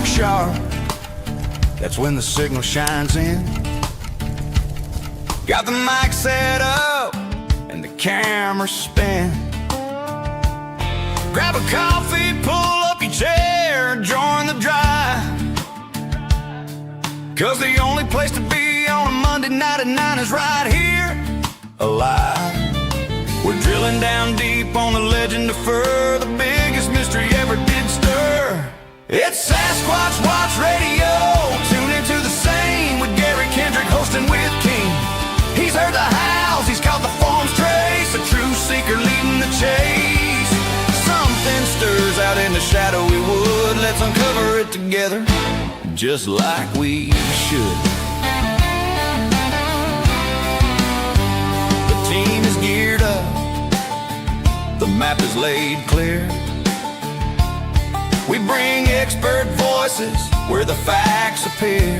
Sharp, that's when the signal shines in. Got the mic set up and the camera spin. Grab a coffee, pull up your chair, join the drive, 'cause the only place to be on a Monday night at 9 is right here, alive. We're drilling down deep on the legend of fur, the biggest mystery ever did stir. It's Sasquatch Watch Radio. Tune into the same with Gary Kendrick hosting with King. He's heard the howls, he's caught the form's trace, a true seeker leading the chase. Something stirs out in the shadowy wood. Let's uncover it together, just like we should. The team is geared up, the map is laid clear. We bring expert voices where the facts appear.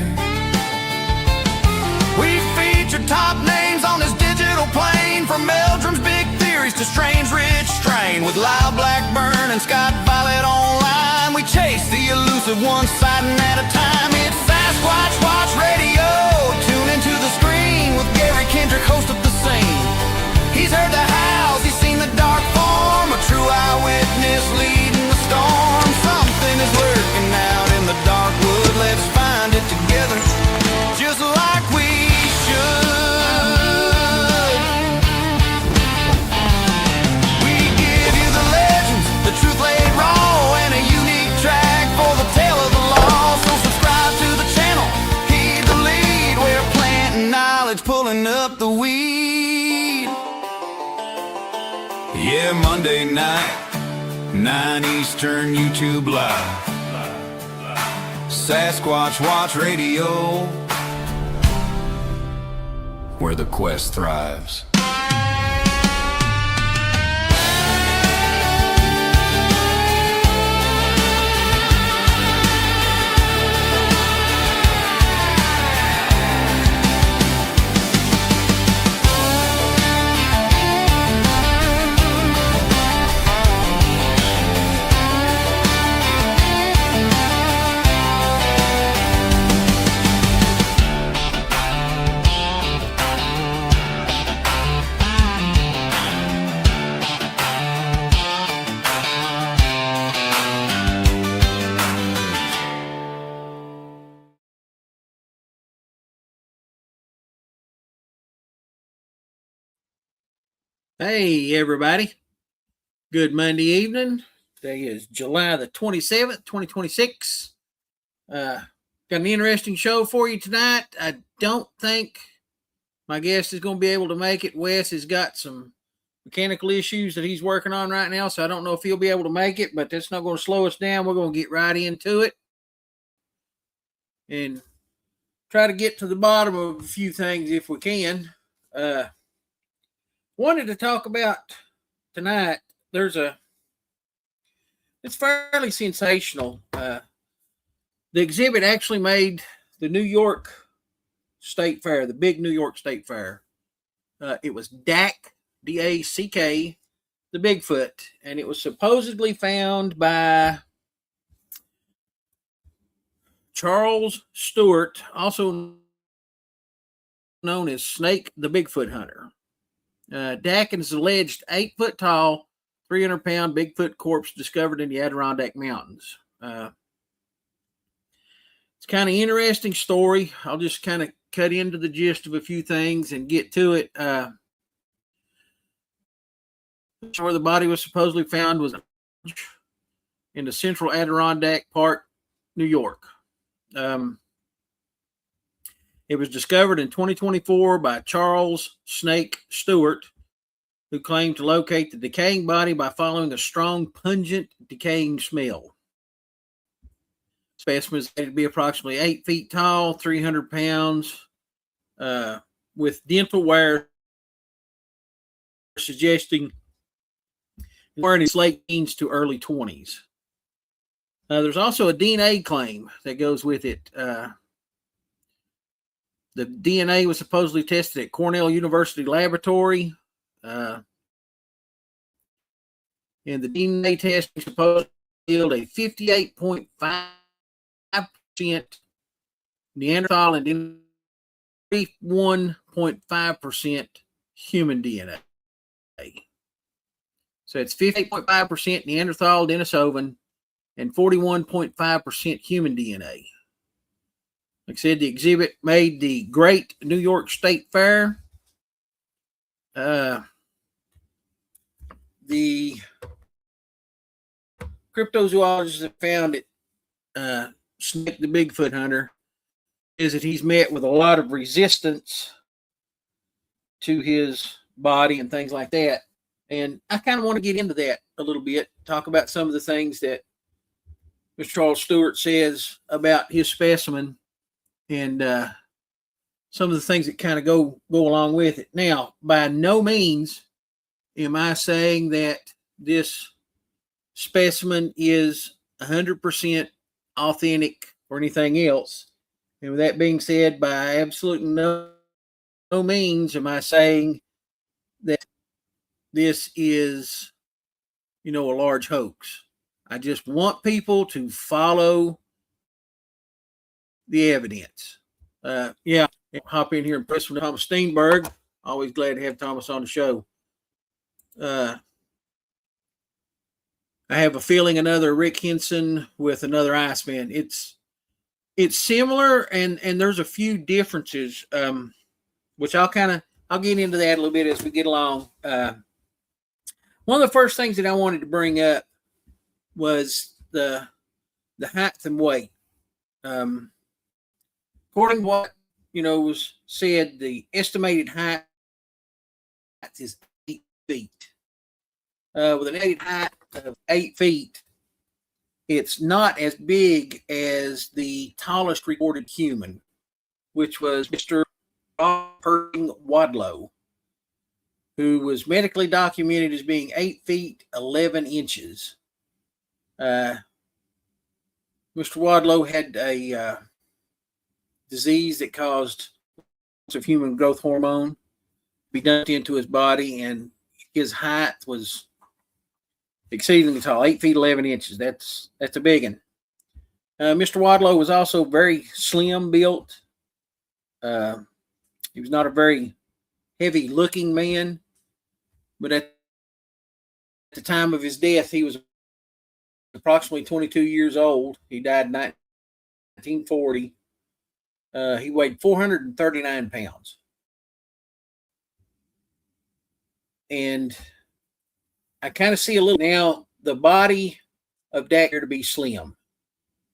We feature top names on this digital plane, from Meldrum's big theories to Strange Rich Strain. With Lyle Blackburn and Scott Violet online, we chase the elusive one sighting at a time. It's Sasquatch Watch Radio. Tune into the screen with Gary Kendrick, host of the scene. He's heard the howls, he's seen the dark form, a true eyewitness leading the storm. Something is lurking out in the dark wood. Let's find it together, just like we should. We give you the legends, the truth laid raw, and a unique track for the tale of the law. So subscribe to the channel, heed the lead. We're planting knowledge, pulling up the weed. Yeah, Monday night, 9 Eastern, YouTube Live. Sasquatch Watch Radio, where the quest thrives. Hey, everybody. Good Monday evening. Today is July the 27th, 2026. Got an interesting show for you tonight. I don't think my guest is going to be able to make it. Wes has got some mechanical issues that he's working on right now, so I don't know if he'll be able to make it, but that's not going to slow us down. We're going to get right into it and try to get to the bottom of a few things if we can. Wanted to talk about tonight. It's fairly sensational. The exhibit actually made the New York State Fair, the big New York State Fair. It was DAC, D-A-C-K, the Bigfoot, and it was supposedly found by Charles Stewart, also known as Snake the Bigfoot Hunter. Dicken's alleged 8-foot tall, 300-pound Bigfoot corpse discovered in the Adirondack Mountains. It's kind of interesting story. I'll just kind of cut into the gist of a few things and get to it. Where the body was supposedly found was in the central Adirondack Park, New York. It was discovered in 2024 by Charles Snake Stewart, who claimed to locate the decaying body by following a strong, pungent, decaying smell. Specimen is said to be approximately 8 feet tall, 300 pounds, with dental wire suggesting We're in his late teens to early 20s. There's also a DNA claim that goes with it. The DNA was supposedly tested at Cornell University Laboratory. And the DNA testing supposedly yielded a 58.5% Neanderthal and 31.5% human DNA. So it's 58.5% Neanderthal, Denisovan, and 41.5% human DNA. Like I said, the exhibit made the Great New York State Fair. The cryptozoologists have found it, Snake the Bigfoot Hunter, is that he's met with a lot of resistance to his body and things like that. And I kind of want to get into that a little bit, talk about some of the things that Mr. Charles Stewart says about his specimen and some of the things that kind of go along with it. Now, by no means am I saying that this specimen is 100% authentic or anything else. And with that being said, by absolutely no means am I saying that this is, a large hoax. I just want people to follow the evidence. Hop in here and press with Thomas Steenberg. Always glad to have Thomas on the show. I have a feeling another Rick Henson with another Iceman. It's similar, and there's a few differences, which I'll get into that a little bit as we get along. One of the first things that I wanted to bring up was the height and weight. According to what was said, the estimated height is 8 feet. With an estimated height of 8 feet, it's not as big as the tallest recorded human, which was Mr. Robert Wadlow, who was medically documented as being 8 feet 11 inches. Mr. Wadlow had a disease that caused of human growth hormone to be dumped into his body, and his height was exceedingly tall, 8 feet 11 inches. That's a big one. Mr. Wadlow was also very slim built. He was not a very heavy looking man, but at the time of his death, he was approximately 22 years old. He died in 1940. He weighed 439 pounds. And I kind of see a little now the body of Dagger to be slim.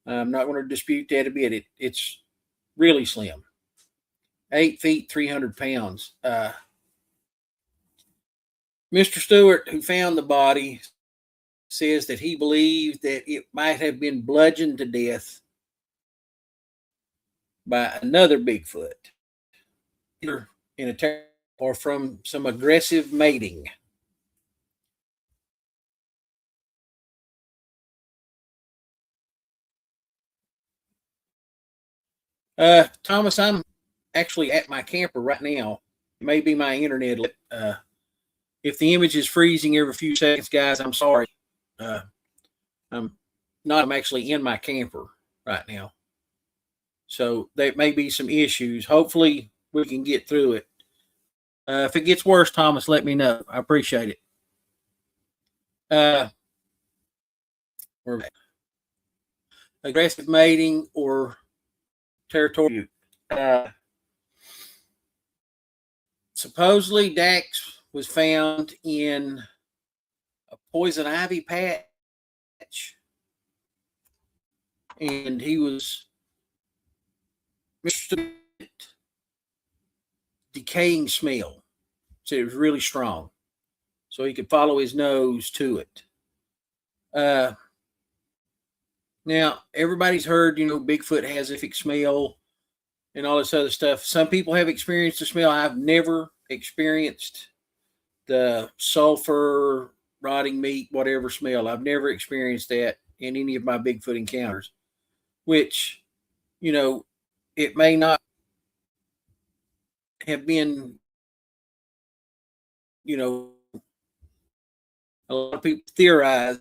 I'm not going to dispute that a bit. It's really slim. 8 feet, 300 pounds. Mr. Stewart, who found the body, says that he believed that it might have been bludgeoned to death by another Bigfoot, either in a or from some aggressive mating. Thomas, I'm actually at my camper right now. It may be my internet. If the image is freezing every few seconds, guys, I'm sorry. I'm actually in my camper right now. So there may be some issues. Hopefully we can get through it. If it gets worse, Thomas, let me know. I appreciate it. Aggressive mating or territorial. Supposedly Dax was found in a poison ivy patch, and he was decaying smell, so it was really strong, so he could follow his nose to it. Now everybody's heard, Bigfoot has a specific smell and all this other stuff. Some people have experienced the smell. I've never experienced the sulfur rotting meat, whatever smell. I've never experienced that in any of my Bigfoot encounters, which, it may not have been, a lot of people theorize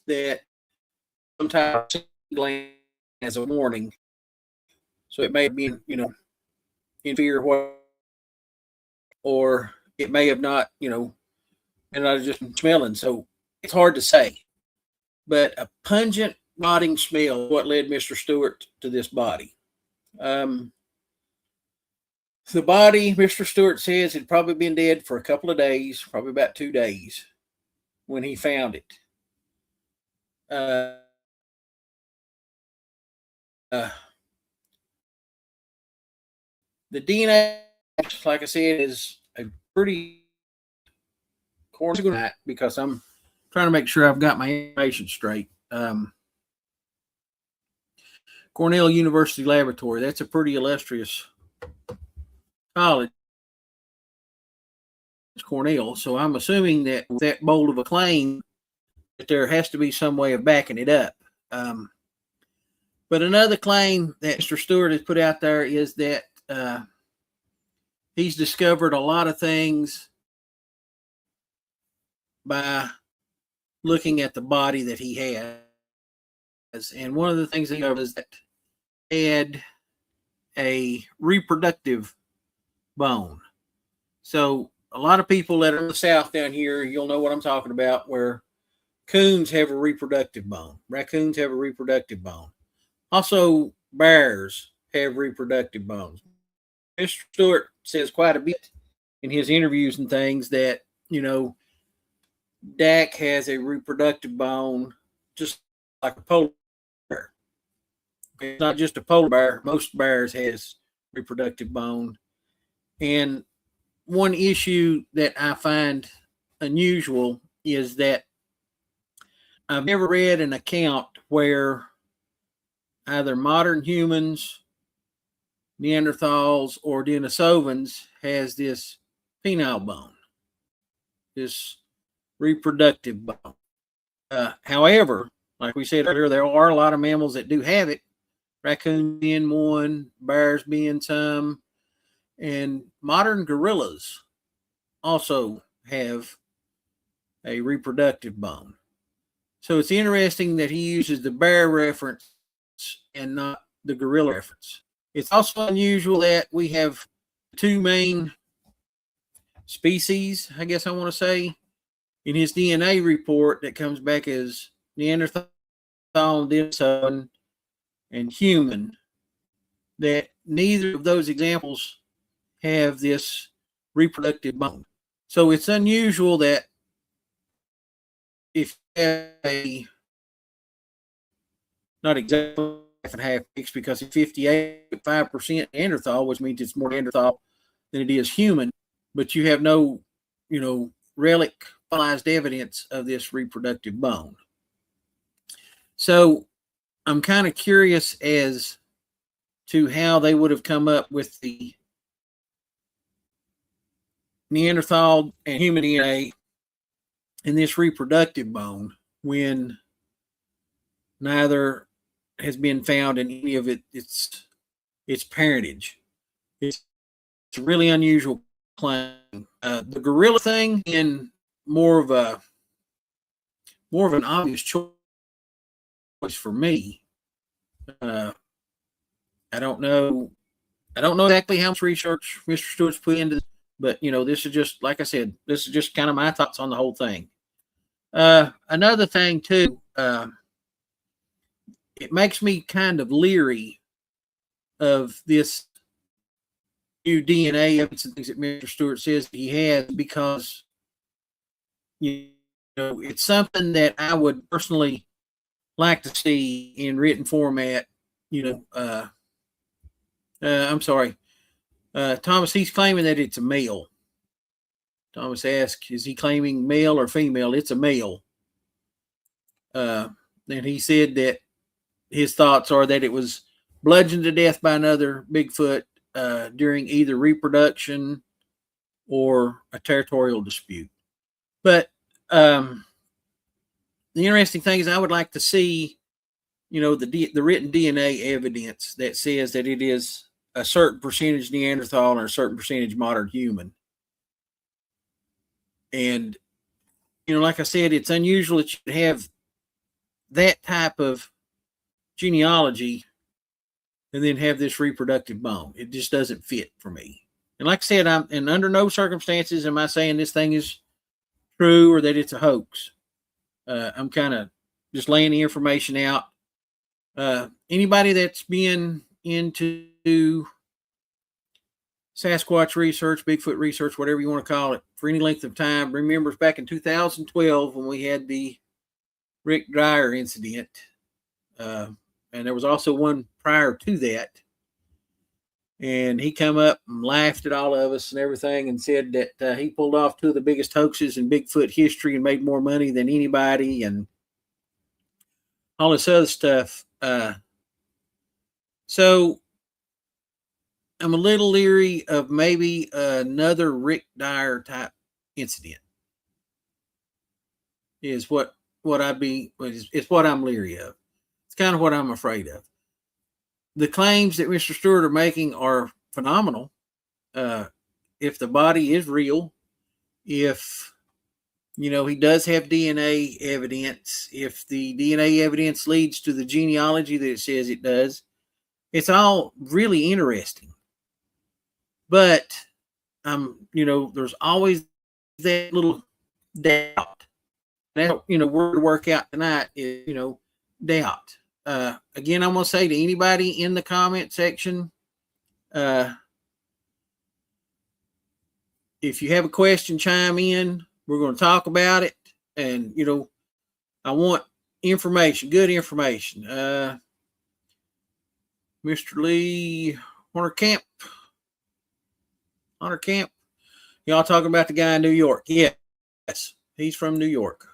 that sometimes gland as a warning. So it may have been, in fear or it may have not, and I was just smelling. So it's hard to say. But a pungent, rotting smell is what led Mr. Stewart to this body. The body, Mr. Stewart says, had probably been dead for a couple of days, probably about 2 days, when he found it. The DNA, like I said, is a pretty coarse because I'm trying to make sure I've got my information straight. Cornell University Laboratory, that's a pretty illustrious college. It's Cornell, so I'm assuming that with that bold of a claim, that there has to be some way of backing it up. But another claim that Mr. Stewart has put out there is that he's discovered a lot of things by looking at the body that he has. And one of the things he discovered is that he had a reproductive bone. So a lot of people that are in the South down here, you'll know what I'm talking about, where coons have a reproductive bone. Raccoons have a reproductive bone. Also, bears have reproductive bones. Mr. Stewart says quite a bit in his interviews and things that, Dak has a reproductive bone just like a polar bear. It's not just a polar bear. Most bears has reproductive bone. And one issue that I find unusual is that I've never read an account where either modern humans, Neanderthals, or Denisovans has this penile bone, this reproductive bone. However, like we said earlier, there are a lot of mammals that do have it, raccoon being one, bears being some, and modern gorillas also have a reproductive bone. So it's interesting that he uses the bear reference and not the gorilla reference. It's also unusual that we have two main species, I guess I want to say, in his DNA report that comes back as Neanderthal, Denisovan, and human, that neither of those examples have this reproductive bone. So it's unusual that if you have a, not exactly half and half mix, because it's 58.5% Neanderthal, which means it's more Neanderthal than it is human, but you have no, relic fossilized evidence of this reproductive bone. So I'm kind of curious as to how they would have come up with the Neanderthal and human DNA in this reproductive bone when neither has been found in any of its parentage. It's a really unusual claim. The gorilla thing in more of an obvious choice for me. I don't know exactly how much research Mr. Stewart's put into this, but this is just, like I said, this is just kind of my thoughts on the whole thing. Another thing too, it makes me kind of leery of this new DNA evidence and things that Mr. Stewart says he has, because it's something that I would personally like to see in written format. I'm sorry, Thomas, he's claiming that it's a male. Thomas asked, is he claiming male or female? It's a male. And he said that his thoughts are that it was bludgeoned to death by another Bigfoot during either reproduction or a territorial dispute. But the interesting thing is I would like to see, the written DNA evidence that says that it is a certain percentage Neanderthal and a certain percentage modern human. And, like I said, it's unusual that you have that type of genealogy and then have this reproductive bone. It just doesn't fit for me. And like I said, and under no circumstances am I saying this thing is true or that it's a hoax. I'm kind of just laying the information out. Anybody that's been into Sasquatch research, Bigfoot research, whatever you want to call it, for any length of time, remembers back in 2012 when we had the Rick Dyer incident. And there was also one prior to that. And he come up and laughed at all of us and everything and said that he pulled off two of the biggest hoaxes in Bigfoot history and made more money than anybody and all this other stuff. So I'm a little leery of maybe another Rick Dyer type incident is what it's what I'm leery of. It's kind of what I'm afraid of. The claims that Mr. Stewart are making are phenomenal. If the body is real, if, he does have DNA evidence, if the DNA evidence leads to the genealogy that it says it does, it's all really interesting. But, there's always that little doubt. That, word to work out tonight is, doubt. Again, I'm going to say to anybody in the comment section, if you have a question, chime in. We're going to talk about it. And, I want information, good information. Mr. Lee, Hunter Camp. Y'all talking about the guy in New York? Yes, he's from New York.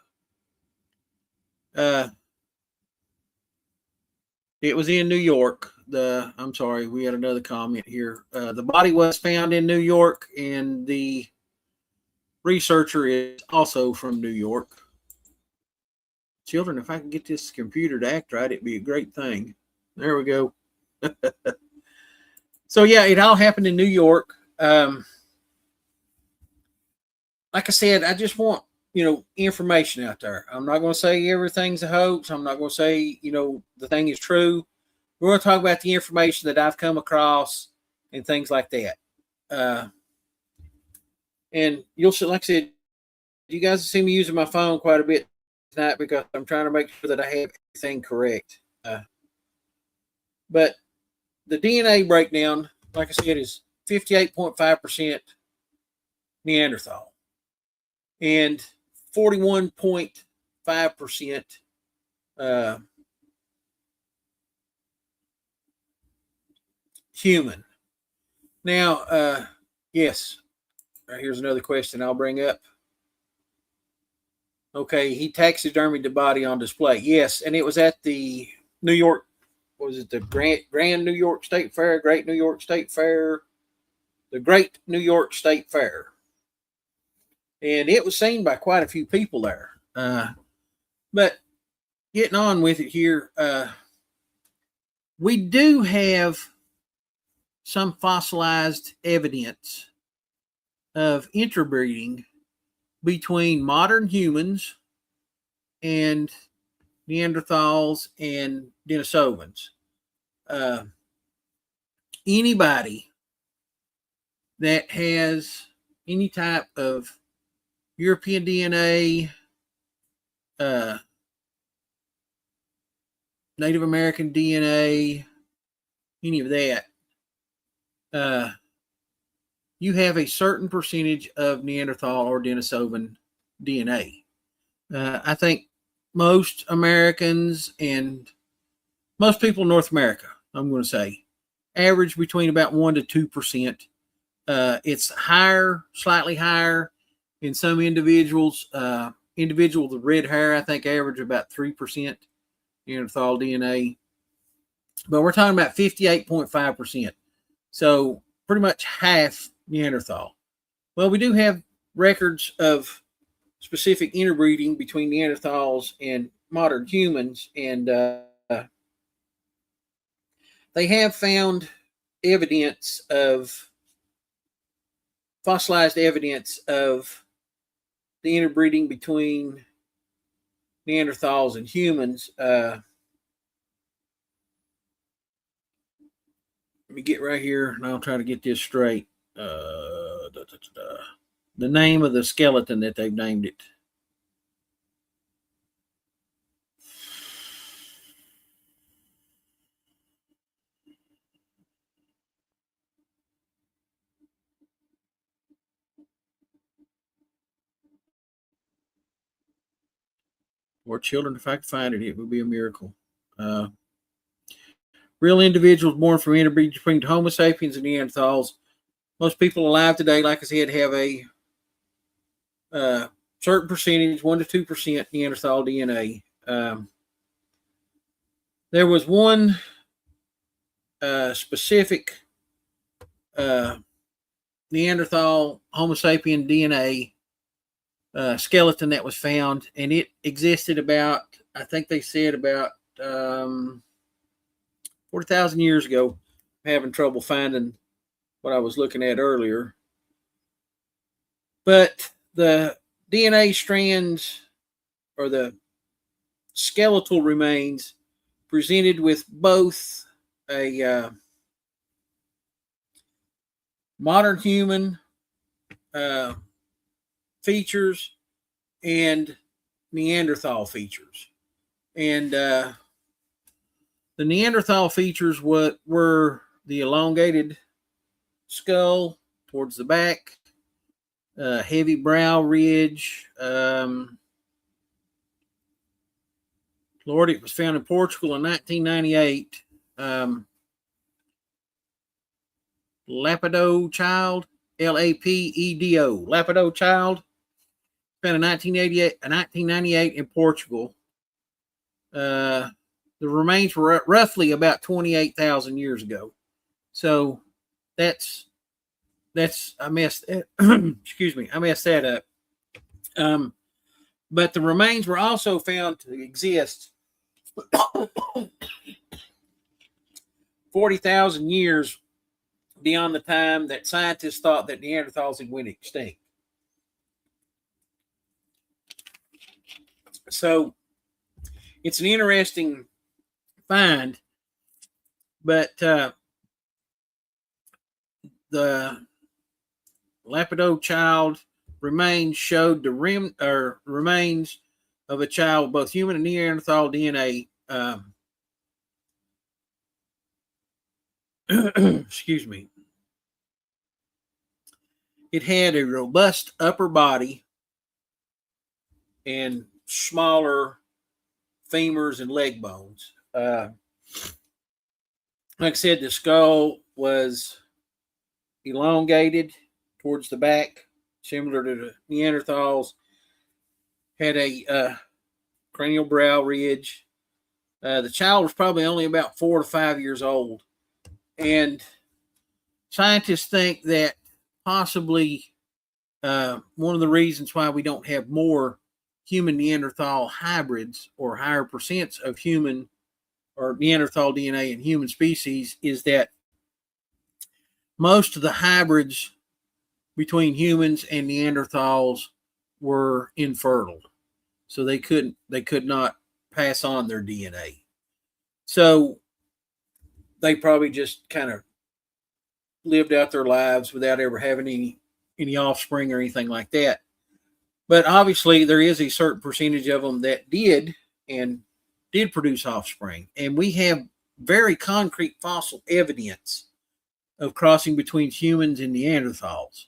It was in New York. I'm sorry, we had another comment here. The body was found in New York, and the researcher is also from New York. Children, if I can get this computer to act right, it'd be a great thing. There we go. So, yeah, it all happened in New York. Like I said, I just want, information out there. I'm not going to say everything's a hoax. I'm not going to say, the thing is true. We're going to talk about the information that I've come across and things like that. And you'll see, like I said, you guys see me using my phone quite a bit tonight because I'm trying to make sure that I have everything correct. But the DNA breakdown, like I said, is 58.5% Neanderthal and 41.5% human. Now, yes, here's another question I'll bring up. Okay, he taxidermied the body on display. Yes, and it was at the New York, was it the Grand New York State Fair, Great New York State Fair, the Great New York State Fair. And it was seen by quite a few people there. But getting on with it here, we do have some fossilized evidence of interbreeding between modern humans and Neanderthals and Denisovans. Anybody that has any type of European DNA, Native American DNA, any of that, you have a certain percentage of Neanderthal or Denisovan DNA. I think most Americans and most people in North America, I'm going to say, average between about 1% to 2%. It's higher, slightly higher in some individuals. Individuals with red hair, I think, average about 3% Neanderthal DNA. But we're talking about 58.5%. So pretty much half Neanderthal. Well, we do have records of specific interbreeding between Neanderthals and modern humans, and they have found evidence of fossilized evidence of the interbreeding between Neanderthals and humans. Let me get right here, and I'll try to get this straight. The name of the skeleton that they've named it. Or children, if I could find it, it would be a miracle. Real individuals born from interbreeding between Homo sapiens and Neanderthals. Most people alive today, like I said, have a certain percentage, 1 to 2% Neanderthal DNA. There was one specific Neanderthal Homo sapien DNA skeleton that was found, and it existed about, I think they said about 40,000 years ago. I'm having trouble finding what I was looking at earlier. But the DNA strands, or the skeletal remains, presented with both a modern human features and Neanderthal features. And the Neanderthal features were the elongated skull towards the back, heavy brow ridge. Lord, it was found in Portugal in 1998. Lapido child, Lapedo, Lapido child, found in 1998 in Portugal. The remains were roughly about 28,000 years ago. So that's I messed excuse me, I messed that up. But the remains were also found to exist 40,000 years beyond the time that scientists thought that Neanderthals had went extinct. So it's an interesting find, but the Lapido child remains showed the remains of a child with both human and Neanderthal DNA. Excuse me. It had a robust upper body and smaller femurs and leg bones. Like I said, the skull was elongated towards the back, similar to the Neanderthals. Had a cranial brow ridge. The child was probably only about 4 to 5 years old. And scientists think that possibly one of the reasons why we don't have more human Neanderthal hybrids, or higher percents of human or Neanderthal DNA in human species, is that most of the hybrids between humans and Neanderthals were infertile. So they could not pass on their DNA. So they probably just kind of lived out their lives without ever having any offspring or anything like that. But obviously there is a certain percentage of them that did produce offspring. And we have very concrete fossil evidence of crossing between humans and Neanderthals.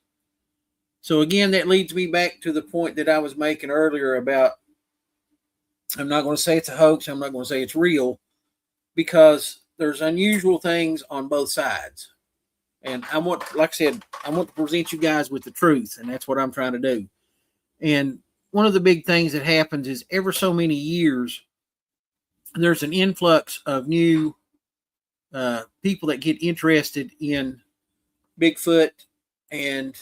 So again, that leads me back to the point that I was making earlier about, I'm not going to say it's a hoax, I'm not going to say it's real, because there's unusual things on both sides. And I want to present you guys with the truth, and that's what I'm trying to do. And one of the big things that happens is every so many years, there's an influx of new people that get interested in Bigfoot, and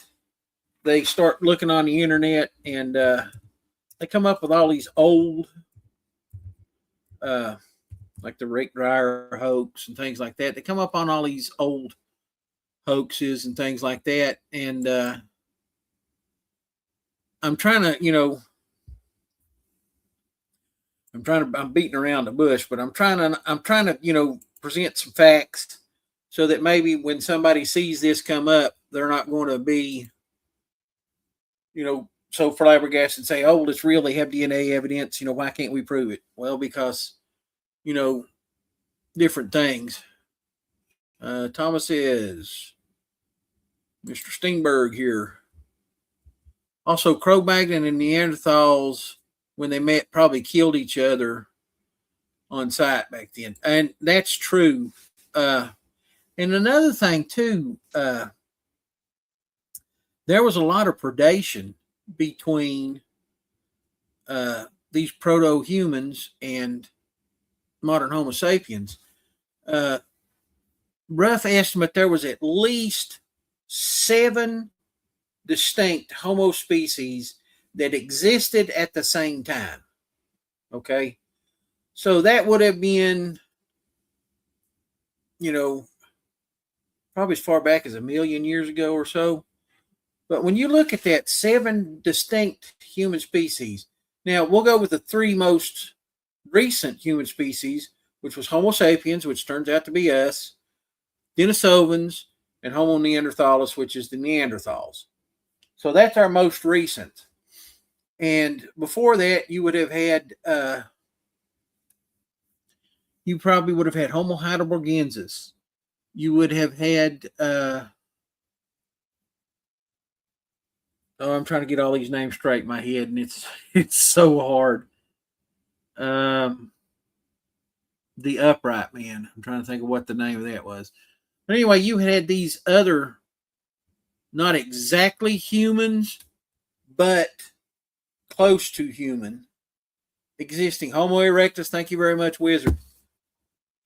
they start looking on the internet, and they come up with all these old, like the Rick Dreyer hoax and things like that. They come up on all these old hoaxes and things like that. And I'm trying to, I'm beating around the bush, but I'm trying to, present some facts so that maybe when somebody sees this come up, they're not going to be, so flabbergasted and say, oh, well, it's real. They have DNA evidence. Why can't we prove it? Well, because, different things. Thomas says, Mr. Steinberg here. Also, Cro-Magnon and Neanderthals, when they met, probably killed each other on site back then. And that's true. And another thing, too, there was a lot of predation between these proto-humans and modern Homo sapiens. Rough estimate, there was at least 7 distinct Homo species that existed at the same time. Okay? So that would have been, probably as far back as 1 million years ago or so. But when you look at that, 7 distinct human species. Now, we'll go with the 3 most recent human species, which was Homo sapiens, which turns out to be us, Denisovans, and Homo neanderthalis, which is the Neanderthals. So that's our most recent. And before that, you would have had, you probably would have had Homo heidelbergensis. You would have had, I'm trying to get all these names straight in my head, and it's so hard. The upright man. I'm trying to think of what the name of that was. But anyway, you had these other, not exactly humans, but close to human, existing. Homo erectus, thank you very much, Wizard.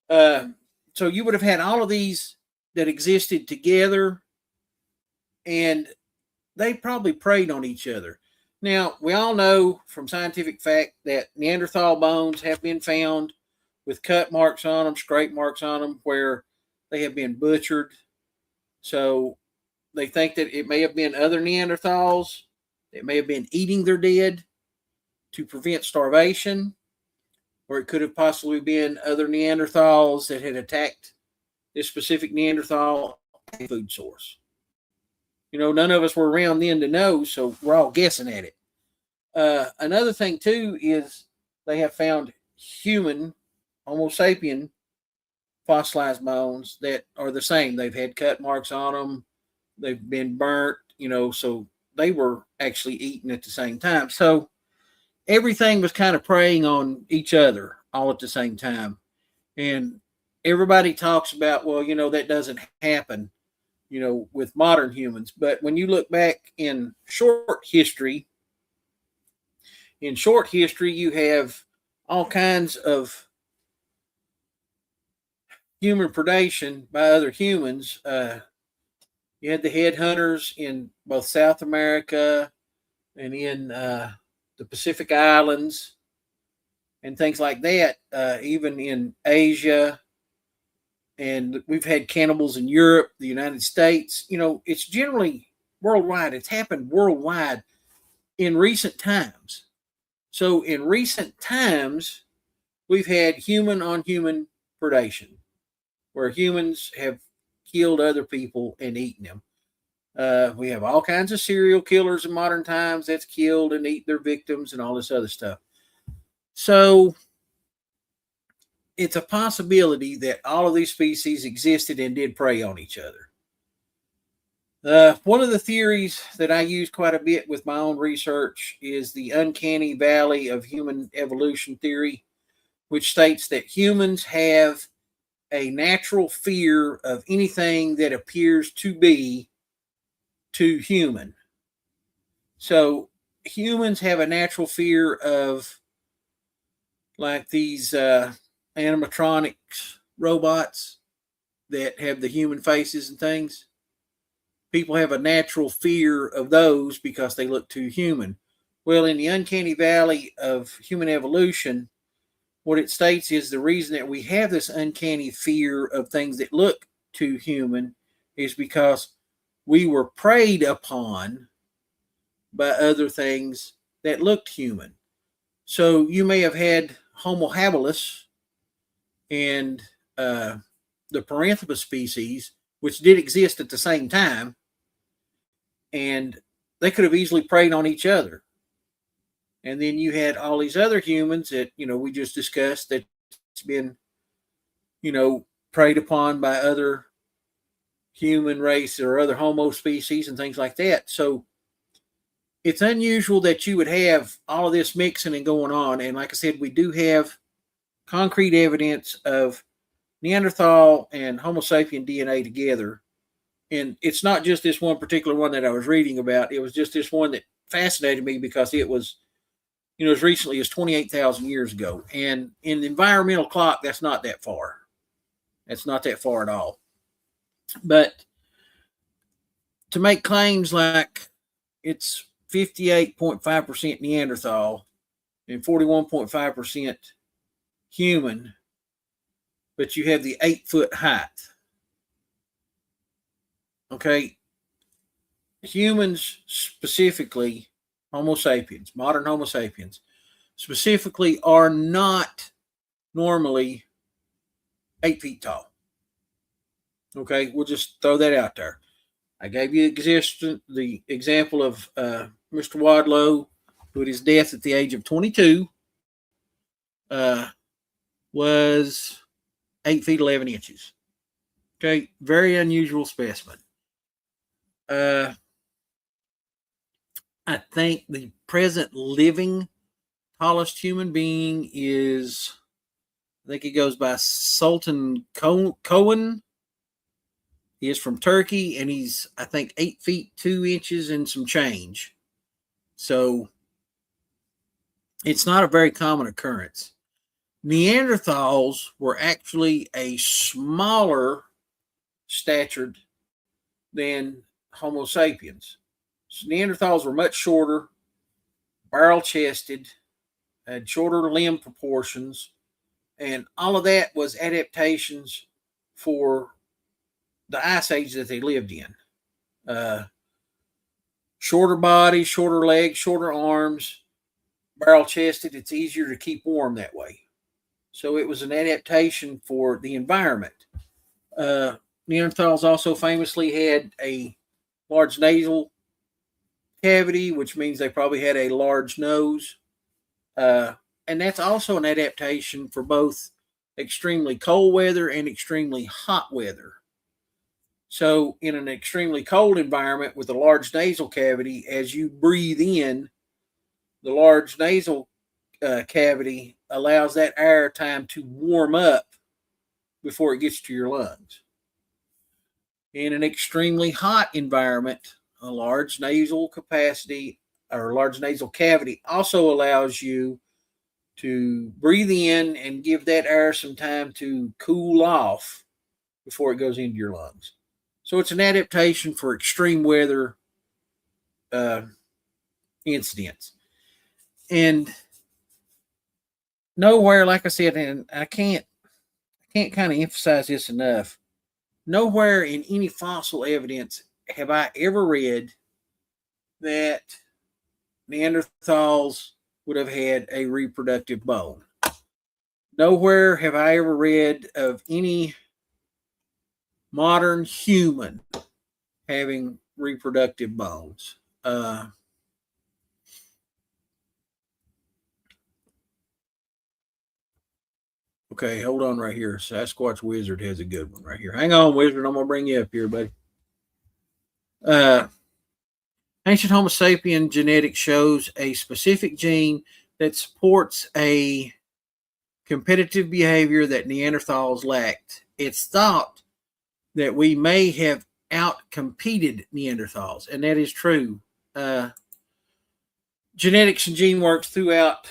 So you would have had all of these that existed together, and they probably preyed on each other. Now, we all know from scientific fact that Neanderthal bones have been found with cut marks on them, scrape marks on them, where they have been butchered. So they think that it may have been other Neanderthals that may have been eating their dead to prevent starvation, or it could have possibly been other Neanderthals that had attacked this specific Neanderthal food source. None of us were around then to know, so we're all guessing at it. Another thing, too, is they have found human, Homo sapien, fossilized bones that are the same. They've had cut marks on them. They've been burnt, so they were actually eaten at the same time. So everything was kind of preying on each other all at the same time. And everybody talks about, well, that doesn't happen, with modern humans. But when you look back in short history, you have all kinds of human predation by other humans. You had the headhunters in both South America and in the Pacific Islands and things like that, even in Asia. And we've had cannibals in Europe, the United States. It's generally worldwide. It's happened worldwide in recent times. So in recent times, we've had human on human predation, where humans have killed other people and eaten them. We have all kinds of serial killers in modern times that's killed and eat their victims and all this other stuff. So it's a possibility that all of these species existed and did prey on each other. One of the theories that I use quite a bit with my own research is the uncanny valley of human evolution theory, which states that humans have a natural fear of anything that appears to be too human. So humans have a natural fear of like these animatronics robots that have the human faces and things. People have a natural fear of those because they look too human. Well, in the uncanny valley of human evolution, what it states is the reason that we have this uncanny fear of things that look too human is because we were preyed upon by other things that looked human. So you may have had Homo habilis and the Paranthropus species, which did exist at the same time, and they could have easily preyed on each other. And then you had all these other humans that, we just discussed that's been, preyed upon by other human race or other Homo species and things like that. So it's unusual that you would have all of this mixing and going on. And like I said, we do have concrete evidence of Neanderthal and Homo sapien DNA together. And it's not just this one particular one that I was reading about. It was just this one that fascinated me because it was, as recently as 28,000 years ago. And in the environmental clock, that's not that far. That's not that far at all. But to make claims like it's 58.5% Neanderthal and 41.5% human, but you have the 8-foot height. Okay. Humans specifically, Homo sapiens, modern Homo sapiens, specifically are not normally 8 feet tall. Okay, we'll just throw that out there. I gave you the example of Mr. Wadlow, who at his death at the age of 22 was 8 feet 11 inches. Okay, very unusual specimen. I think the present living tallest human being is, I think he goes by Sultan Cohen. He is from Turkey, and he's, I think, 8 feet 2 inches and some change. So it's not a very common occurrence. Neanderthals were actually a smaller statured than Homo sapiens. So Neanderthals were much shorter, barrel-chested, had shorter limb proportions, and all of that was adaptations for the ice age that they lived in. Shorter body, shorter legs, shorter arms, barrel-chested. It's easier to keep warm that way. So it was an adaptation for the environment. Neanderthals also famously had a large nasal cavity, which means they probably had a large nose. And that's also an adaptation for both extremely cold weather and extremely hot weather. So in an extremely cold environment with a large nasal cavity, as you breathe in, the large nasal cavity allows that air time to warm up before it gets to your lungs. In an extremely hot environment, a large nasal capacity or large nasal cavity also allows you to breathe in and give that air some time to cool off before it goes into your lungs. So it's an adaptation for extreme weather incidents. And nowhere, like I said, and I can't kind of emphasize this enough, nowhere in any fossil evidence have I ever read that Neanderthals would have had a reproductive bone. Nowhere have I ever read of any modern human having reproductive bones. Okay, hold on right here. Sasquatch Wizard has a good one right here. Hang on, Wizard. I'm going to bring you up here, buddy. Ancient Homo sapien genetics shows a specific gene that supports a competitive behavior that Neanderthals lacked. It's thought that we may have outcompeted Neanderthals, and that is true. Genetics and gene work throughout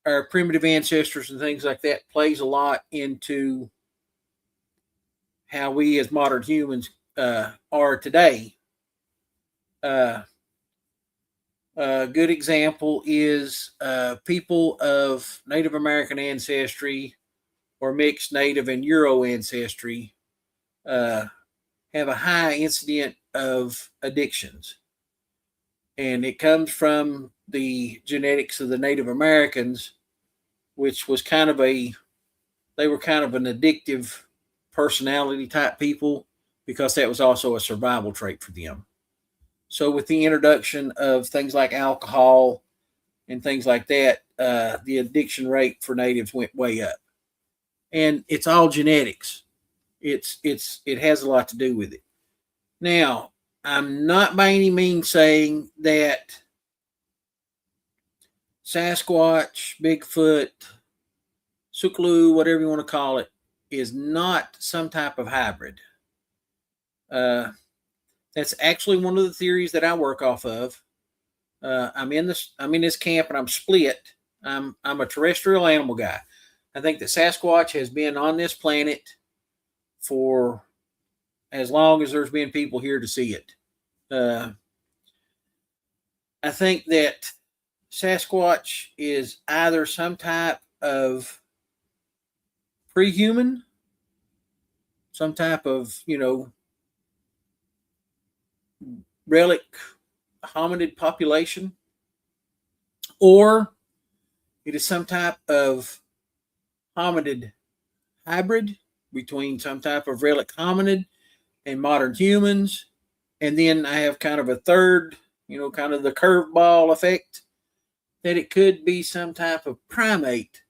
our primitive ancestors and things like that plays a lot into how we as modern humans are today. A good example is people of Native American ancestry or mixed Native and Euro ancestry have a high incident of addictions. And it comes from the genetics of the Native Americans, which was they were kind of an addictive personality type people because that was also a survival trait for them. So with the introduction of things like alcohol and things like that, the addiction rate for natives went way up. And it's all genetics. It has a lot to do with it. Now, I'm not by any means saying that Sasquatch, Bigfoot, Suklu, whatever you want to call it, is not some type of hybrid. That's actually one of the theories that I work off of. I'm in this camp and I'm split. I'm a terrestrial animal guy. I think that Sasquatch has been on this planet for as long as there's been people here to see it. I think that Sasquatch is either some type of pre-human, some type of, relic hominid population, or it is some type of hominid hybrid between some type of relic hominid and modern humans. And then I have kind of a third, kind of the curveball effect, that it could be some type of primate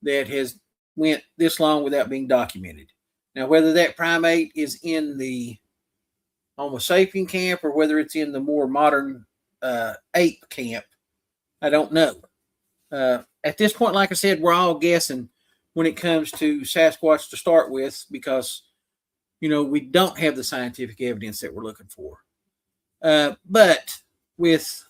that has went this long without being documented. Now, whether that primate is in the Homo sapien camp or whether it's in the more modern ape camp, I don't know. At this point, like I said, we're all guessing when it comes to Sasquatch to start with because, we don't have the scientific evidence that we're looking for. But with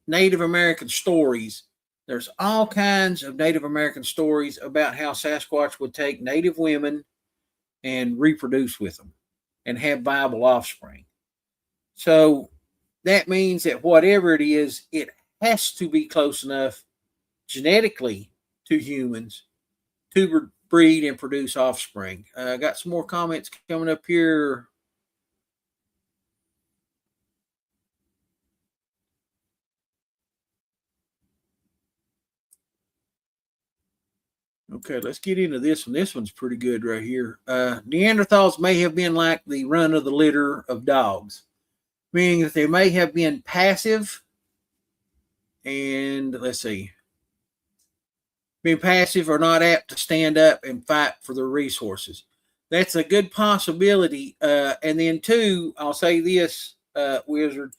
Native American stories, there's all kinds of Native American stories about how Sasquatch would take Native women and reproduce with them and have viable offspring. So that means that whatever it is, it has to be close enough genetically to humans to breed and produce offspring. I got some more comments coming up here. Okay, let's get into this one. This one's pretty good right here. Neanderthals may have been like the run of the litter of dogs, meaning that they may have been passive and, let's see, being passive or not apt to stand up and fight for their resources. That's a good possibility. And then, two, I'll say this, Wizard,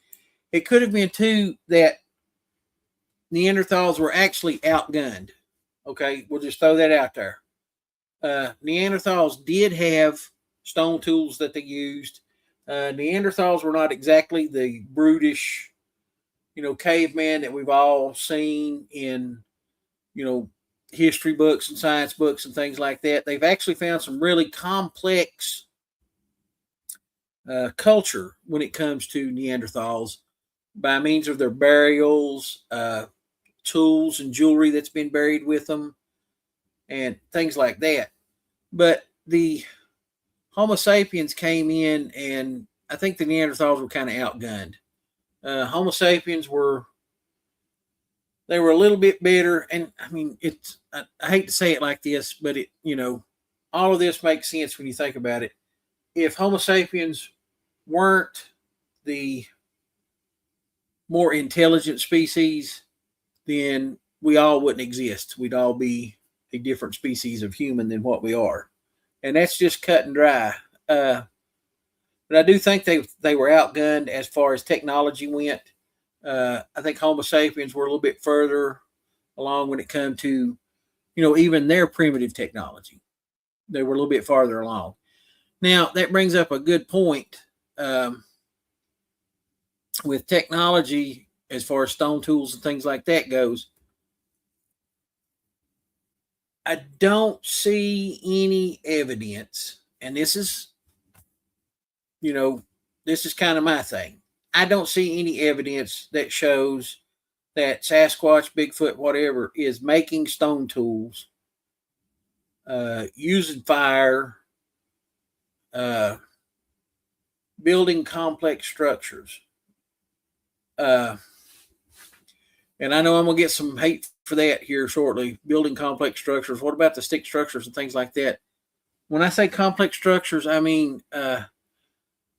it could have been, too, that Neanderthals were actually outgunned. Okay, we'll just throw that out there. Neanderthals did have stone tools that they used. Neanderthals were not exactly the brutish, caveman that we've all seen in, history books and science books and things like that. They've actually found some really complex culture when it comes to Neanderthals by means of their burials, tools and jewelry that's been buried with them, and things like that. But the Homo sapiens came in, and I think the Neanderthals were kind of outgunned. Homo sapiens were a little bit better, and I mean, I hate to say it like this, but all of this makes sense when you think about it. If Homo sapiens weren't the more intelligent species, then we all wouldn't exist. We'd all be a different species of human than what we are. And that's just cut and dry. But I do think they were outgunned as far as technology went. I think Homo sapiens were a little bit further along when it came to, even their primitive technology. They were a little bit farther along. Now, that brings up a good point. With technology, as far as stone tools and things like that goes, I don't see any evidence, and this is kind of my thing. I don't see any evidence that shows that Sasquatch, Bigfoot, whatever, is making stone tools, using fire, building complex structures. And I know I'm going to get some hate for that here shortly, building complex structures. What about the stick structures and things like that? When I say complex structures, I mean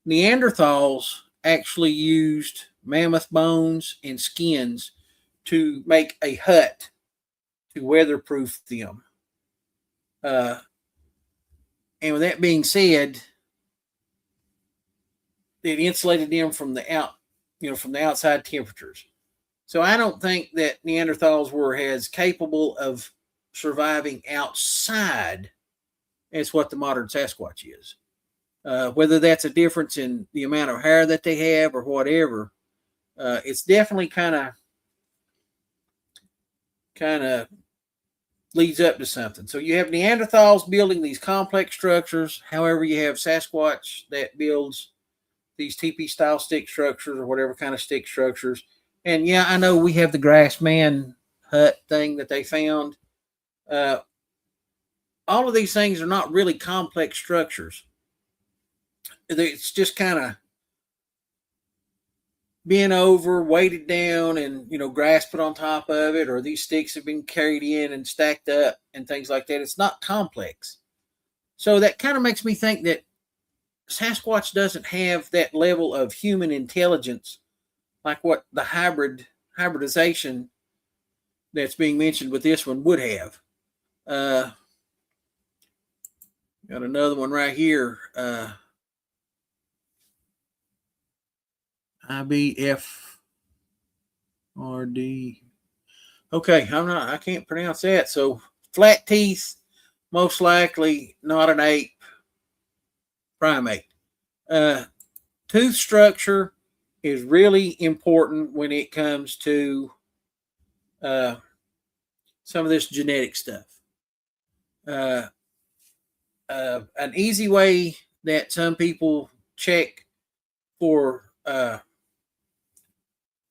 Neanderthals actually used mammoth bones and skins to make a hut to weatherproof them. And with that being said, it insulated them from the outside temperatures. So I don't think that Neanderthals were as capable of surviving outside as what the modern Sasquatch is. Whether that's a difference in the amount of hair that they have or whatever, it's definitely kind of leads up to something. So you have Neanderthals building these complex structures. However, you have Sasquatch that builds these teepee-style stick structures or whatever kind of stick structures. And yeah, I know we have the grass man hut thing that they found. All of these things are not really complex structures. It's just kind of bent over, weighted down, and grass put on top of it, or these sticks have been carried in and stacked up and things like that. It's not complex. So that kind of makes me think that Sasquatch doesn't have that level of human intelligence like what the hybridization that's being mentioned with this one would have. Got another one right here. IBFRD. Okay, I can't pronounce that. So flat teeth, most likely not an ape primate. Tooth structure is really important when it comes to some of this genetic stuff. An easy way that some people check for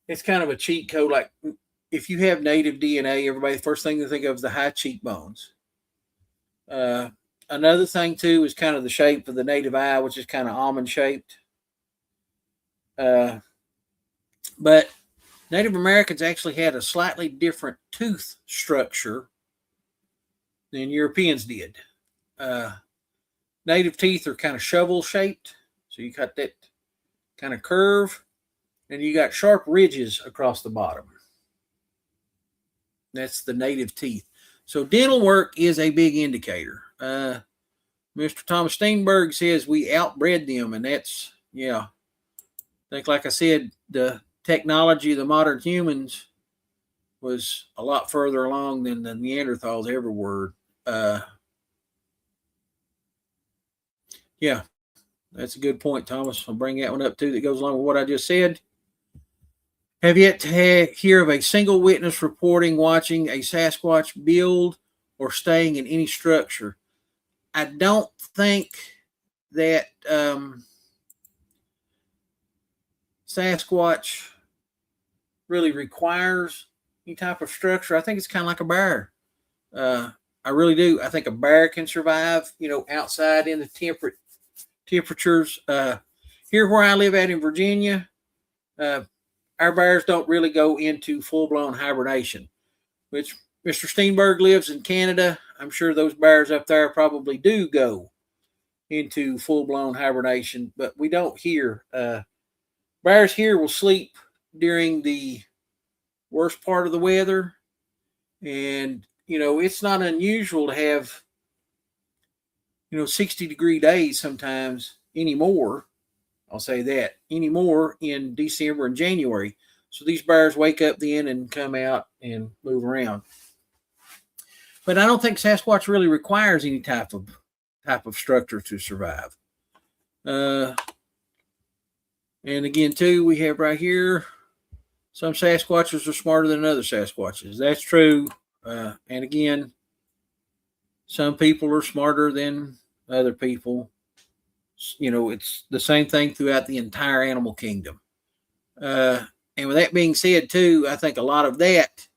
it's kind of a cheat code. Like if you have native DNA, everybody, the first thing to think of is the high cheekbones. Another thing too is kind of the shape of the native eye, which is kind of almond shaped. But Native Americans actually had a slightly different tooth structure than Europeans did. Native teeth are kind of shovel shaped. So you got that kind of curve, and you got sharp ridges across the bottom. That's the native teeth. So dental work is a big indicator. Mr. Thomas Steenberg says we outbred them, and that's, yeah. I think, like I said, the technology of the modern humans was a lot further along than the Neanderthals ever were. Yeah, that's a good point, Thomas. I'll bring that one up too. That goes along with what I just said. Have yet to hear of a single witness reporting watching a Sasquatch build or staying in any structure. I don't think that Sasquatch really requires any type of structure. I think it's kind of like a bear. I really do. I think a bear can survive, outside in the temperate temperatures. Here where I live at in Virginia, our bears don't really go into full-blown hibernation, which Mr. Steenberg lives in Canada. I'm sure those bears up there probably do go into full-blown hibernation, but we don't here. Bears here will sleep during the worst part of the weather. And, it's not unusual to have, 60-degree days sometimes anymore. I'll say that anymore in December and January. So these bears wake up then and come out and move around. But I don't think Sasquatch really requires any type of structure to survive. And again, too, we have right here, some Sasquatches are smarter than other Sasquatches. That's true. And again, some people are smarter than other people. It's the same thing throughout the entire animal kingdom. And with that being said, too, I think a lot of that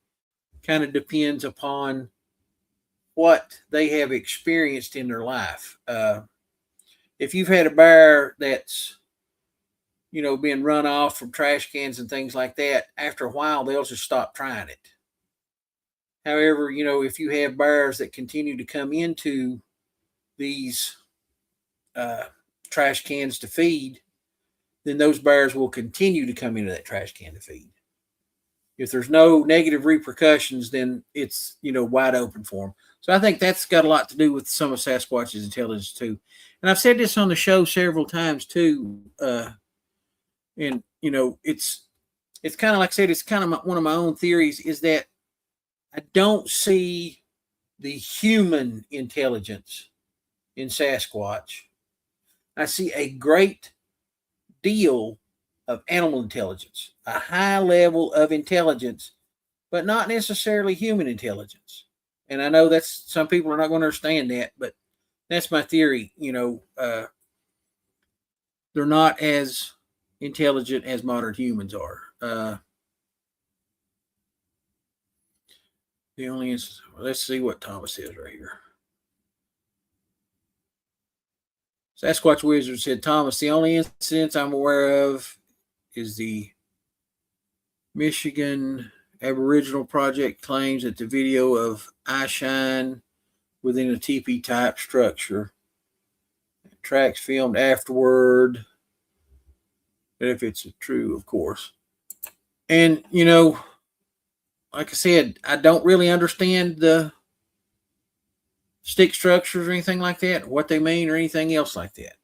kind of depends upon what they have experienced in their life. If you've had a bear that's, been run off from trash cans and things like that, after a while, they'll just stop trying it. However, if you have bears that continue to come into these trash cans to feed, then those bears will continue to come into that trash can to feed. If there's no negative repercussions, then it's, wide open for them. So I think that's got a lot to do with some of Sasquatch's intelligence too. And I've said this on the show several times too. And it's kind of like I said, it's kind of one of my own theories is that I don't see the human intelligence in Sasquatch. I see a great deal of animal intelligence, a high level of intelligence, but not necessarily human intelligence. And I know that's some people are not going to understand that, but that's my theory. They're not as intelligent as modern humans are. The only instance, let's see what Thomas says right here. Sasquatch Wizard said, Thomas, the only incident I'm aware of is the Michigan Aboriginal Project claims that the video of eye shine within a teepee type structure. Tracks filmed afterward. If it's true, of course. And, like I said, I don't really understand the stick structures or anything like that, what they mean or anything else like that.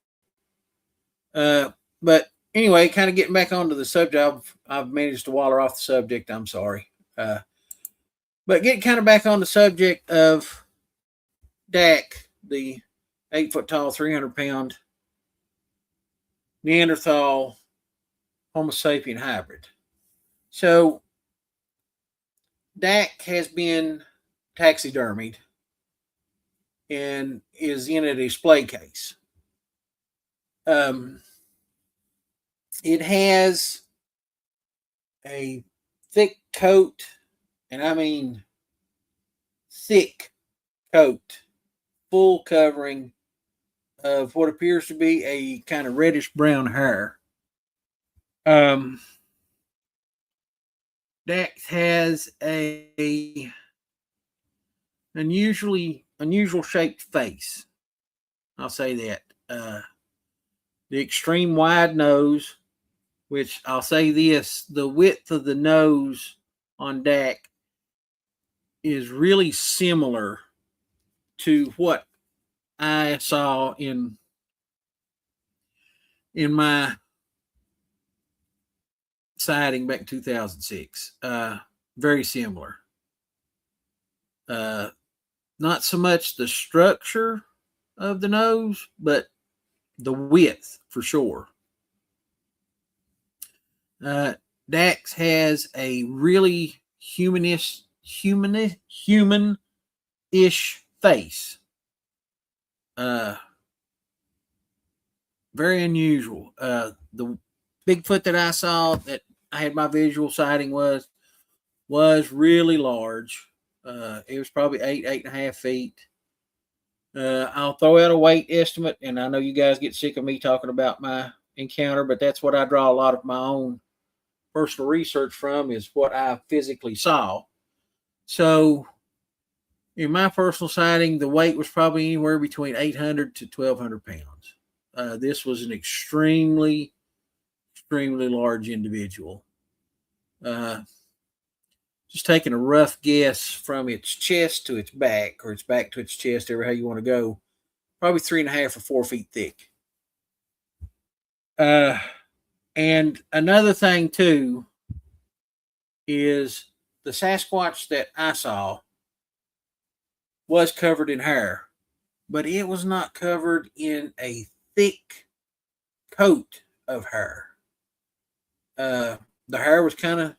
But anyway, kind of getting back onto the subject, I've managed to waller off the subject. I'm sorry. But getting kind of back on the subject of Dak, the 8-foot tall, 300-pound Neanderthal Homo sapien hybrid. So Dak has been taxidermied and is in a display case. It has a thick coat, and I mean thick coat, full covering of what appears to be a kind of reddish brown hair. Dak has a unusual shaped face. I'll say that. The extreme wide nose, which I'll say this, the width of the nose on Dak is really similar to what I saw in my sighting back in 2006. Very similar. Not so much the structure of the nose, but the width for sure. Dax has a really humanish face. Very unusual. The Bigfoot that I saw that I had my visual sighting was really large. It was probably 8.5 feet. I'll throw out a weight estimate, and I know you guys get sick of me talking about my encounter, but that's what I draw a lot of my own personal research from, is what I physically saw. So in my personal sighting, the weight was probably anywhere between 800 to 1,200 pounds. This was an extremely large individual. Just taking a rough guess from its chest to its back, or its back to its chest, however how you want to go, probably 3.5 or 4 feet thick. And another thing too is the Sasquatch that I saw was covered in hair, but it was not covered in a thick coat of hair. The hair was kind of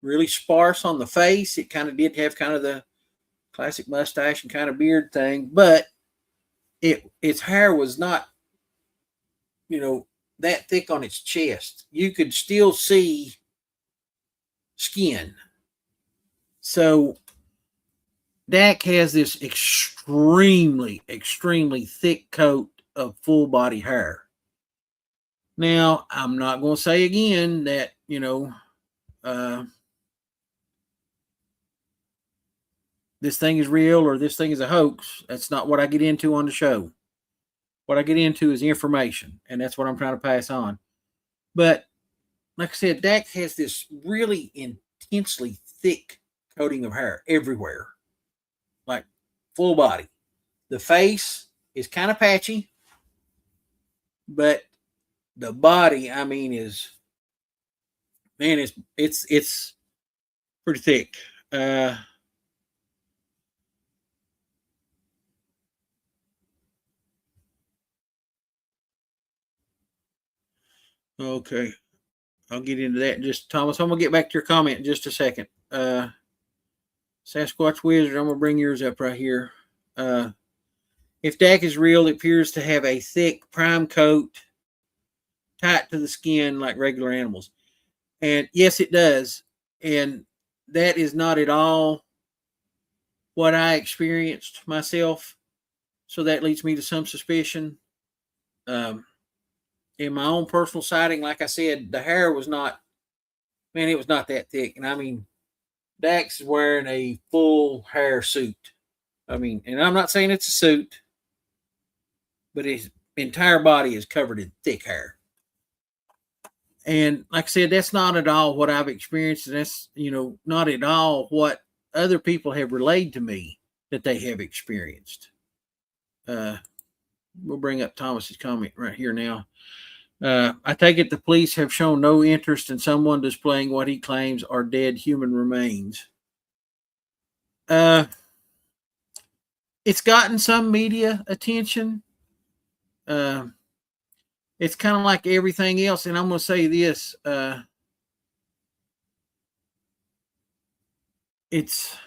really sparse on the face. It kind of did have kind of the classic mustache and kind of beard thing, but its hair was not, that thick on its chest. You could still see skin. So Dak has this extremely, extremely thick coat of full body hair. Now, I'm not going to say again that, this thing is real or this thing is a hoax. That's not what I get into on the show. What I get into is information, and that's what I'm trying to pass on. But like I said, Dak has this really intensely thick coating of hair everywhere, like full body. The face is kind of patchy, but the body, I mean, it's pretty thick. Okay, I'll get into that in just, Thomas. I'm gonna get back to your comment in just a second. Sasquatch Wizard, I'm gonna bring yours up right here. If Dak is real, it appears to have a thick prime coat, tight to the skin like regular animals. And yes, it does. And that is not at all what I experienced myself. So that leads me to some suspicion. In my own personal sighting, like I said, the hair was not, man, it was not that thick. And I mean, Dak's wearing a full hair suit. I mean, and I'm not saying it's a suit, but his entire body is covered in thick hair. And like I said, that's not at all what I've experienced. And that's, not at all what other people have relayed to me that they have experienced. We'll bring up Thomas's comment right here now. I take it the police have shown no interest in someone displaying what he claims are dead human remains. It's gotten some media attention. It's kind of like everything else, and I'm going to say this. It's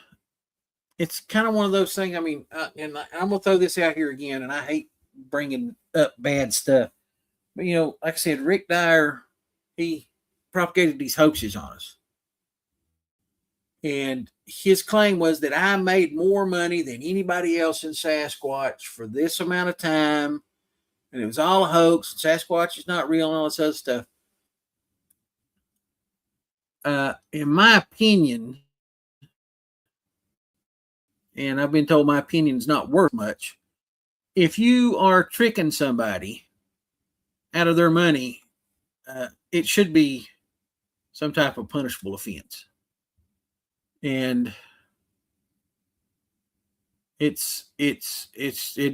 kind of one of those things. I mean, and I'm going to throw this out here again, and I hate bringing up bad stuff. But, like I said, Rick Dyer, he propagated these hoaxes on us. And his claim was that I made more money than anybody else in Sasquatch for this amount of time. And it was all a hoax. And Sasquatch is not real and all this other stuff. In my opinion, and I've been told my opinion is not worth much, if you are tricking somebody out of their money, it should be some type of punishable offense. And it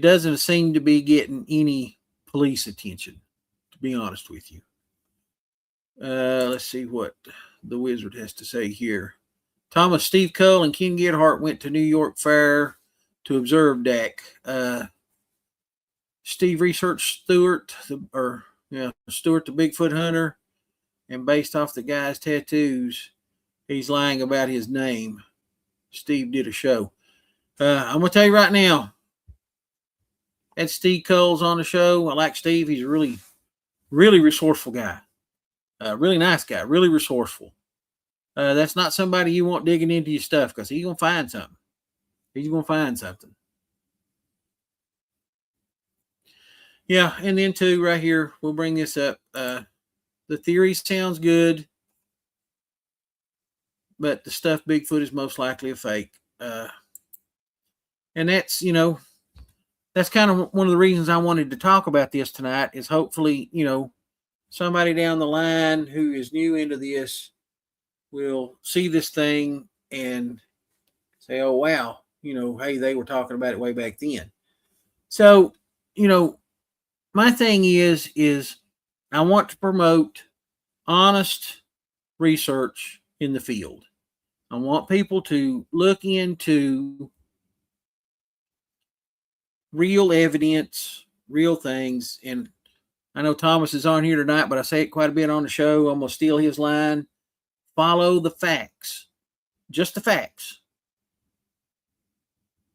doesn't seem to be getting any police attention, to be honest with you. Let's see what the wizard has to say here. Thomas, Steve Cull, and Ken Gethart went to New York Fair to observe Dak. Steve researched Stewart the Bigfoot Hunter, and based off the guy's tattoos, he's lying about his name. Steve did a show. I'm going to tell you right now, that Steve Cull's on the show. I like Steve. He's a really, really resourceful guy. Really nice guy. Really resourceful. That's not somebody you want digging into your stuff, because he's going to find something. He's going to find something. Yeah, and then too, right here, we'll bring this up. The theory sounds good, but the stuffed Bigfoot is most likely a fake. And that's, that's kind of one of the reasons I wanted to talk about this tonight, is hopefully, somebody down the line who is new into this will see this thing and say, oh, wow, hey, they were talking about it way back then. So, my thing is I want to promote honest research in the field. I want people to look into real evidence, real things. And I know Thomas is on here tonight, but I say it quite a bit on the show. I'm going to steal his line. Follow the facts. Just the facts.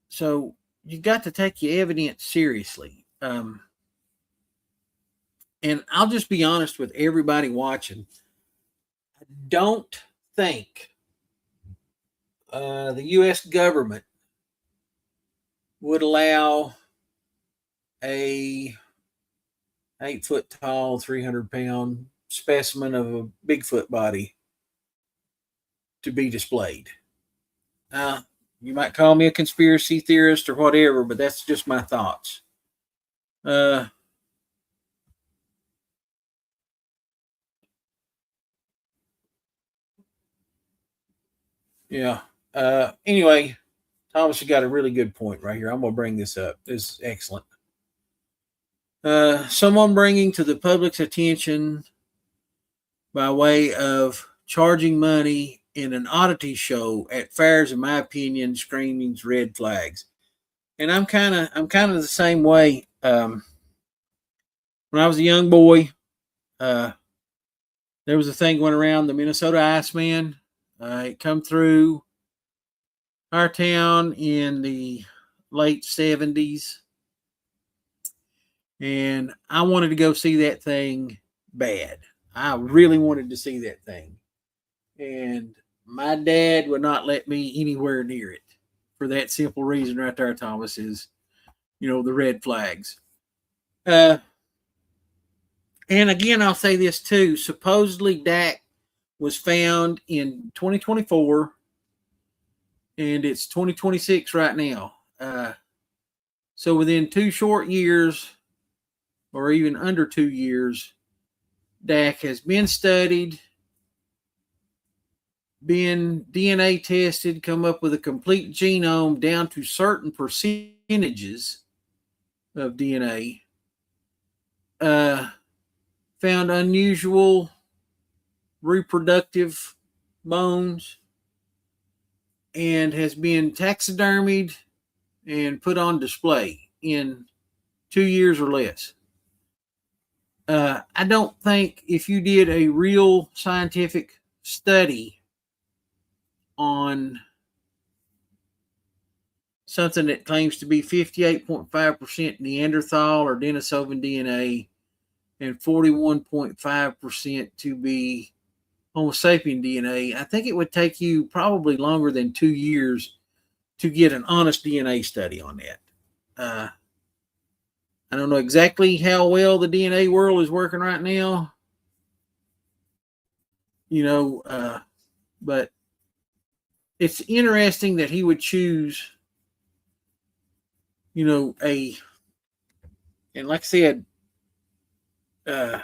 So you got to take your evidence seriously. And I'll just be honest with everybody watching. I don't think the U.S. government would allow a 8-foot tall, 300-pound specimen of a Bigfoot body to be displayed? You might call me a conspiracy theorist or whatever, but that's just my thoughts. Yeah. Anyway, Thomas, you got a really good point right here. I'm going to bring this up. This is excellent. Someone bringing to the public's attention by way of charging money in an oddity show at fairs, in my opinion, screams red flags. And I'm kind of the same way. When I was a young boy, there was a thing went around, the Minnesota Iceman. It come through our town in the late 70s. And I wanted to go see that thing bad. I really wanted to see that thing. And my dad would not let me anywhere near it for that simple reason right there, Thomas, is, the red flags. And again, I'll say this too. Supposedly Dak was found in 2024 and it's 2026 right now. So within 2 short years, or even under 2 years, Dak has been studied, been DNA tested, come up with a complete genome down to certain percentages of DNA, found unusual reproductive bones, and has been taxidermied and put on display in 2 years or less. I don't think if you did a real scientific study on something that claims to be 58.5% Neanderthal or Denisovan DNA and 41.5% to be Homo sapien DNA, I think it would take you probably longer than 2 years to get an honest DNA study on that. I don't know exactly how well the DNA world is working right now, but it's interesting that he would choose, and like I said, a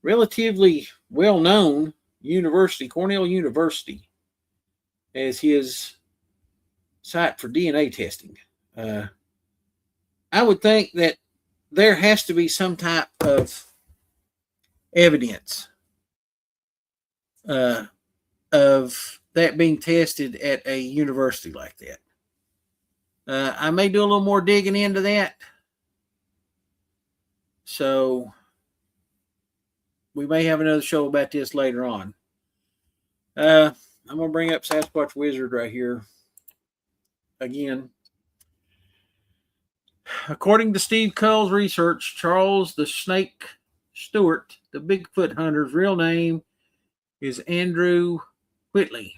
relatively well-known university, Cornell University, as his site for DNA testing. I would think that there has to be some type of evidence of that being tested at a university like that. I may do a little more digging into that. So we may have another show about this later on. I'm going to bring up Sasquatch Wizard right here again. According to Steve Cull's research, Charles the Snake Stewart, the Bigfoot Hunter's real name is Andrew Whitley.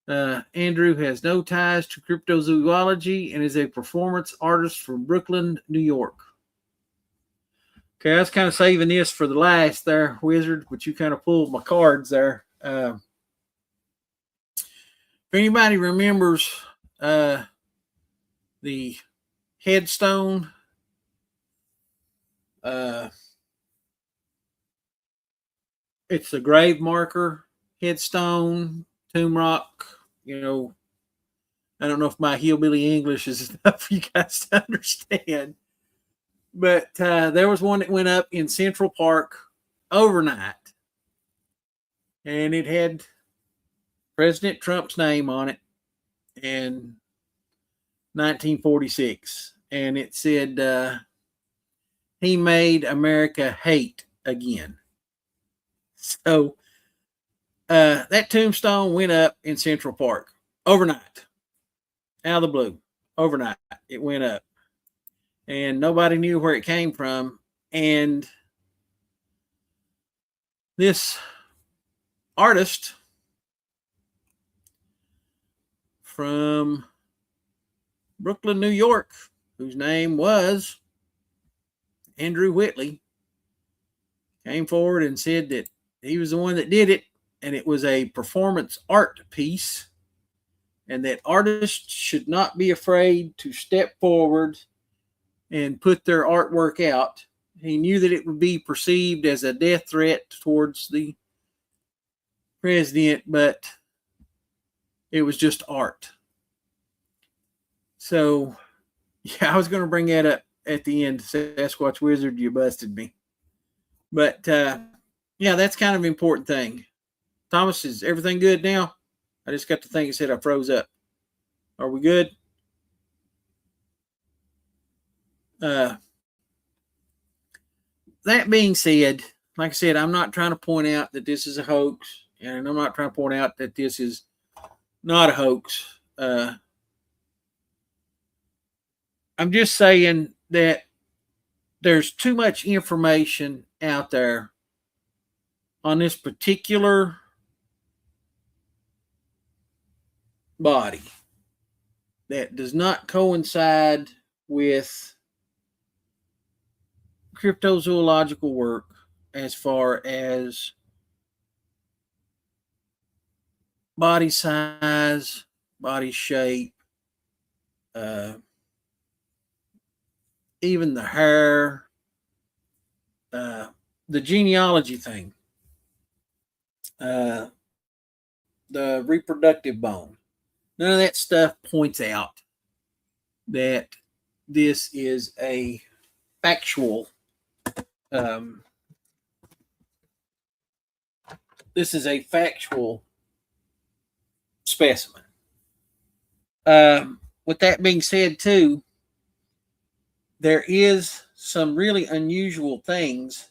Andrew has no ties to cryptozoology and is a performance artist from Brooklyn, New York. Okay, I was kind of saving this for the last there, Wizard, but you kind of pulled my cards there. If anybody remembers the headstone, it's the grave marker, headstone, tomb rock. I don't know if my hillbilly English is enough for you guys to understand. But there was one that went up in Central Park overnight. And it had President Trump's name on it in 1946. And it said, he made America hate again. So that tombstone went up in Central Park overnight, out of the blue. Overnight, it went up, and nobody knew where it came from. And this artist from Brooklyn, New York, whose name was Andrew Whitley, came forward and said that he was the one that did it, and it was a performance art piece, and that artists should not be afraid to step forward and put their artwork out. He knew that it would be perceived as a death threat towards the president, but it was just art. So, yeah, I was going to bring that up at the end. Sasquatch Wizard, you busted me. But, yeah, that's kind of an important thing. Thomas, is everything good now? I just got to think it said I froze up. Are we good? That being said, like I said, I'm not trying to point out that this is a hoax, and I'm not trying to point out that this is not a hoax. I'm just saying that there's too much information out there on this particular body that does not coincide with cryptozoological work as far as body size, body shape, even the hair, the genealogy thing, the reproductive bone. None of that stuff points out that this is a factual specimen. With that being said, too, there is some really unusual things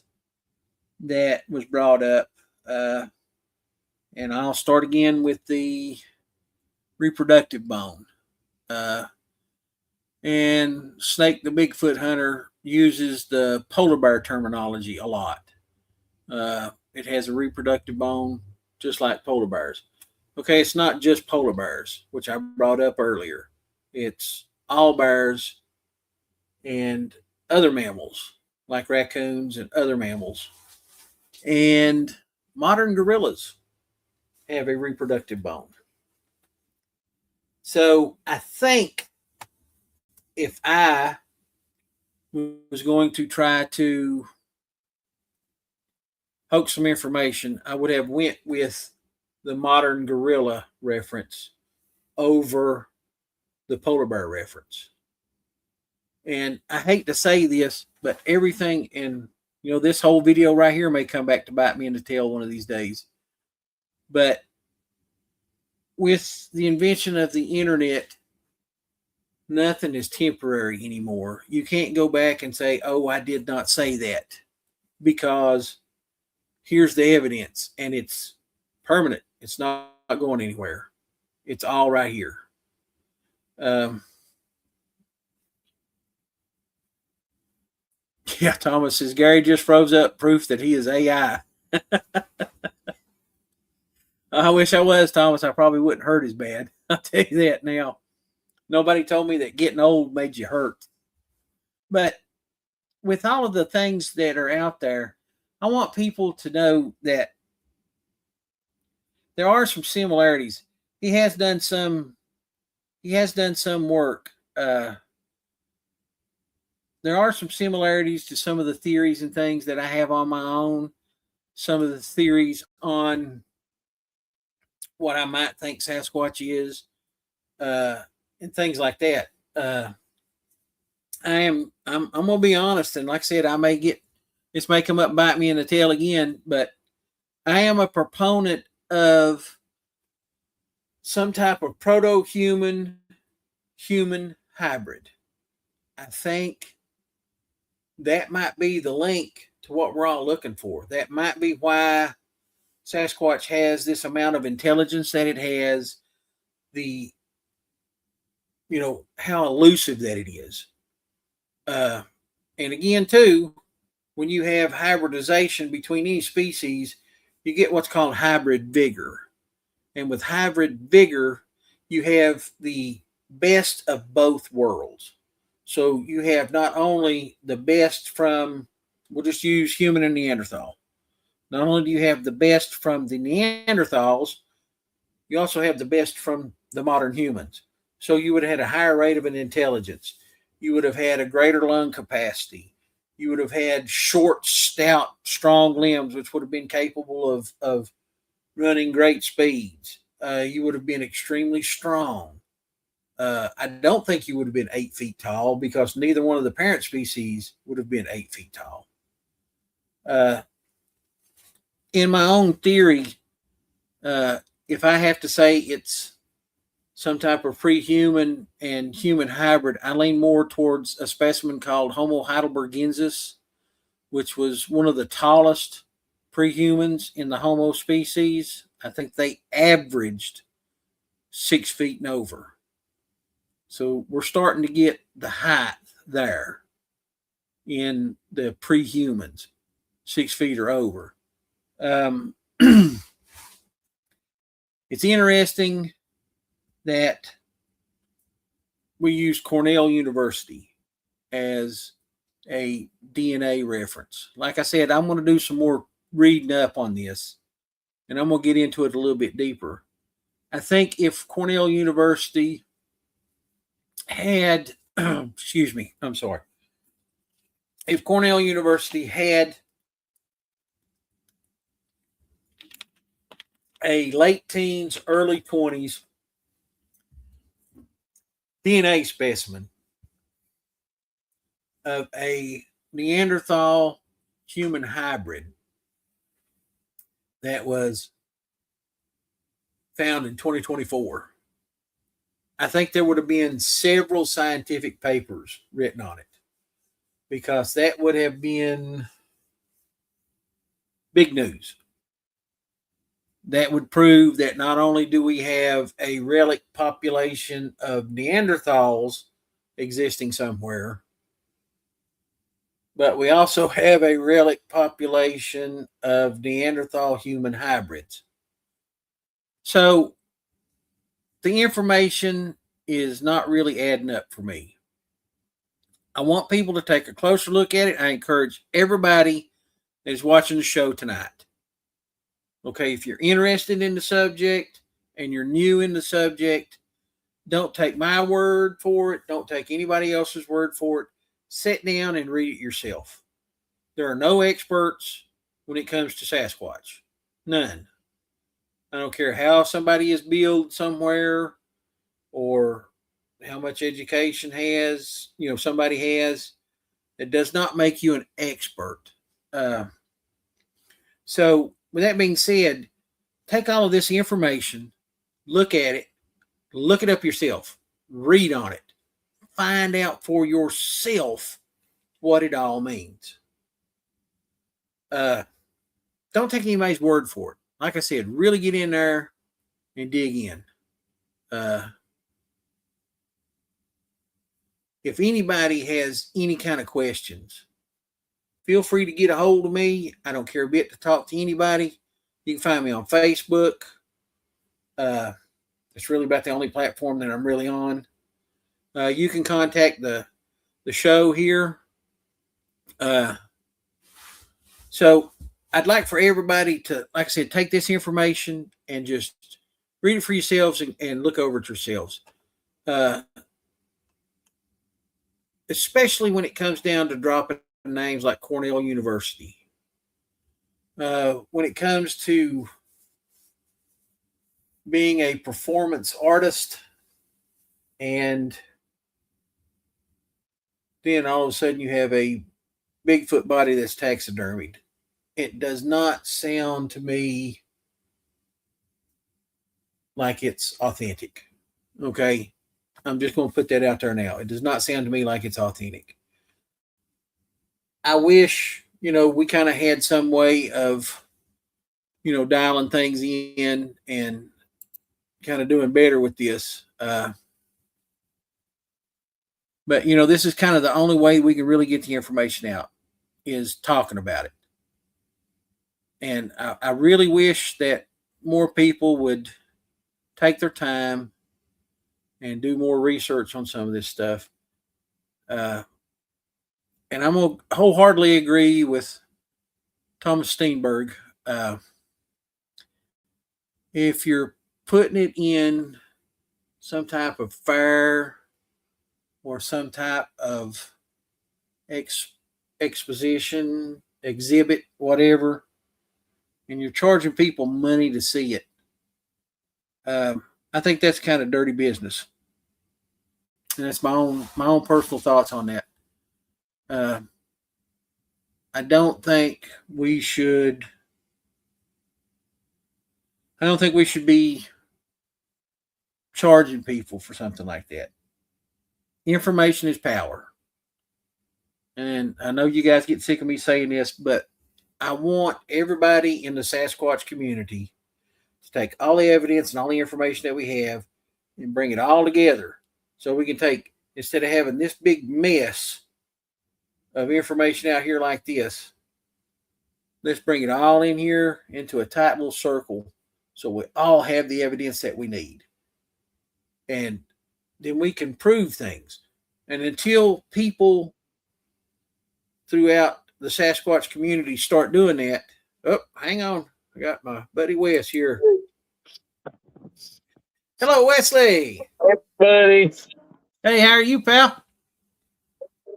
that was brought up. And I'll start again with the reproductive bone. And Snake the Bigfoot Hunter uses the polar bear terminology a lot. It has a reproductive bone just like polar bears. Okay, it's not just polar bears, which I brought up earlier. It's all bears and other mammals like raccoons and other mammals. And modern gorillas have a reproductive bone. So I think if I was going to try to hoax some information, I would have went with the modern gorilla reference over the polar bear reference. And I hate to say this, but everything in, this whole video right here may come back to bite me in the tail one of these days. But with the invention of the internet, nothing is temporary anymore. You can't go back and say, oh, I did not say that, because here's the evidence and it's permanent. It's not going anywhere. It's all right here. Yeah, Thomas says Gary just froze up, proof that he is AI. I wish I was, Thomas. I probably wouldn't hurt as bad. I'll tell you that now. Nobody told me that getting old made you hurt. But with all of the things that are out there, I want people to know that there are some similarities. He has done some work. There are some similarities to some of the theories and things that I have on my own. Some of the theories on what I might think Sasquatch is, and things like that. I'm gonna be honest, and like I said, this may come up bite me in the tail again, but I am a proponent of some type of proto-human human hybrid. I think that might be the link to what we're all looking for. That might be why Sasquatch has this amount of intelligence that it has, how elusive that it is. And again, too, when you have hybridization between any species, you get what's called hybrid vigor. And with hybrid vigor, you have the best of both worlds. So you have not only the best from, we'll just use human and Neanderthal. Not only do you have the best from the Neanderthals, you also have the best from the modern humans. So you would have had a higher rate of an intelligence. You would have had a greater lung capacity. You would have had short, stout, strong limbs, which would have been capable of running great speeds. You would have been extremely strong. I don't think you would have been 8 feet tall because neither one of the parent species would have been 8 feet tall. In my own theory, if I have to say it's some type of pre-human and human hybrid, I lean more towards a specimen called Homo heidelbergensis, which was one of the tallest pre-humans in the Homo species. I think they averaged 6 feet and over. So we're starting to get the height there in the pre-humans, 6 feet or over. It's interesting that we use Cornell University as a DNA reference. Like I said, I'm going to do some more reading up on this, and I'm going to get into it a little bit deeper. I think if Cornell University had, excuse me, I'm sorry. If Cornell University had a late teens, early 20s DNA specimen of a Neanderthal human hybrid that was found in 2024, I think there would have been several scientific papers written on it, because that would have been big news. That would prove that not only do we have a relic population of Neanderthals existing somewhere, but we also have a relic population of Neanderthal human hybrids. So the information is not really adding up for me. I want people to take a closer look at it. I encourage everybody that is watching the show tonight. Okay, if you're interested in the subject and you're new in the subject, don't take my word for it. Don't take anybody else's word for it. Sit down and read it yourself. There are no experts when it comes to Sasquatch. None. I don't care how somebody is billed somewhere or how much education somebody has. It does not make you an expert. So with that being said, take all of this information, look at it, look it up yourself, read on it, find out for yourself what it all means. Don't take anybody's word for it. Like I said, really get in there and dig in. If anybody has any kind of questions, feel free to get a hold of me. I don't care a bit to talk to anybody. You can find me on Facebook. It's really about the only platform that I'm really on. You can contact the show here. So I'd like for everybody to, like I said, take this information and just read it for yourselves and look over it yourselves. Especially when it comes down to dropping names like Cornell University. When it comes to being a performance artist and then all of a sudden you have a Bigfoot body that's taxidermied, it does not sound to me like it's authentic. Okay? I'm just going to put that out there now. It does not sound to me like it's authentic. I wish, we kind of had some way of, dialing things in and kind of doing better with this. But, this is kind of the only way we can really get the information out is talking about it. And I really wish that more people would take their time and do more research on some of this stuff. And I'm going to wholeheartedly agree with Thomas Steenberg. If you're putting it in some type of fair or some type of exposition, exhibit, whatever, and you're charging people money to see it, I think that's kind of dirty business. And that's my own personal thoughts on that. I don't think we should be charging people for something like that. Information is power. And I know you guys get sick of me saying this, but I want everybody in the Sasquatch community to take all the evidence and all the information that we have and bring it all together so we can take, instead of having this big mess of information out here like this, let's bring it all in here into a tight little circle so we all have the evidence that we need. And then we can prove things. And until people throughout the Sasquatch community start doing that, oh, hang on. I got my buddy Wes here. Hello, Wesley. Hey, buddy. Hey, how are you, pal?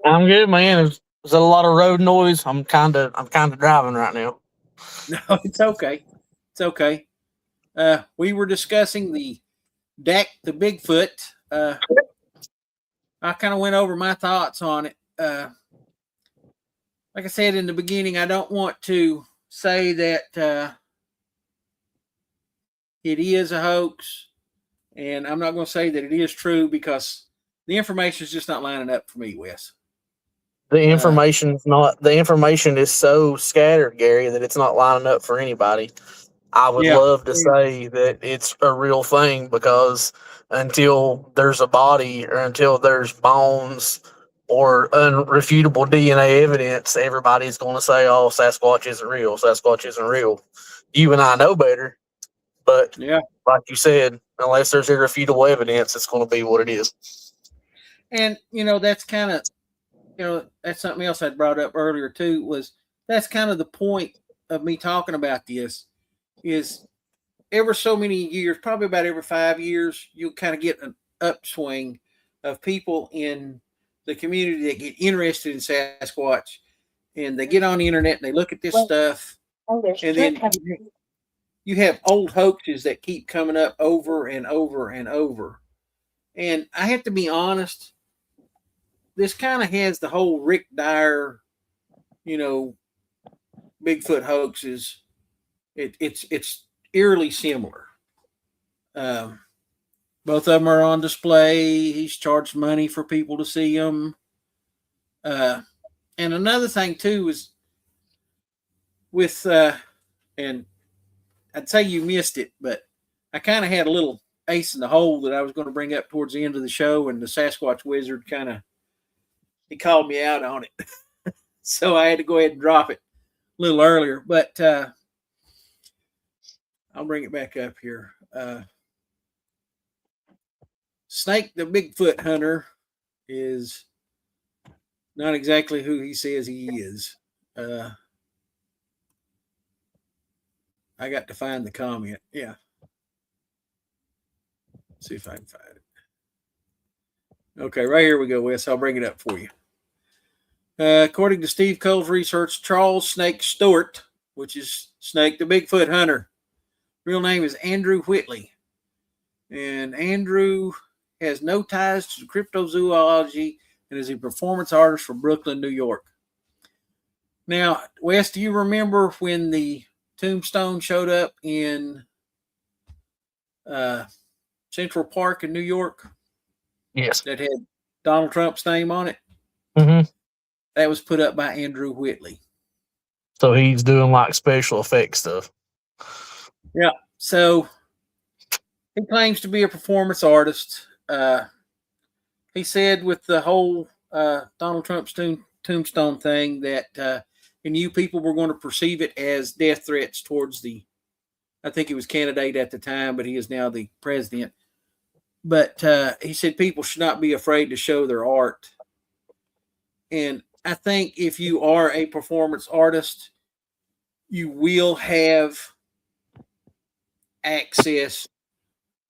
I'm good, man. There's a lot of road noise. I'm kind of driving right now. No, it's okay. It's okay. We were discussing the Dept the Bigfoot. I kind of went over my thoughts on it. Like I said in the beginning, I don't want to say that it is a hoax, and I'm not going to say that it is true because the information is just not lining up for me, Wes. The information is so scattered, Gary, that it's not lining up for anybody. I would love to say that it's a real thing because until there's a body or until there's bones or unrefutable DNA evidence, everybody's going to say, oh, Sasquatch isn't real. Sasquatch isn't real. You and I know better. But like you said, unless there's irrefutable evidence, it's going to be what it is. And, that's kind of, that's something else I brought up earlier too, was that's kind of the point of me talking about this is ever so many years, probably about every 5 years, you'll kind of get an upswing of people in the community that get interested in Sasquatch, and they get on the internet and they look at this stuff, and then you have old hoaxes that keep coming up over and over and over. And I have to be honest, this kind of has the whole Rick Dyer, Bigfoot hoaxes. It's eerily similar. Both of them are on display. He's charged money for people to see them. And another thing too is with, and I'd say you missed it, but I kind of had a little ace in the hole that I was going to bring up towards the end of the show, and the Sasquatch wizard he called me out on it. So I had to go ahead and drop it a little earlier, but I'll bring it back up here. Snake the Bigfoot Hunter is not exactly who he says he is. I got to find the comment. Yeah. Let's see if I can find it. Okay, right here we go, Wes. I'll bring it up for you. According to Steve Cole's research, Charles Snake Stewart, which is Snake the Bigfoot Hunter, real name is Andrew Whitley. And Andrew has no ties to cryptozoology and is a performance artist from Brooklyn, New York. Now, Wes, do you remember when the tombstone showed up in Central Park in New York? Yes. That had Donald Trump's name on it? Mm-hmm. That was put up by Andrew Whitley. So he's doing like special effects stuff. Yeah. So he claims to be a performance artist. He said with the whole Donald Trump's tombstone thing that and you people were going to perceive it as death threats towards I think he was candidate at the time, but he is now the president. But he said people should not be afraid to show their art. And I think if you are a performance artist, you will have access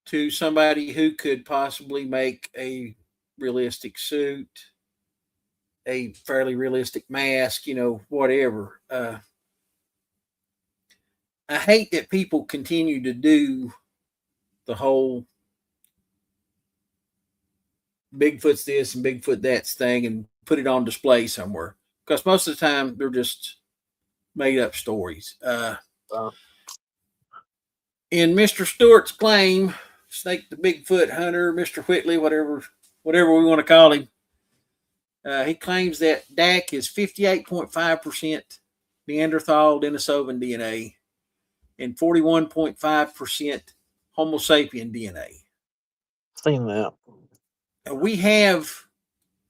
to somebody who could possibly make a realistic suit, a fairly realistic mask, whatever. I hate that people continue to do the whole Bigfoot's this and Bigfoot that's thing and put it on display somewhere, because most of the time they're just made up stories. In Mr. Stewart's claim, Snake the Bigfoot Hunter, Mr. Whitley, whatever we want to call him, he claims that Dak is 58.5% Neanderthal Denisovan DNA and 41.5% Homo sapien DNA. Seen that. We have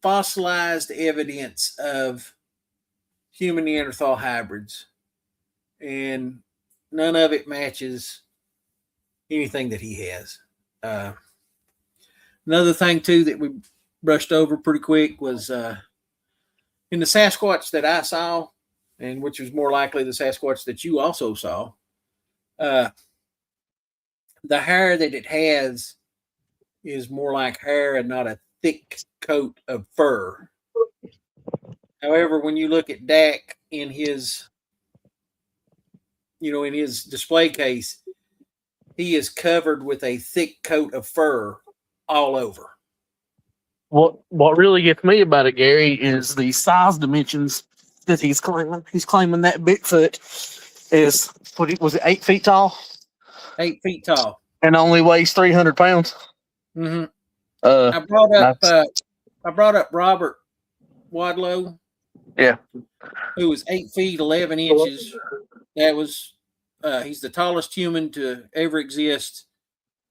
fossilized evidence of human Neanderthal hybrids, and none of it matches anything that he has. Another thing, too, that we brushed over pretty quick was in the Sasquatch that I saw, and which was more likely the Sasquatch that you also saw, the hair that it has is more like hair and not a thick coat of fur. However, when you look at Dak in his display case, he is covered with a thick coat of fur all over. What really gets me about it, Gary, is the size dimensions that he's claiming. He's claiming that Bigfoot is, was it 8 feet tall? 8 feet tall. And only weighs 300 pounds. Mm-hmm. I brought up Robert Wadlow. Yeah. Who was 8 feet 11 inches. That was he's the tallest human to ever exist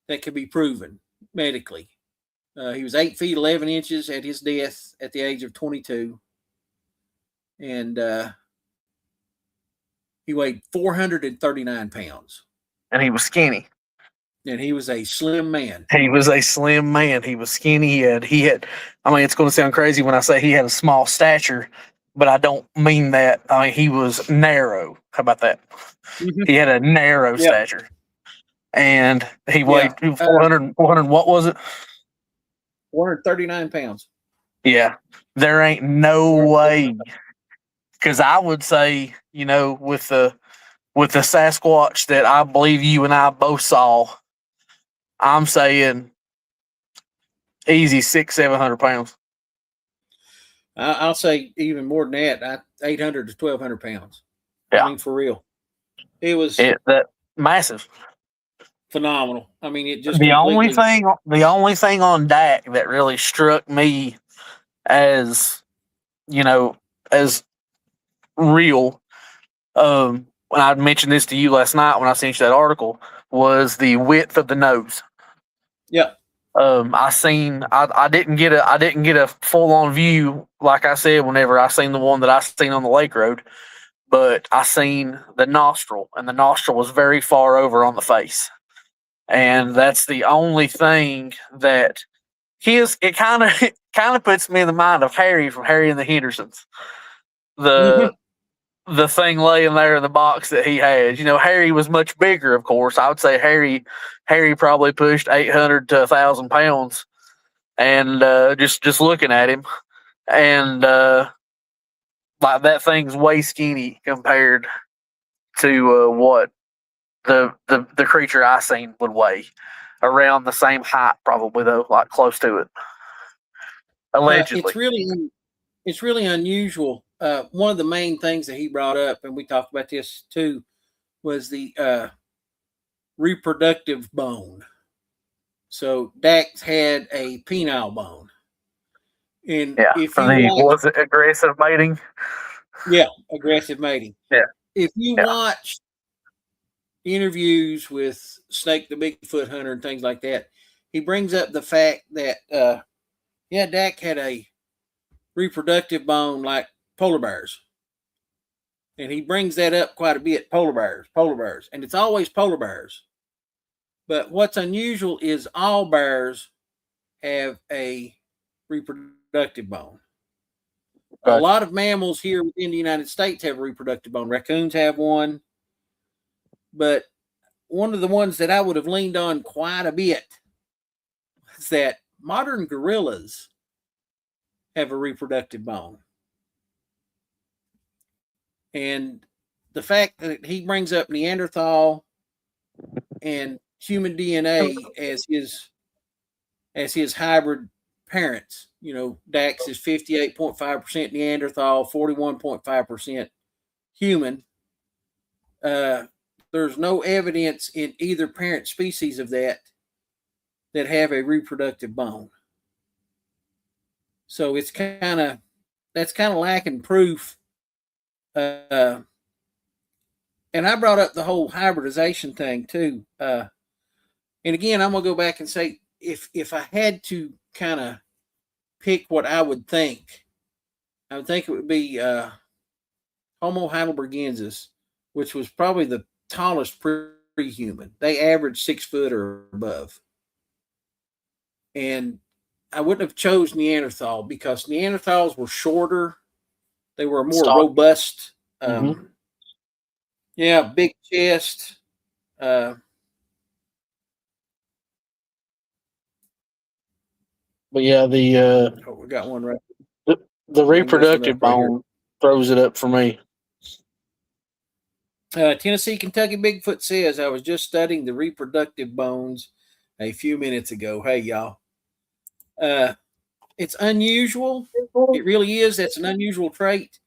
that could be proven medically. He was 8 feet 11 inches at his death at the age of 22. And he weighed 439 pounds. And he was skinny. And he was a slim man. He was a slim man. He was skinny. He had, I mean, it's going to sound crazy when I say he had a small stature, but I don't mean that. I mean, he was narrow. How about that? Mm-hmm. He had a narrow stature. And he weighed 400, what was it? 439 pounds. Yeah. There ain't no way. Because I would say, with the Sasquatch that I believe you and I both saw, I'm saying easy 600-700 pounds. I'll say even more than that, 800 to 1,200 pounds. Yeah. I mean, for real. It was that massive. Phenomenal. I mean, it just the only thing on Dak that really struck me as, as real, when I mentioned this to you last night when I sent you that article, was the width of the nose. Yeah. I didn't get a full on view, like I said, whenever I seen the one that I seen on the lake road, but I seen the nostril, and the nostril was very far over on the face. And that's the only thing that it kind of puts me in the mind of Harry from Harry and the Hendersons. The thing laying there in the box that he had. Harry was much bigger, of course. I would say Harry probably pushed 800 to 1,000 pounds. And just looking at him, and like that thing's way skinny compared to what the creature I seen would weigh. Around the same height, probably, though, like close to it. Allegedly. It's really unusual. One of the main things that he brought up, and we talked about this too, was the reproductive bone. So Dax had a penile bone. And was it aggressive mating? Yeah, aggressive mating. Yeah. If you watch interviews with Snake the Bigfoot Hunter and things like that, he brings up the fact that Dak had a reproductive bone like polar bears. And he brings that up quite a bit, polar bears. And it's always polar bears. But what's unusual is all bears have a reproductive bone. A lot of mammals here within the United States have a reproductive bone. Raccoons have one. But one of the ones that I would have leaned on quite a bit is that modern gorillas have a reproductive bone. And the fact that he brings up Neanderthal and human DNA as his hybrid parents, Dax is 58.5% Neanderthal, 41.5% human. There's no evidence in either parent species of that have a reproductive bone. So that's kind of lacking proof. And I brought up the whole hybridization thing too. And again, I'm gonna go back and say if I had to kind of pick what I would think it would be Homo heidelbergensis, which was probably the tallest pre-human. They averaged 6 foot or above. And I wouldn't have chose Neanderthal because Neanderthals were shorter. They were more robust. Yeah, big chest. But yeah, we got one right. The reproductive bone right throws it up for me. Tennessee, Kentucky Bigfoot says, I was just studying the reproductive bones a few minutes ago. Hey, y'all. It's unusual. It really is. That's an unusual trait.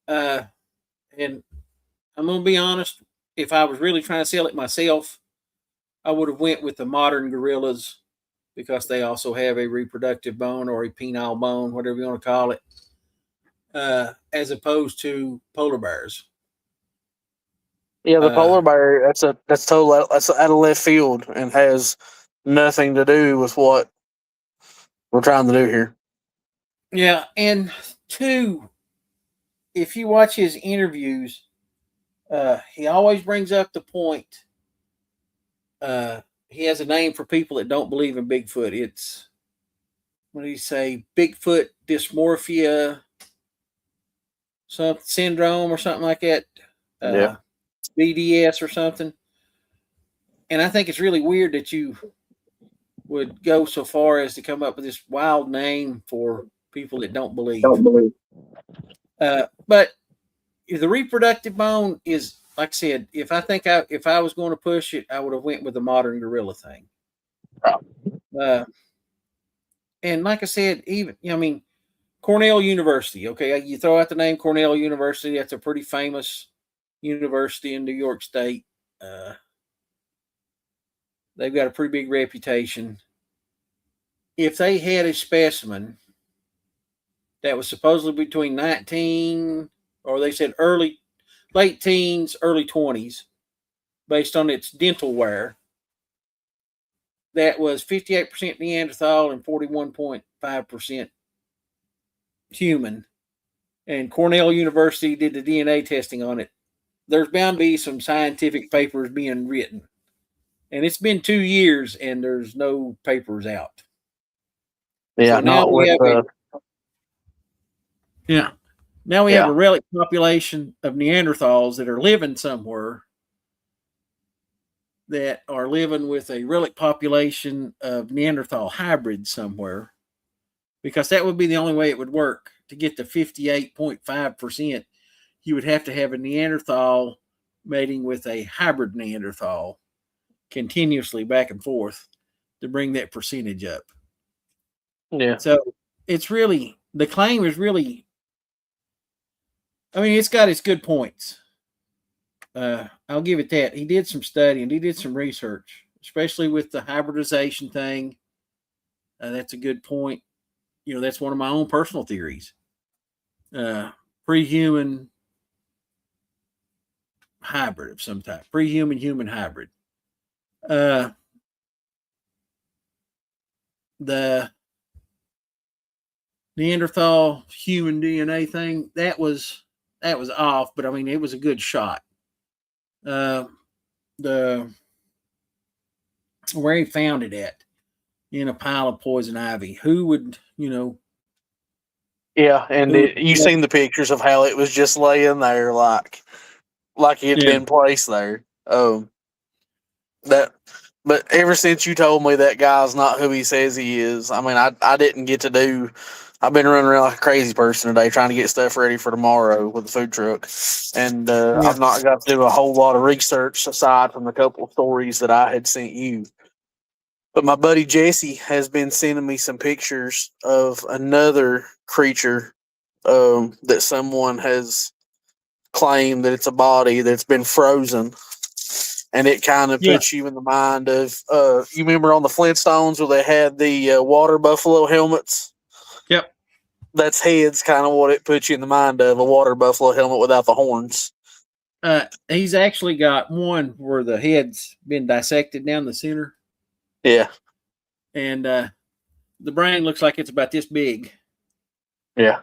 And I'm going to be honest. If I was really trying to sell it myself, I would have went with the modern gorillas because they also have a reproductive bone or a penile bone, whatever you want to call it, as opposed to polar bears. Yeah, the polar bear, that's out of left field and has nothing to do with what we're trying to do here. Yeah, and two, if you watch his interviews, he always brings up the point. He has a name for people that don't believe in Bigfoot. It's, what do you say, Bigfoot dysmorphia, some syndrome or something like that. Yeah. BDS or something. And I think it's really weird that you would go so far as to come up with this wild name for people that don't believe. But the reproductive bone is, like I said, if I was going to push it, I would have went with the modern gorilla thing. And like I said, Cornell University. Okay, you throw out the name Cornell University. That's a pretty famous university in New York State. They've got a pretty big reputation. If they had a specimen that was supposedly between 19, or they said late teens, early 20s, based on its dental wear, that was 58% Neanderthal and 41.5% human, and Cornell University did the DNA testing on it, there's bound to be some scientific papers being written. And it's been 2 years and there's no papers out. Yeah, so now we have now we have a relic population of Neanderthals that are living somewhere that are living with a relic population of Neanderthal hybrids somewhere, because that would be the only way it would work. To get to 58.5%, you would have to have a Neanderthal mating with a hybrid Neanderthal continuously back and forth to bring that percentage up. Yeah. So it's really, the claim is really, it's got its good points. I'll give it that. He did some study and he did some research, especially with the hybridization thing. That's a good point. That's one of my own personal theories. Pre-human hybrid of some type. Pre-human human hybrid. The Neanderthal human DNA thing, that was off, but I mean, it was a good shot. The where he found it at, in a pile of poison ivy. Who would, Yeah, and you seen the pictures of how it was just laying there, like it had been placed there. That, but ever since you told me that guy's not who he says he is, I mean, I didn't get to do. I've been running around like a crazy person today, trying to get stuff ready for tomorrow with the food truck, and I've not got to do a whole lot of research aside from a couple of stories that I had sent you. But my buddy Jesse has been sending me some pictures of another creature that someone has claimed that it's a body that's been frozen. And it kind of puts you in the mind of, you remember on the Flintstones where they had the water buffalo helmets? Yep. That's heads, kind of what it puts you in the mind of, a water buffalo helmet without the horns. He's actually got one where the head's been dissected down the center. Yeah. And the brain looks like it's about this big. Yeah.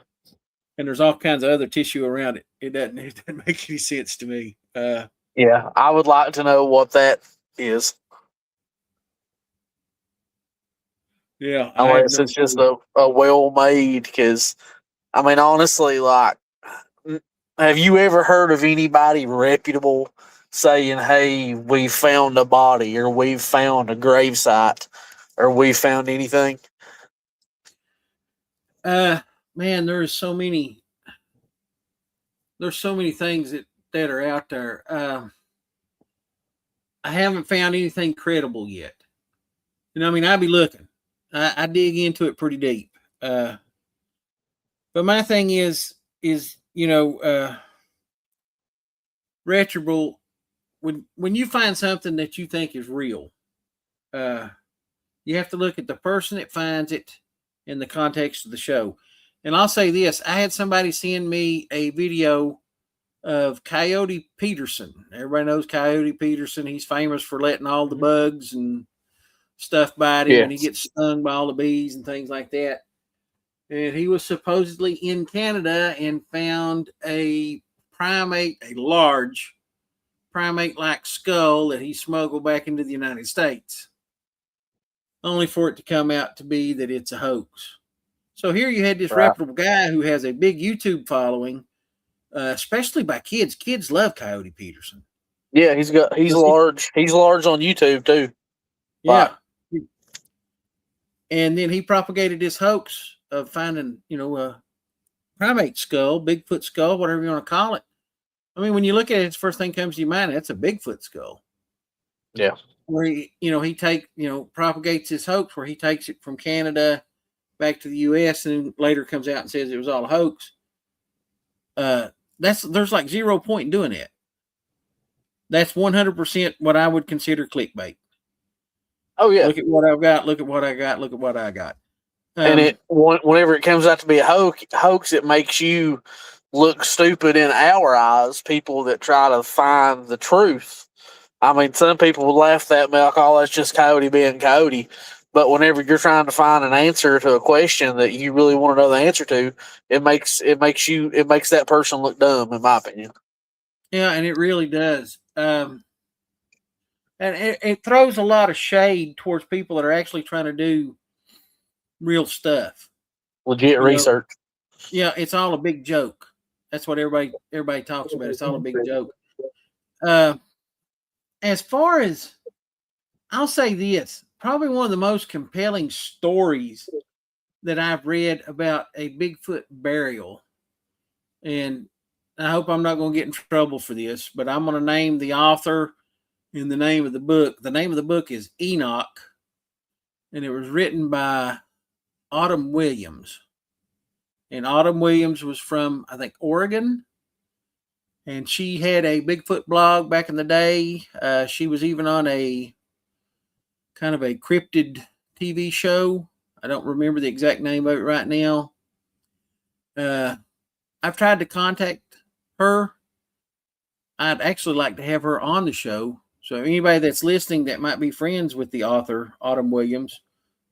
And there's all kinds of other tissue around it. It doesn't make any sense to me. Yeah, I would like to know what that is. Yeah. Unless it's just a well-made, because, I mean, honestly, like, have you ever heard of anybody reputable saying, hey, we found a body, or we've found a gravesite, or we found anything? Man, there's so many things that are out there. I haven't found anything credible yet. I mean, I'd be looking. I dig into it pretty deep. But my thing is, retrobable, when you find something that you think is real, you have to look at the person that finds it in the context of the show. And I'll say this, I had somebody send me a video of Coyote Peterson. Everybody knows Coyote Peterson. He's famous for letting all the bugs and stuff bite him, and he gets stung by all the bees and things like that. And he was supposedly in Canada and found a large primate-like skull that he smuggled back into the United States, only for it to come out to be that it's a hoax. So here you had this reputable guy who has a big YouTube following, especially by kids. Kids love Coyote Peterson. Yeah, he's large. He's large on YouTube too. Yeah. And then he propagated this hoax of finding, a primate skull, Bigfoot skull, whatever you want to call it. I mean, when you look at it, the first thing comes to your mind, that's a Bigfoot skull. Yeah. Where he propagates this hoax where he takes it from Canada back to the U.S. and later comes out and says it was all a hoax. There's like 0 point in doing that. That's 100% what I would consider clickbait. Oh yeah. Look at what I've got. Look at what I got. Look at what I got. And whenever it comes out to be a hoax, it makes you look stupid in our eyes, people that try to find the truth. I mean, some people will laugh at me like, oh, that's just Coyote being Coyote. But whenever you're trying to find an answer to a question that you really want to know the answer to, it makes that person look dumb, in my opinion. Yeah, and it really does. And it throws a lot of shade towards people that are actually trying to do real stuff. Legit research. Yeah, it's all a big joke. That's what everybody talks about. It's all a big joke. As far as, I'll say this, probably one of the most compelling stories that I've read about a Bigfoot burial, and I hope I'm not going to get in trouble for this, but I'm going to name the author and the name of the book. The name of the book is Enoch, and it was written by Autumn Williams. And Autumn Williams was from, I think, Oregon. And she had a Bigfoot blog back in the day. She was even on a kind of a cryptid TV show. I don't remember the exact name of it right now. I've tried to contact her. I'd actually like to have her on the show. So anybody that's listening that might be friends with the author, Autumn Williams,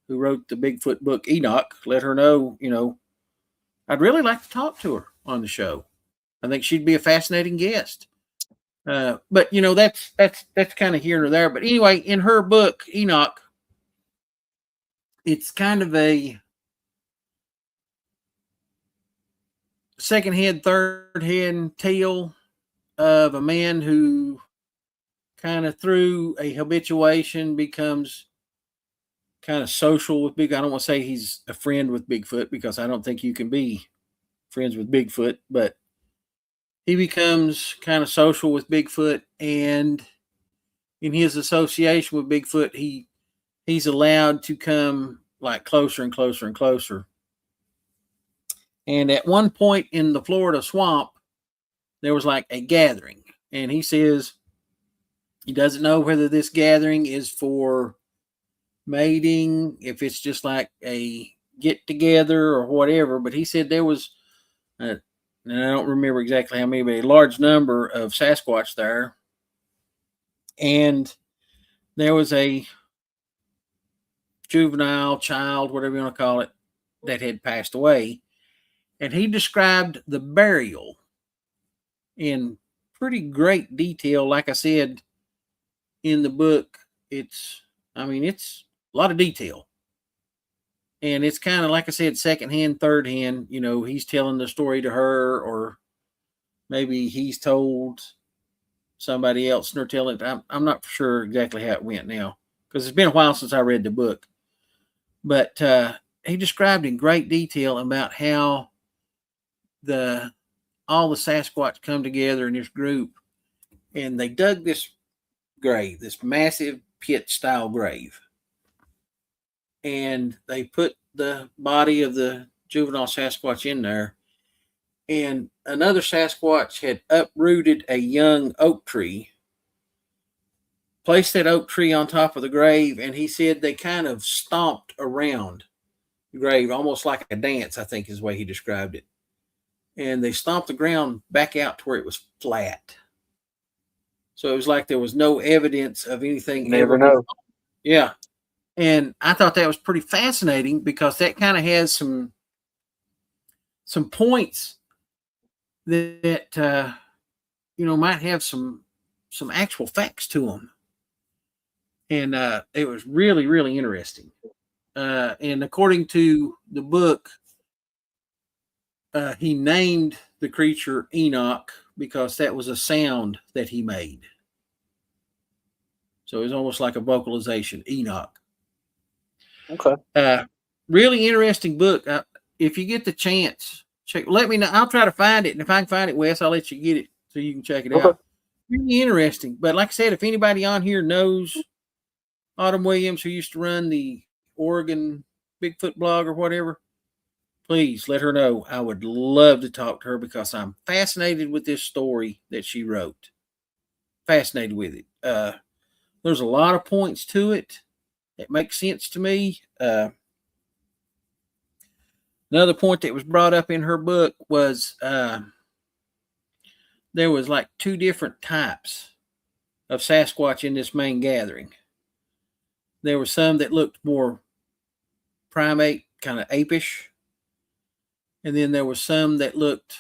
who wrote the Bigfoot book, Enoch, let her know, I'd really like to talk to her on the show. I think she'd be a fascinating guest. But you know, that's kind of here or there. But anyway, in her book, Enoch, it's kind of a second-hand, third-hand tale of a man who kind of through a habituation becomes kind of social with Bigfoot. I don't want to say he's a friend with Bigfoot because I don't think you can be friends with Bigfoot, but he becomes kind of social with Bigfoot, and in his association with Bigfoot, he's allowed to come like closer and closer and closer. And at one point in the Florida swamp, there was like a gathering, and he says he doesn't know whether this gathering is for mating, if it's just like a get together or whatever. But he said there was, and I don't remember exactly how many, but a large number of Sasquatch there. And there was a juvenile child, whatever you want to call it, that had passed away. And he described the burial in pretty great detail. Like I said in the book, it's a lot of detail. And it's kind of, like I said, second hand, third hand. You know, he's telling the story to her, or maybe he's told somebody else and they're telling it. I'm not sure exactly how it went now, because it's been a while since I read the book. But he described in great detail about how all the Sasquatch come together in this group, and they dug this grave, this massive pit style grave, and they put the body of the juvenile Sasquatch in there, and another Sasquatch had uprooted a young oak tree, placed that oak tree on top of the grave, and he said they kind of stomped around the grave, almost like a dance, I think is the way he described it. And they stomped the ground back out to where it was flat. So it was like there was no evidence of anything. Never know. Yeah. And I thought that was pretty fascinating, because that kind of has some points that might have some actual facts to them. And it was really, really interesting. And according to the book, he named the creature Enoch because that was a sound that he made. So it was almost like a vocalization, Enoch. Okay. Really interesting book. If you get the chance, let me know. I'll try to find it. And if I can find it, Wes, I'll let you get it so you can check it out. Really interesting. But like I said, if anybody on here knows Autumn Williams, who used to run the Oregon Bigfoot blog or whatever, please let her know. I would love to talk to her, because I'm fascinated with this story that she wrote. Fascinated with it. There's a lot of points to it that make sense to me. Another point that was brought up in her book was there was like two different types of Sasquatch in this main gathering. There were some that looked more primate, kind of apish. And then there were some that looked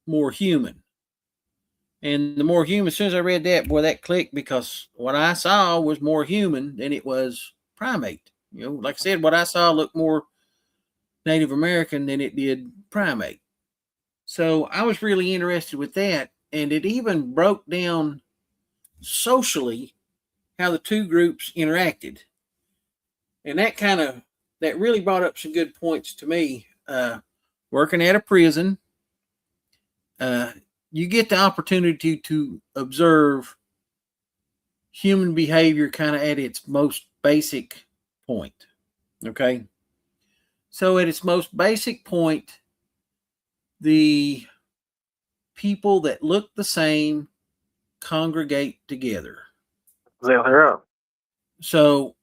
more human. And the more human, as soon as I read that, boy, that clicked, because what I saw was more human than it was primate. You know, like I said, what I saw looked more Native American than it did primate. So I was really interested with that. And it even broke down socially how the two groups interacted. And that really brought up some good points to me. Working at a prison, you get the opportunity to observe human behavior kind of at its most basic point. Okay. So at its most basic point, the people that look the same congregate together. So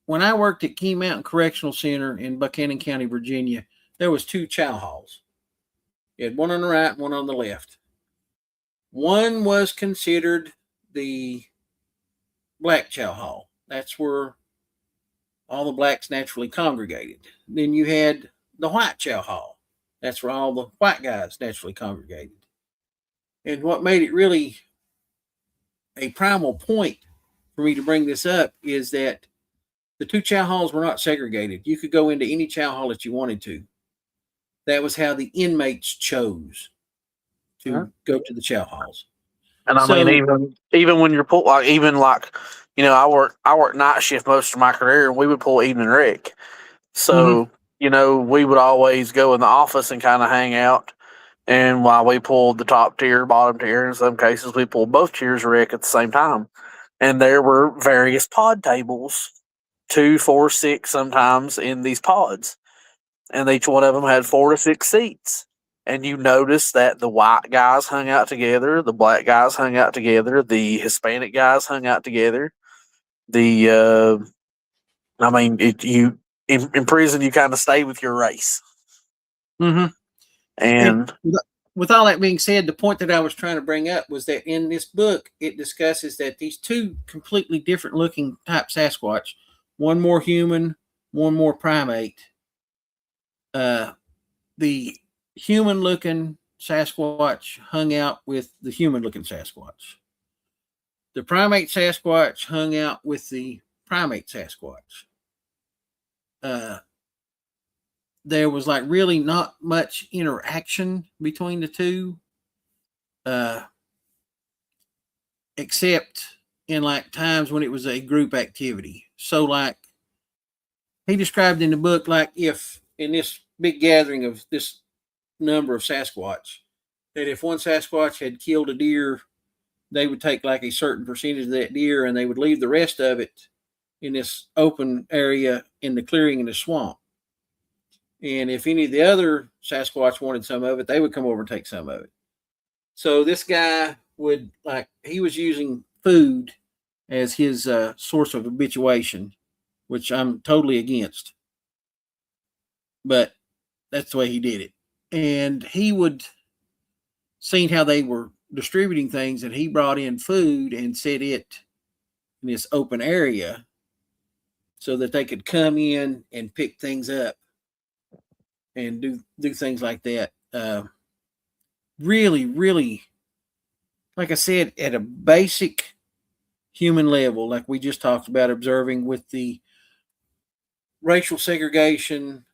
when I worked at Key Mountain Correctional Center in Buchanan County, Virginia, there was two chow halls. You had one on the right and one on the left. One was considered the black chow hall. That's where all the blacks naturally congregated. Then you had the white chow hall. That's where all the white guys naturally congregated. And what made it really a primal point for me to bring this up is that the two chow halls were not segregated. You could go into any chow hall that you wanted to. That was how the inmates chose to go to the chow halls. And I mean, even when you're pulled, I worked night shift most of my career, and we would pull evening rec. So we would always go in the office and kind of hang out. And while we pulled the top tier, bottom tier, in some cases we pulled both tiers of rec at the same time. And there were various pod tables, 2, 4, 6 sometimes in these pods. And each one of them had 4 to 6 seats. And you notice that the white guys hung out together, the black guys hung out together, the Hispanic guys hung out together. In prison you kind of stay with your race. Mm-hmm. And with all that being said, the point that I was trying to bring up was that in this book, it discusses that these two completely different looking type Sasquatch, one more human, one more primate. The human looking Sasquatch hung out with the human looking Sasquatch. The primate Sasquatch hung out with the primate Sasquatch. There was like really not much interaction between the two, except in like times when it was a group activity. So like he described in the book, like if in this big gathering of this number of Sasquatch, that if one Sasquatch had killed a deer, they would take like a certain percentage of that deer and they would leave the rest of it in this open area in the clearing in the swamp. And if any of the other Sasquatch wanted some of it, they would come over and take some of it. So this guy he was using food as his source of habituation, which I'm totally against. But that's the way he did it. And he would seen how they were distributing things, and he brought in food and set it in this open area so that they could come in and pick things up and do things like that. Really, really, like I said, at a basic human level, like we just talked about, observing with the racial segregation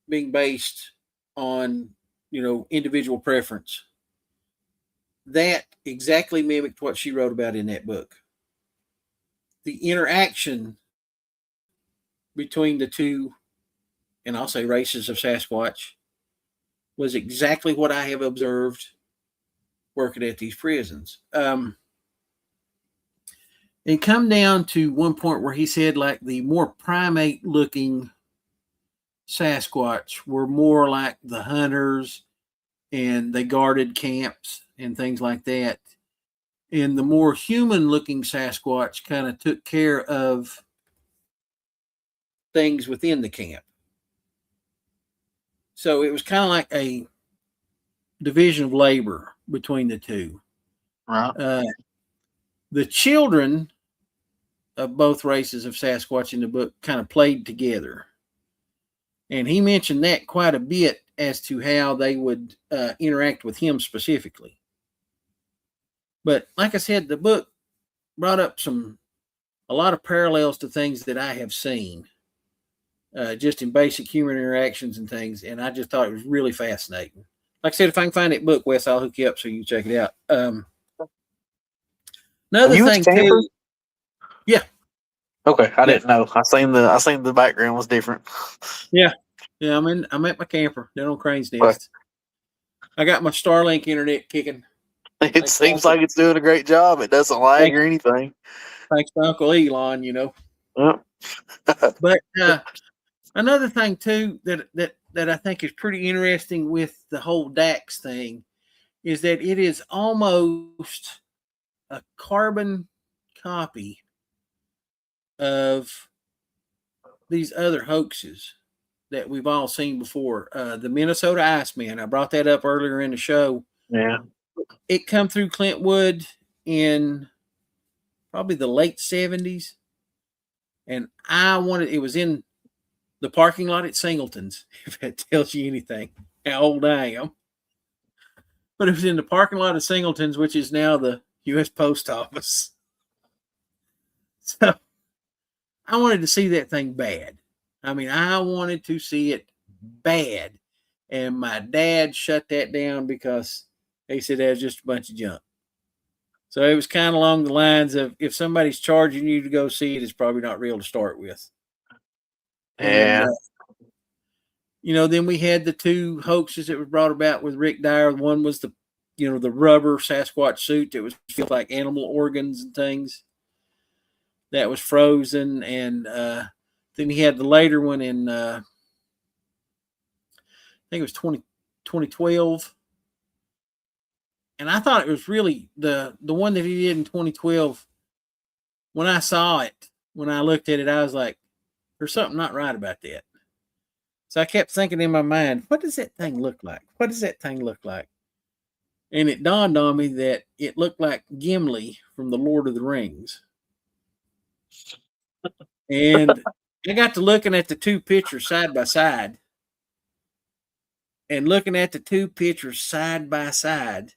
being based on, individual preference. That exactly mimicked what she wrote about in that book. The interaction between the two, and I'll say races of Sasquatch, was exactly what I have observed working at these prisons. It come down to one point where he said like the more primate looking Sasquatch were more like the hunters and they guarded camps and things like that. And the more human looking Sasquatch kind of took care of things within the camp. So it was kind of like a division of labor between the two. Right. The children of both races of Sasquatch in the book kind of played together. And he mentioned that quite a bit as to how they would interact with him specifically. But like I said, the book brought up a lot of parallels to things that I have seen just in basic human interactions and things. And I just thought it was really fascinating. Like I said, if I can find that book, Wes, I'll hook you up so you can check it out. Another thing too. Yeah. Okay, I didn't know. I seen the background was different. Yeah. I'm at my camper down on Crane's Nest. I got my Starlink internet kicking. It seems like it's doing a great job. It doesn't lag or anything. Thanks to Uncle Elon, Yep. But another thing too that I think is pretty interesting with the whole Dax thing is that it is almost a carbon copy of these other hoaxes that we've all seen before. The Minnesota Iceman, I brought that up earlier in the show. Yeah. It come through Clintwood in probably the late 70s. And it was in the parking lot at Singleton's, if that tells you anything, how old I am. but it was in the parking lot of Singleton's, which is now the U.S. Post Office. So I wanted to see that thing bad. I mean, I wanted to see it bad. And my dad shut that down because he said that was just a bunch of junk. So it was kind of along the lines of, if somebody's charging you to go see it, it's probably not real to start with. Yeah. And, you know, then we had the two hoaxes that were brought about with Rick Dyer. One was the, you know, the rubber Sasquatch suit that was filled like animal organs and things that was frozen. And then he had the later one in, I think it was 2012. And I thought it was really the one that he did in 2012. When I saw it, when I looked at it, I was like, there's something not right about that. So I kept thinking in my mind, what does that thing look like? What does that thing look like? And it dawned on me that it looked like Gimli from the Lord of the Rings. And I got to looking at the two pictures side by side. And looking at the two pictures side by side,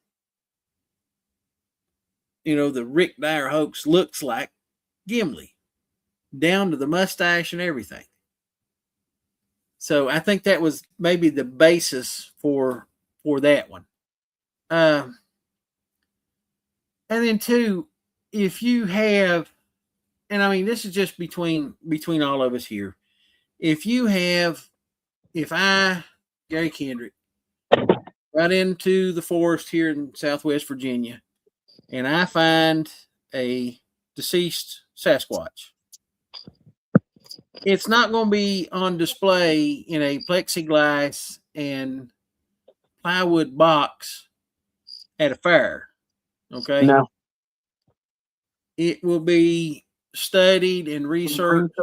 you know, the Rick Dyer hoax looks like Gimli, down to the mustache and everything. So I think that was maybe the basis for that one. And then two, if you have, and I mean, this is just between all of us here. If I, Gary Kendrick, got into the forest here in Southwest Virginia, and I find a deceased Sasquatch, it's not going to be on display in a plexiglass and plywood box at a fair. Okay. No. It will be studied and researched.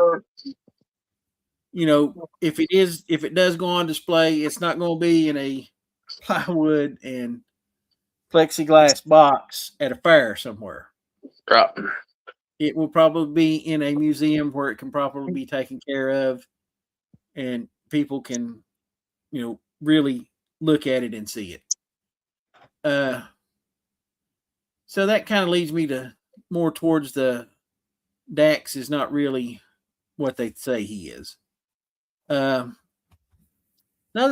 You know, if it does go on display, it's not going to be in a plywood and plexiglass box at a fair somewhere. Right. It will probably be in a museum where it can properly be taken care of, and people can, you know, really look at it and see it. So that kind of leads me to more towards the Dax is not really what they say he is. Another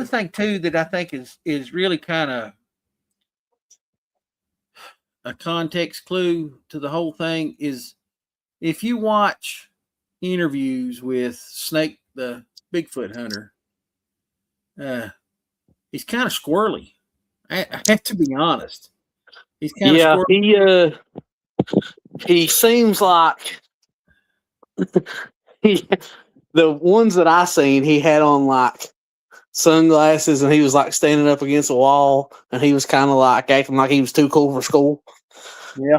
thing too that I think is really kind of a context clue to the whole thing is, if you watch interviews with Snake the Bigfoot Hunter, he's kind of squirrely. I have to be honest. He's kind of squirrely. He seems like the ones that I seen, he had on like sunglasses and he was like standing up against a wall and he was kind of like acting like he was too cool for school. Yeah.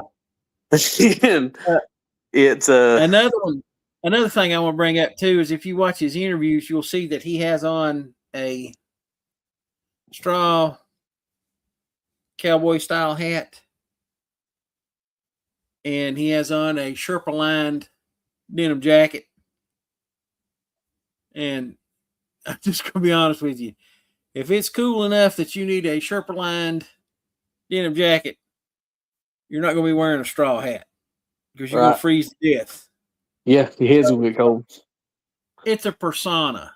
And it's another thing I want to bring up too is, if you watch his interviews, you'll see that he has on a straw cowboy style hat, and he has on a Sherpa lined denim jacket. And I'm just gonna be honest with you, if it's cool enough that you need a Sherpa lined denim jacket, you're not gonna be wearing a straw hat, because you're gonna freeze to death. Yeah, your head's gonna get cold. It's a persona,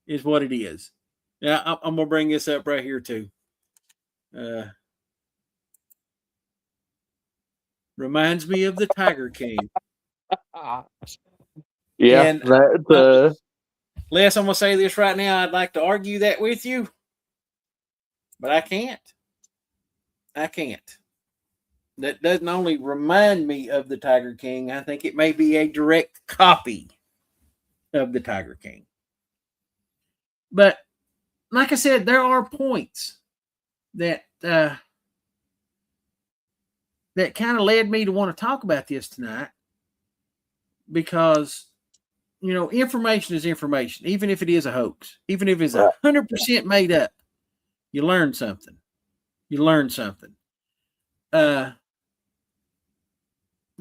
is what it is. Now, I'm gonna bring this up right here too. Reminds me of the Tiger King. Yeah, and Les, I'm gonna say this right now. I'd like to argue that with you, but I can't. That doesn't only remind me of the Tiger King. I think it may be a direct copy of the Tiger King. But like I said, there are points that that kind of led me to want to talk about this tonight, because, you know, information is information, even if it is a hoax, even if it's 100% made up. You learn something. The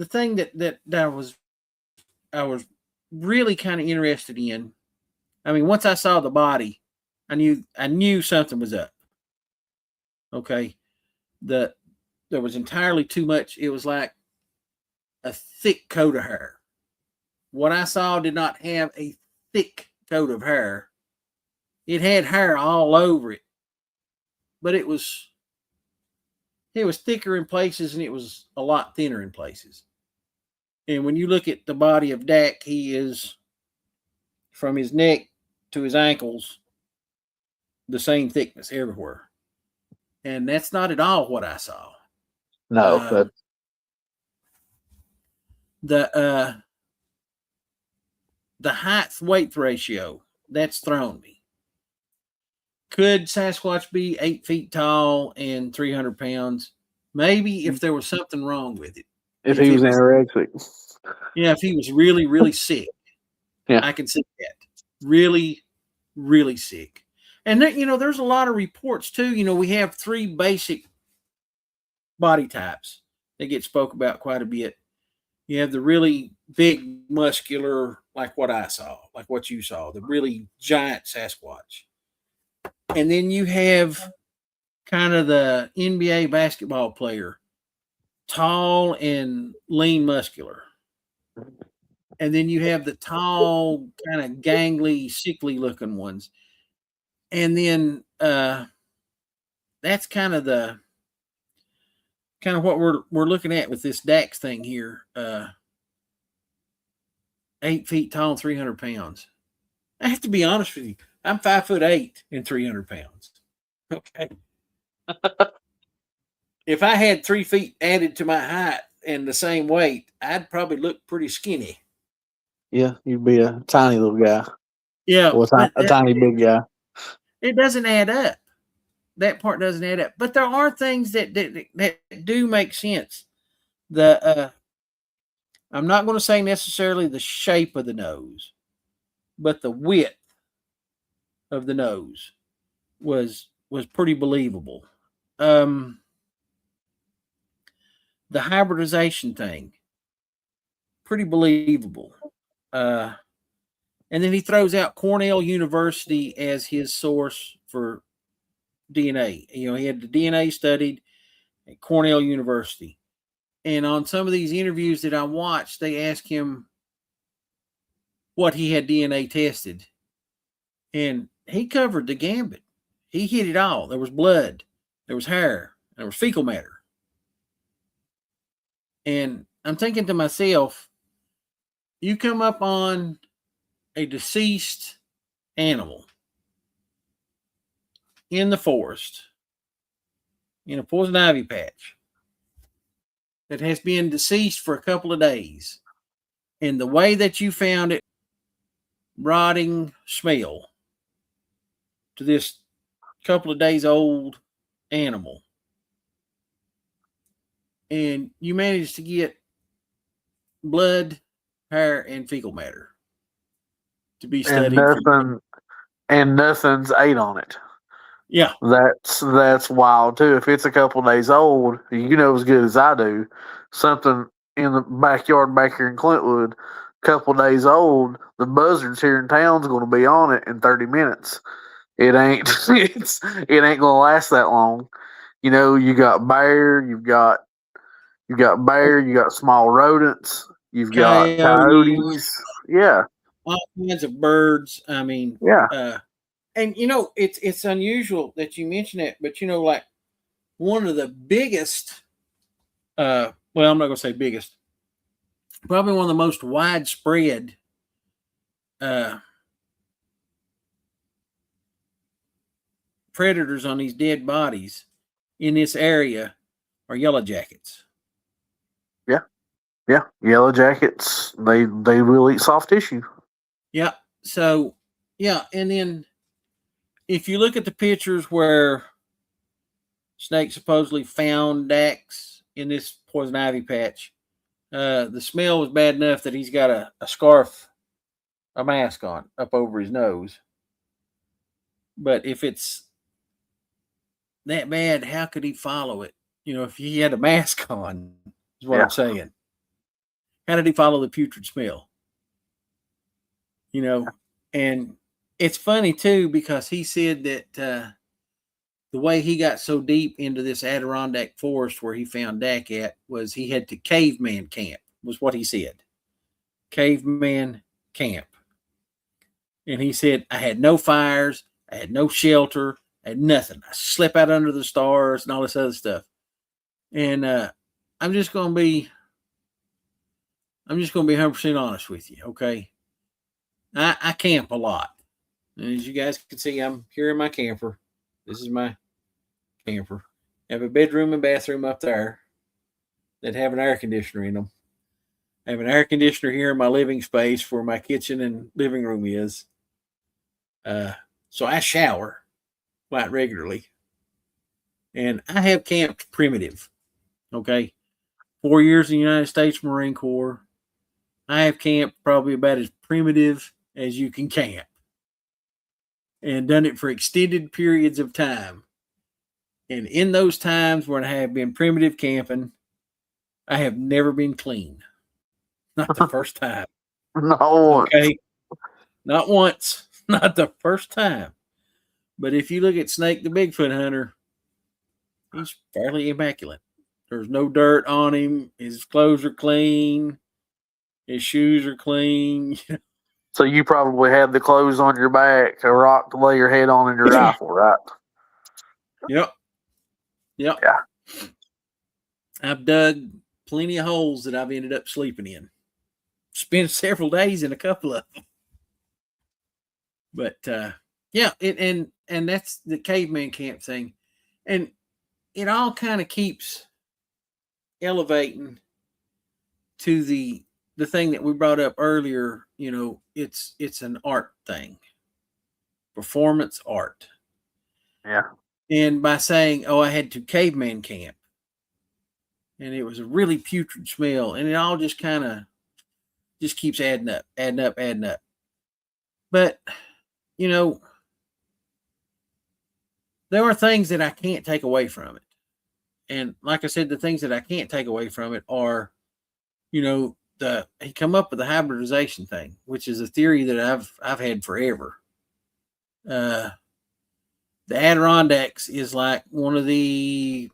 thing that I was really kind of interested in, I mean, once I saw the body, I knew something was up. Okay. there was entirely too much. It was like a thick coat of hair. What I saw did not have a thick coat of hair. It had hair all over it, but it was thicker in places and it was a lot thinner in places. And when you look at the body of Dak, he is, from his neck to his ankles, the same thickness everywhere. And that's not at all what I saw. No, but the height weight ratio, that's thrown me. Could Sasquatch be 8 feet tall and 300 pounds? Maybe, if there was something wrong with it. If he was anorexic. Yeah, if he was really, really sick. Yeah. I can see that. Really, really sick. And then, there's a lot of reports too. We have 3 basic body types that get spoke about quite a bit. You have the really big, muscular, like what I saw, like what you saw, the really giant Sasquatch. And then you have kind of the NBA basketball player, tall and lean, muscular. And then you have the tall, kind of gangly, sickly looking ones. And then that's kind of what we're looking at with this Dax thing here. 8 feet tall and 300 pounds. I have to be honest with you. I'm 5'8" and 300 pounds. Okay. If I had 3 feet added to my height and the same weight, I'd probably look pretty skinny. Yeah, you'd be a tiny little guy. Yeah. Or a tiny big guy. It doesn't add up. That part doesn't add up. But there are things that do make sense. I'm not going to say necessarily the shape of the nose, but the width of the nose was pretty believable. The hybridization thing, pretty believable. And then he throws out Cornell University as his source for DNA. He had the DNA studied at Cornell University. And on some of these interviews that I watched, they asked him what he had DNA tested. And he covered the gambit. He hit it all. There was blood. There was hair. There was fecal matter. And I'm thinking to myself, you come up on a deceased animal in the forest, in a poison ivy patch, that has been deceased for a couple of days, and the way that you found it, rotting smell to this couple of days old animal, and you managed to get blood, hair, and fecal matter to be studied. And nothing's ate on it. Yeah. That's wild too. If it's a couple days old, as good as I do, something in the backyard back here in Clintwood, couple days old, the buzzards here in town's going to be on it in 30 minutes. It ain't it ain't going to last that long. You got bear, you got small rodents, you've got coyotes. Yeah. All kinds of birds. I mean, yeah. And it's unusual that you mention it, but like one of the biggest, well, I'm not going to say biggest, probably one of the most widespread predators on these dead bodies in this area are yellow jackets. Yeah. Yellow jackets, they will eat soft tissue. Yeah. So, yeah. And then if you look at the pictures where Snake supposedly found Dax in this poison ivy patch, the smell was bad enough that he's got a scarf, a mask on up over his nose. But if it's that bad, how could he follow it? If he had a mask on, is what I'm saying. How did he follow the putrid smell? And it's funny too, because he said that the way he got so deep into this Adirondack forest where he found Dak at was he had to caveman camp, was what he said. Caveman camp. And he said, I had no fires, I had no shelter, I had nothing. I slept out under the stars and all this other stuff. And I'm just going to be 100% honest with you, okay? I camp a lot. And as you guys can see, I'm here in my camper. This is my camper. I have a bedroom and bathroom up there that have an air conditioner in them. I have an air conditioner here in my living space where my kitchen and living room is. So I shower quite regularly. And I have camped primitive. Okay. 4 years in the United States Marine Corps. I have camped probably about as primitive as you can camp. And done it for extended periods of time. And in those times when I have been primitive camping, I have never been clean. Not the first time. No. Okay. Not once. Not the first time. But if you look at Snake the Bigfoot Hunter, he's fairly immaculate. There's no dirt on him. His clothes are clean. His shoes are clean. So you probably had the clothes on your back, a rock to lay your head on, and your rifle, right? Yep. Yeah. I've dug plenty of holes that I've ended up sleeping in. Spent several days in a couple of them. But yeah, and that's the caveman camp thing. And it all kind of keeps elevating to the thing that we brought up earlier. You know, it's an art thing. Performance art. Yeah. And by saying, oh, I had to caveman camp. And it was a really putrid smell. And it all just kind of just keeps adding up. But, you know, there are things that I can't take away from it. And like I said, the things that I can't take away from it are, you know, he come up with the hybridization thing, which is a theory that I've had forever. The Adirondacks is like one of the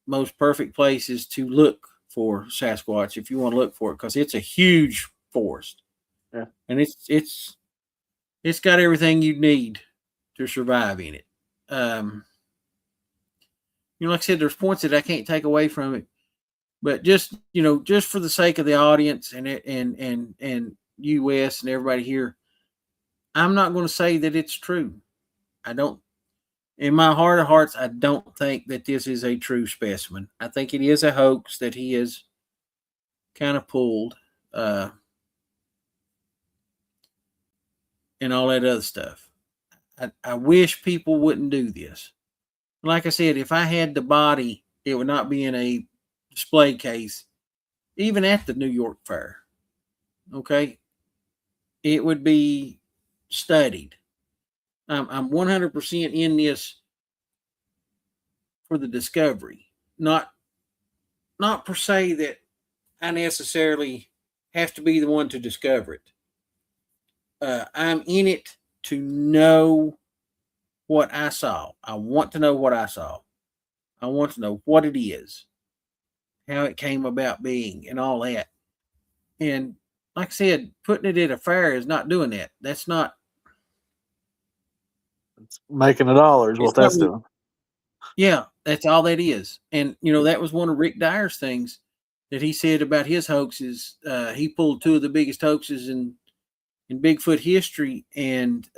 most perfect places to look for Sasquatch if you want to look for it, because it's a huge forest. Yeah. And it's got everything you need to survive in it. You know, like I said, there's points that I can't take away from it, but just, you know, just for the sake of the audience and US and everybody here, I'm not going to say that it's true. I don't, in my heart of hearts, I don't think that this is a true specimen. I think it is a hoax that he has kind of pulled, and all that other stuff. I wish people wouldn't do this. Like I said, if I had the body, it would not be in a display case, even at the New York Fair. Okay? It would be studied. I'm 100% in this for the discovery. Not per se that I necessarily have to be the one to discover it. I'm in it to know what I saw. I want to know what I saw. I want to know what it is, how it came about being, and all that. And like I said, putting it at a fair is not doing that. That's not. It's making a dollar is what that's doing. Yeah, that's all that is. And, you know, that was one of Rick Dyer's things that he said about his hoaxes. He pulled two of the biggest hoaxes in Bigfoot history and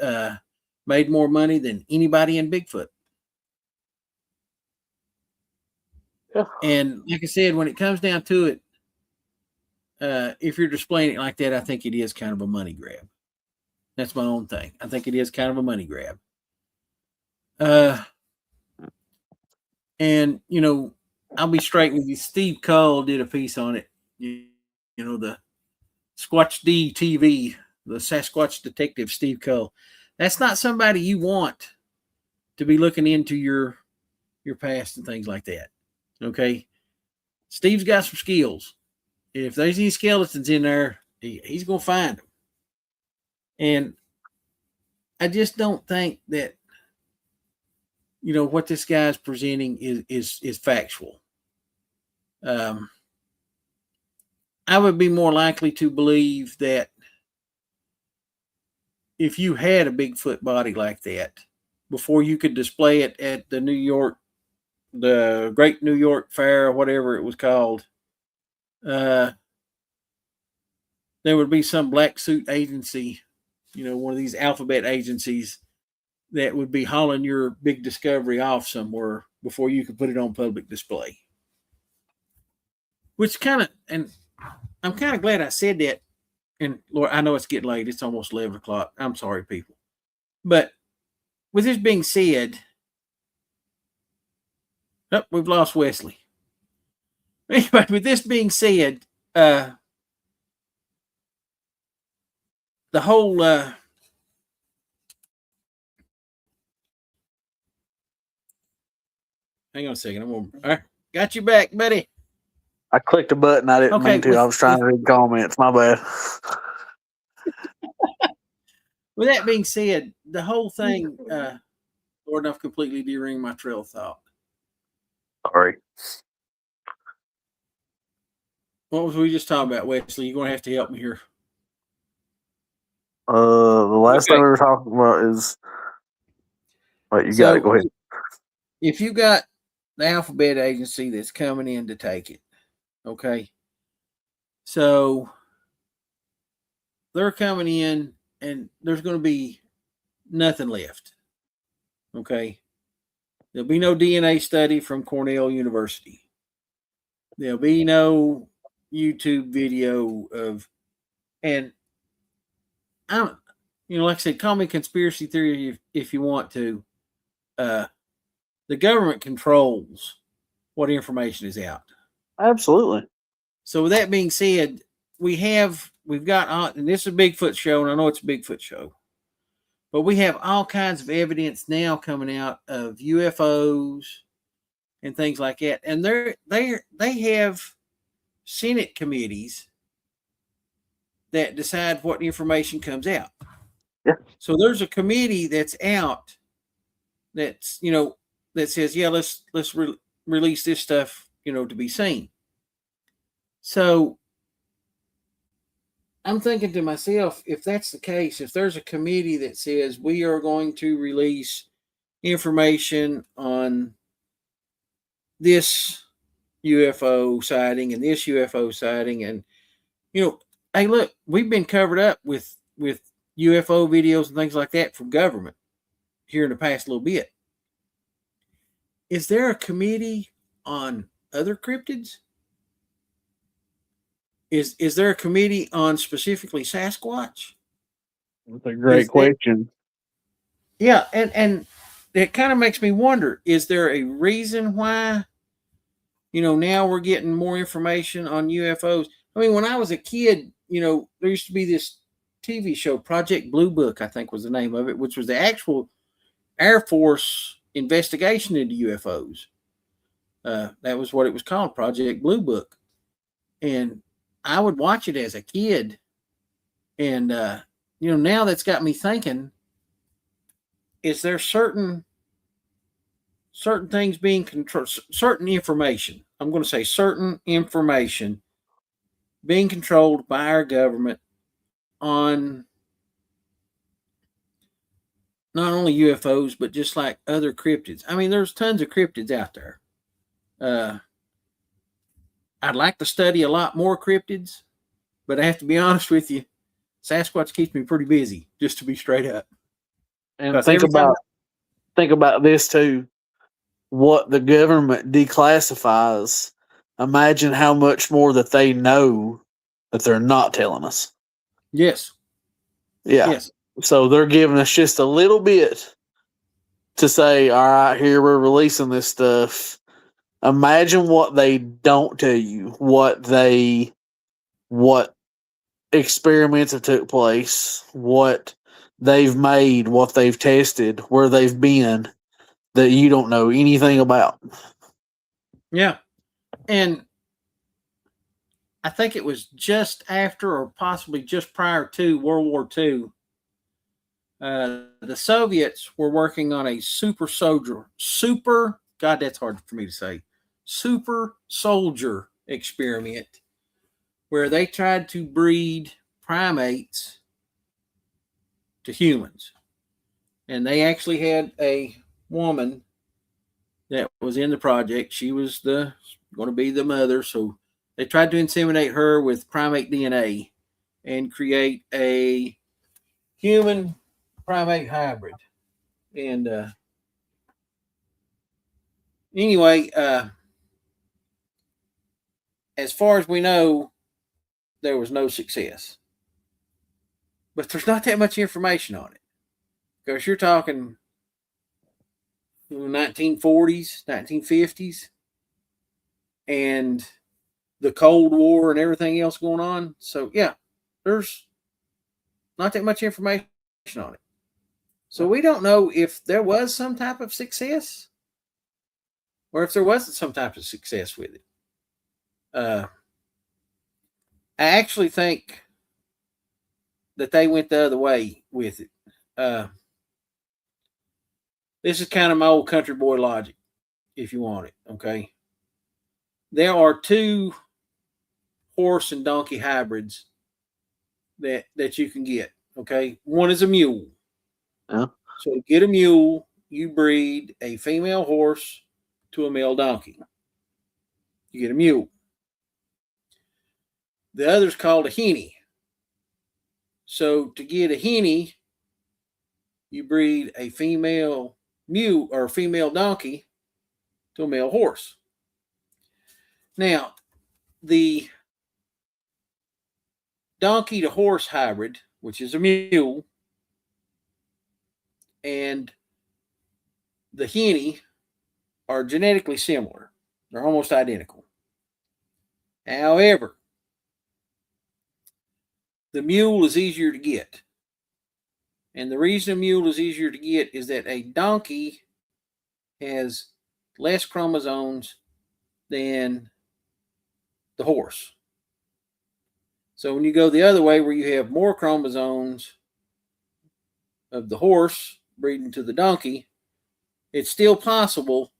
made more money than anybody in Bigfoot. Yeah. And like I said, when it comes down to it, if you're displaying it like that, I think it is kind of a money grab. That's my own thing. I think it is kind of a money grab. And, you know, I'll be straight with you. Steve Cull did a piece on it. You know, the Squatch D TV, the Sasquatch detective, Steve Cull. That's not somebody you want to be looking into your past and things like that. Okay. Steve's got some skills. If there's any skeletons in there, he's going to find them. And I just don't think that what this guy's presenting is factual. I would be more likely to believe that if you had a Bigfoot body like that, before you could display it at the Great New York Fair, or whatever it was called, there would be some black suit agency, one of these alphabet agencies that would be hauling your big discovery off somewhere before you could put it on public display. Which and I'm kind of glad I said that. And Lord, I know it's getting late. It's almost 11 o'clock. I'm sorry, people. But with this being said, we've lost Wesley. Anyway, with this being said, the whole hang on a second. All right, got you back, buddy. I clicked a button. I didn't mean to. I was trying to read comments. My bad. With that being said, the whole thing, Lord, I've completely derailed my trail of thought. Sorry. What was we just talking about, Wesley? You're going to have to help me here. The last thing we were talking about is... Right, you got it. Go ahead. If you got the alphabet agency that's coming in to take it, okay? So they're coming in and there's going to be nothing left, okay? There'll be no DNA study from Cornell University. There'll be no YouTube video of, and like I said, call me conspiracy theory if you want to. The government controls what information is out. Absolutely. So with that being said, we've got, and this is a Bigfoot show, and I know it's a Bigfoot show, but we have all kinds of evidence now coming out of UFOs and things like that. And they have Senate committees that decide what information comes out. Yeah. So there's a committee that's out that's, that says, yeah, let's release this stuff, to be seen. So I'm thinking to myself, if that's the case, if there's a committee that says we are going to release information on this UFO sighting and this UFO sighting, and hey, look, we've been covered up with UFO videos and things like that from government here in the past little bit. Is there a committee on other cryptids? Is there a committee on specifically Sasquatch? That's a great question. Yeah, and it kind of makes me wonder, is there a reason why, now we're getting more information on UFOs? I mean, when I was a kid, there used to be this TV show, Project Blue Book, I think was the name of it, which was the actual Air Force investigation into UFOs. That was what it was called, Project Blue Book. And I would watch it as a kid. And, now that's got me thinking, is there certain things being controlled, certain information, I'm going to say certain information being controlled by our government on not only UFOs, but just like other cryptids. I mean, there's tons of cryptids out there. I'd like to study a lot more cryptids, but I have to be honest with you, Sasquatch keeps me pretty busy, just to be straight up. And think about this too. What the government declassifies, imagine how much more that they know that they're not telling us. Yes. Yeah. Yes. So they're giving us just a little bit to say, all right, here we're releasing this stuff. Imagine what they don't tell you, what experiments have took place, what they've made, what they've tested, where they've been, that you don't know anything about. Yeah. And I think it was just after or possibly just prior to World War II The Soviets were working on a super, God, that's hard for me to say, super soldier experiment where they tried to breed primates to humans. And they actually had a woman that was in the project. She was going to be the mother. So they tried to inseminate her with primate DNA and create a human primate hybrid. And anyway, as far as we know, there was no success. But there's not that much information on it. Because you're talking 1940s, 1950s, and the Cold War and everything else going on. So, yeah, there's not that much information on it. So we don't know if there was some type of success or if there wasn't some type of success with it. I actually think that they went the other way with it. This is kind of my old country boy logic, if you want it, okay? There are 2 horse and donkey hybrids that you can get, okay? One is a mule. So to get a mule, you breed a female horse to a male donkey. You get a mule. The other is called a henny. So to get a henny, you breed a female mule or a female donkey to a male horse. Now, the donkey to horse hybrid, which is a mule, and the henny are genetically similar. They're almost identical. However, the mule is easier to get. And the reason a mule is easier to get is that a donkey has less chromosomes than the horse. So when you go the other way, where you have more chromosomes of the horse breeding to the donkey, it's still possible,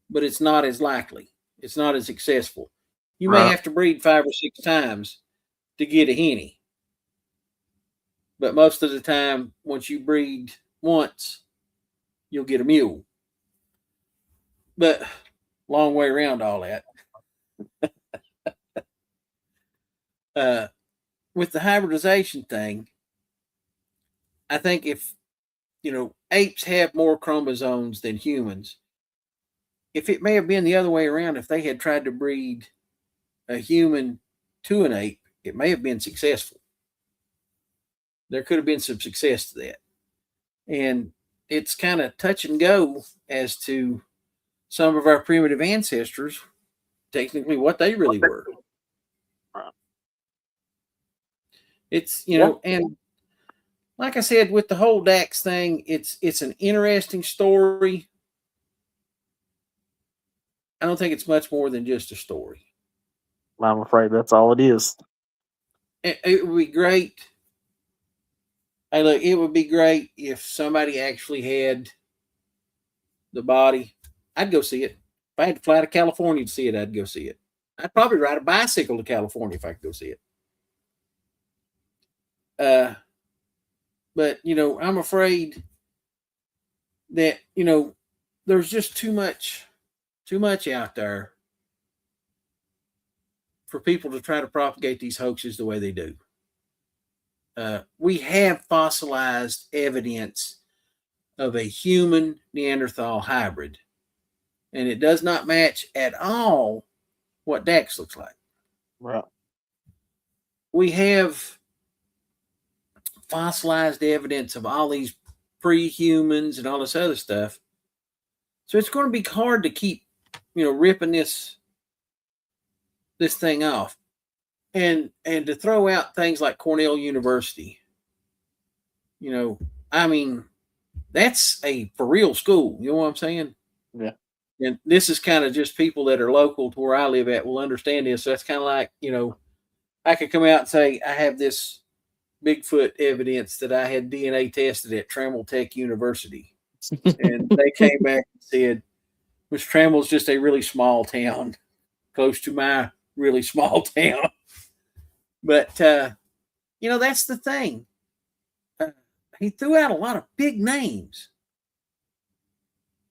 but it's not as likely. It's not as successful. You may have to breed 5 or 6 times to get a henny. But most of the time, once you breed once, you'll get a mule. But long way around all that. With the hybridization thing, I think if, apes have more chromosomes than humans, if it may have been the other way around, if they had tried to breed a human to an ape, it may have been successful. There could have been some success to that. And it's kind of touch and go as to some of our primitive ancestors, technically what they really were. It's, and like I said, with the whole Dax thing, it's an interesting story. I don't think it's much more than just a story. I'm afraid that's all it is. It would be great. Hey, look, it would be great if somebody actually had the body. I'd go see it. If I had to fly to California to see it, I'd go see it. I'd probably ride a bicycle to California if I could go see it. But, I'm afraid that, there's just too much out there for people to try to propagate these hoaxes the way they do. We have fossilized evidence of a human Neanderthal hybrid, and it does not match at all what Dax looks like. Right. We have fossilized evidence of all these pre-humans and all this other stuff. So it's going to be hard to keep, ripping this thing off. And to throw out things like Cornell University, that's a for real school. You know what I'm saying? Yeah. And this is kind of just people that are local to where I live at will understand this. So that's kind of like, I could come out and say, I have this Bigfoot evidence that I had DNA tested at Trammell Tech University. And they came back and said, which Trammell's just a really small town, close to my really small town. But, that's the thing. He threw out a lot of big names.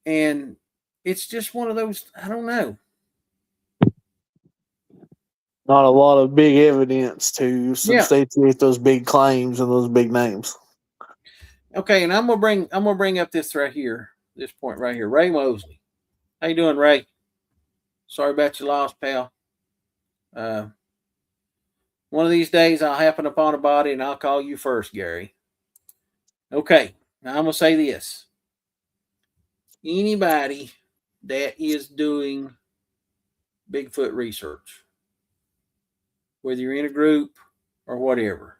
And it's just one of those, I don't know. Not a lot of big evidence to substantiate those big claims and those big names. Okay, and I'm gonna bring up this right here, this point right here. Ray Mosley. How you doing, Ray? Sorry about your loss, pal. One of these days I'll happen upon a body and I'll call you first, Gary. Okay, now I'm gonna say this. Anybody that is doing Bigfoot research, whether you're in a group or whatever,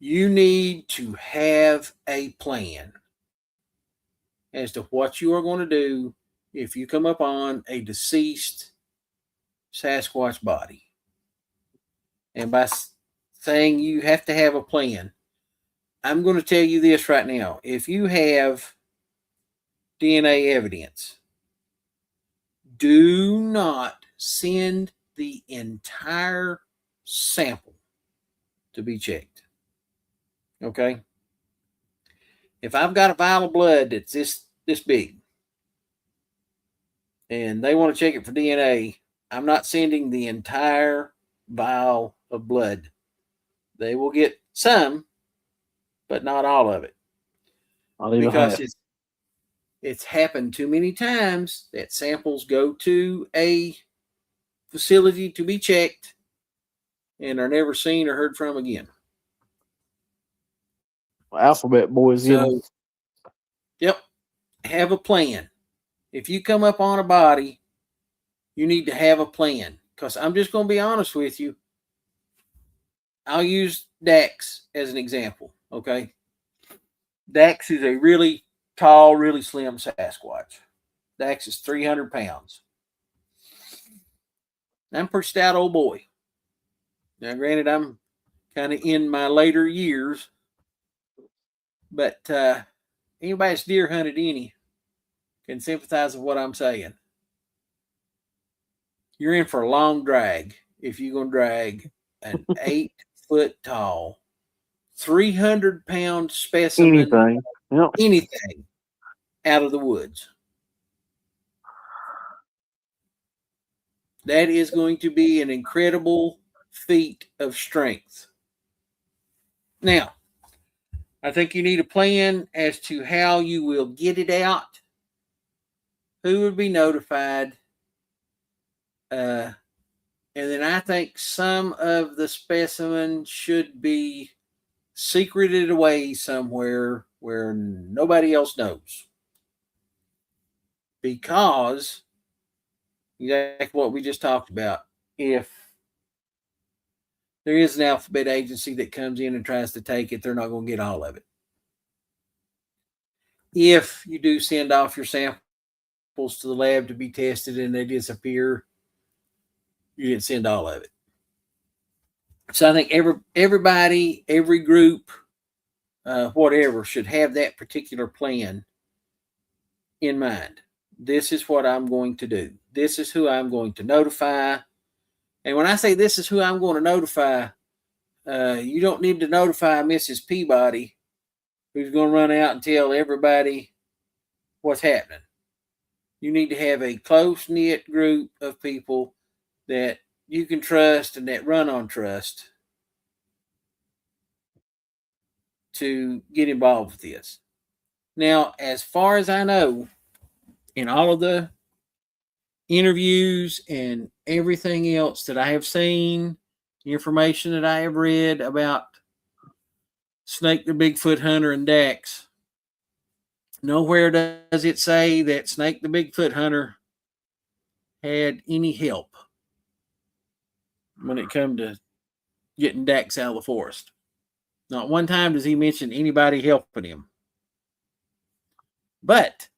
you need to have a plan as to what you are going to do if you come upon a deceased Sasquatch body. And by saying you have to have a plan, I'm going to tell you this right now. If you have DNA evidence, do not send the entire sample to be checked. Okay? If I've got a vial of blood that's this big and they want to check it for DNA, I'm not sending the entire vial of blood. They will get some, but not all of it. Because it's happened too many times that samples go to a facility to be checked and are never seen or heard from again. Alphabet boys, Yep. Have a plan. If you come up on a body, you need to have a plan. Because I'm just going to be honest with you. I'll use Dax as an example. Okay. Dax is a really tall, really slim Sasquatch. Dax is 300 pounds. I'm a pretty stout old boy. Now, granted, I'm kind of in my later years, but anybody that's deer hunted any can sympathize with what I'm saying. You're in for a long drag if you're going to drag an 8-foot tall, 300-pound specimen, anything out of the woods. That is going to be an incredible feat of strength. Now, I think you need a plan as to how you will get it out, who would be notified, and then I think some of the specimens should be secreted away somewhere where nobody else knows. Because, exactly what we just talked about, if there is an alphabet agency that comes in and tries to take it, they're not going to get all of it. If you do send off your samples to the lab to be tested and they disappear, you didn't send all of it. So I think everybody, every group, whatever, should have that particular plan in mind. This is what I'm going to do. This is who I'm going to notify. And when I say this is who I'm going to notify, you don't need to notify Mrs. Peabody, who's going to run out and tell everybody what's happening. You need to have a close-knit group of people that you can trust and that run on trust to get involved with this. Now, as far as I know, in all of the interviews and everything else that I have seen, information that I have read about Snake the Bigfoot Hunter and Dax, nowhere does it say that Snake the Bigfoot Hunter had any help when it come to getting Dax out of the forest. Not one time does he mention anybody helping him. But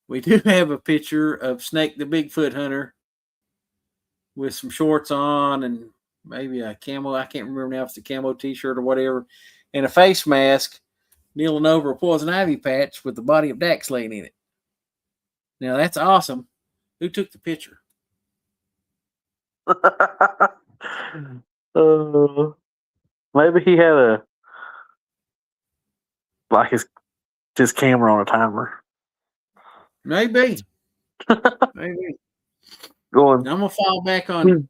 we do have a picture of Snake the Bigfoot Hunter with some shorts on and maybe a camo. I can't remember now if it's a camo T-shirt or whatever, and a face mask, kneeling over a poison ivy patch with the body of Dax laying in it. Now that's awesome. Who took the picture? Maybe he had his camera on a timer. Maybe. Maybe. Going. I'm gonna fall back on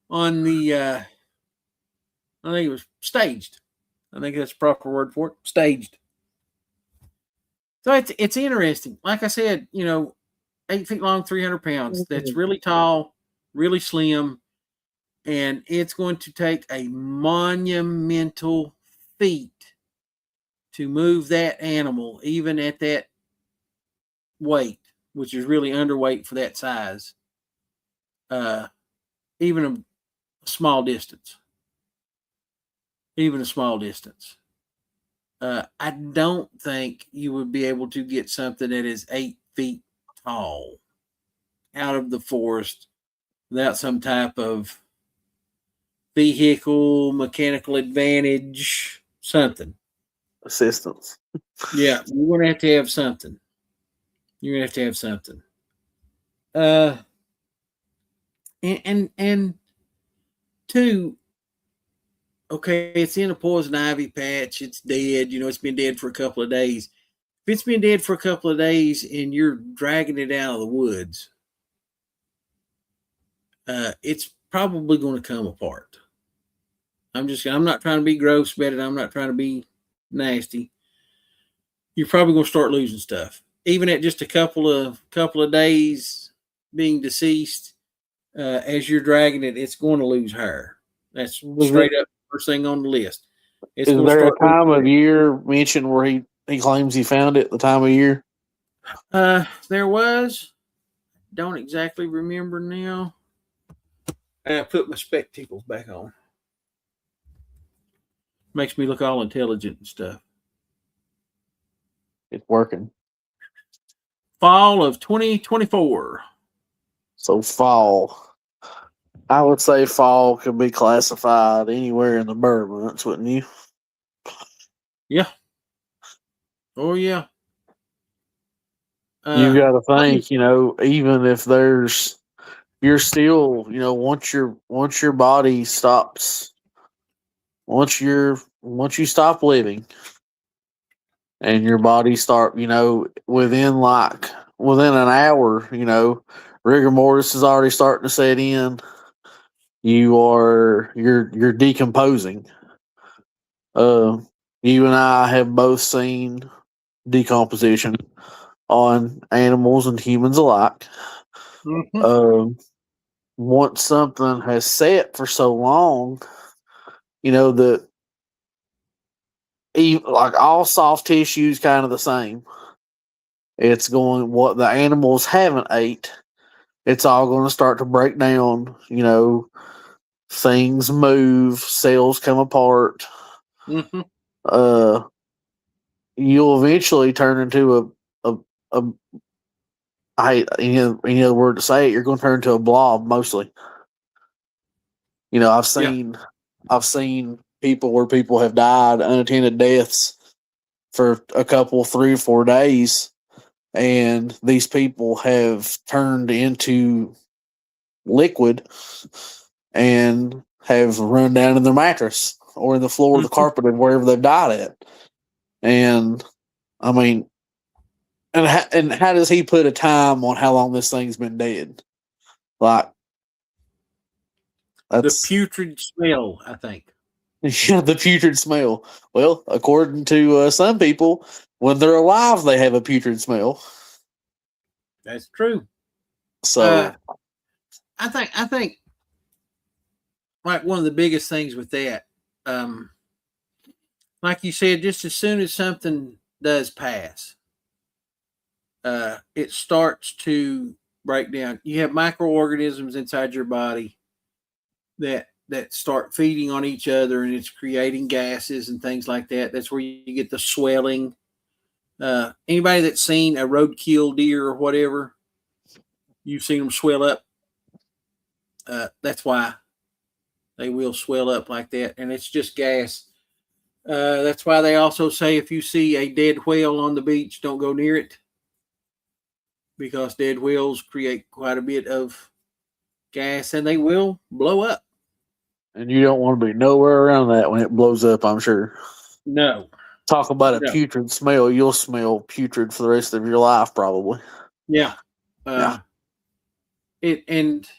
the. I think it was staged. I think that's the proper word for it. Staged. So it's interesting. Like I said, 8 feet long, 300 pounds. That's really tall, really slim, and it's going to take a monumental feat to move that animal, even at that weight, which is really underweight for that size. Even a small distance. Even a small distance. I don't think you would be able to get something that is 8 feet tall out of the forest without some type of vehicle, mechanical advantage, something. Assistance. Yeah, you're gonna have to have something. You're gonna have to have something. And two, okay, it's in a poison ivy patch. It's dead. It's been dead for a couple of days. If it's been dead for a couple of days and you're dragging it out of the woods, it's probably going to come apart. I'm not trying to be gross about it. I'm not trying to be nasty. You're probably going to start losing stuff. Even at just a couple of days being deceased, as you're dragging it, it's going to lose hair. That's straight up first thing on the list. Is there a time of year mentioned where he claims he found it, the time of year? There was. Don't exactly remember now. I put my spectacles back on. Makes me look all intelligent and stuff. It's working. Fall of 2024. So fall. I would say fall could be classified anywhere in the bird months, wouldn't you? Yeah. Oh, yeah. You got to think, even if you're still, once your body stops, once you stop living, and your body start, within an hour, rigor mortis is already starting to set in. You're decomposing. You and I have both seen decomposition on animals and humans alike. Mm-hmm. Once something has set for so long, that like all soft tissue is kind of the same. It's going what the animals haven't ate. It's all going to start to break down. Things move, cells come apart. Mm-hmm. You'll eventually turn into I hate any other word to say it. You're going to turn into a blob mostly. I've seen people where people have died unattended deaths for a couple, 3 or 4 days, and these people have turned into liquid and have run down in their mattress or in the floor of the carpet or wherever they've died at. And I mean, and how does he put a time on how long this thing's been dead? Like, the putrid smell, I think. Yeah, the putrid smell. Well, according to some people, when they're alive, they have a putrid smell. That's true. So, I think, like one of the biggest things with that, like you said, just as soon as something does pass, it starts to break down. You have microorganisms inside your body that start feeding on each other, and it's creating gases and things like that. That's where you get the swelling. Anybody that's seen a roadkill deer or whatever, you've seen them swell up. That's why. they will swell up like that, and it's just gas. That's why they also say if you see a dead whale on the beach, don't go near it, because dead whales create quite a bit of gas and they will blow up. And you don't want to be nowhere around that when it blows up, I'm sure. No. Talk about a No. putrid smell. You'll smell putrid for the rest of your life, probably. Yeah. Yeah. And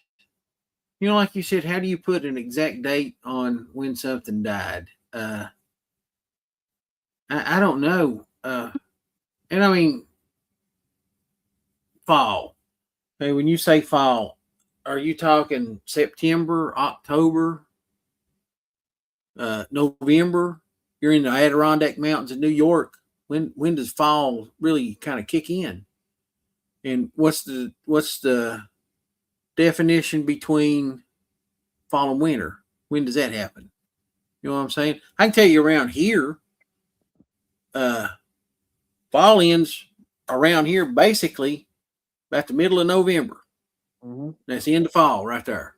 like you said, how do you put an exact date on when something died? I don't know. And I mean, fall. Okay, when you say fall, are you talking September, October, November? You're in the Adirondack Mountains in New York. When does fall really kind of kick in? And what's the definition between fall and winter? When does that happen? You know what I'm saying? I can tell you around here, fall ends around here basically about the middle of November. Mm-hmm. That's the end of fall right there.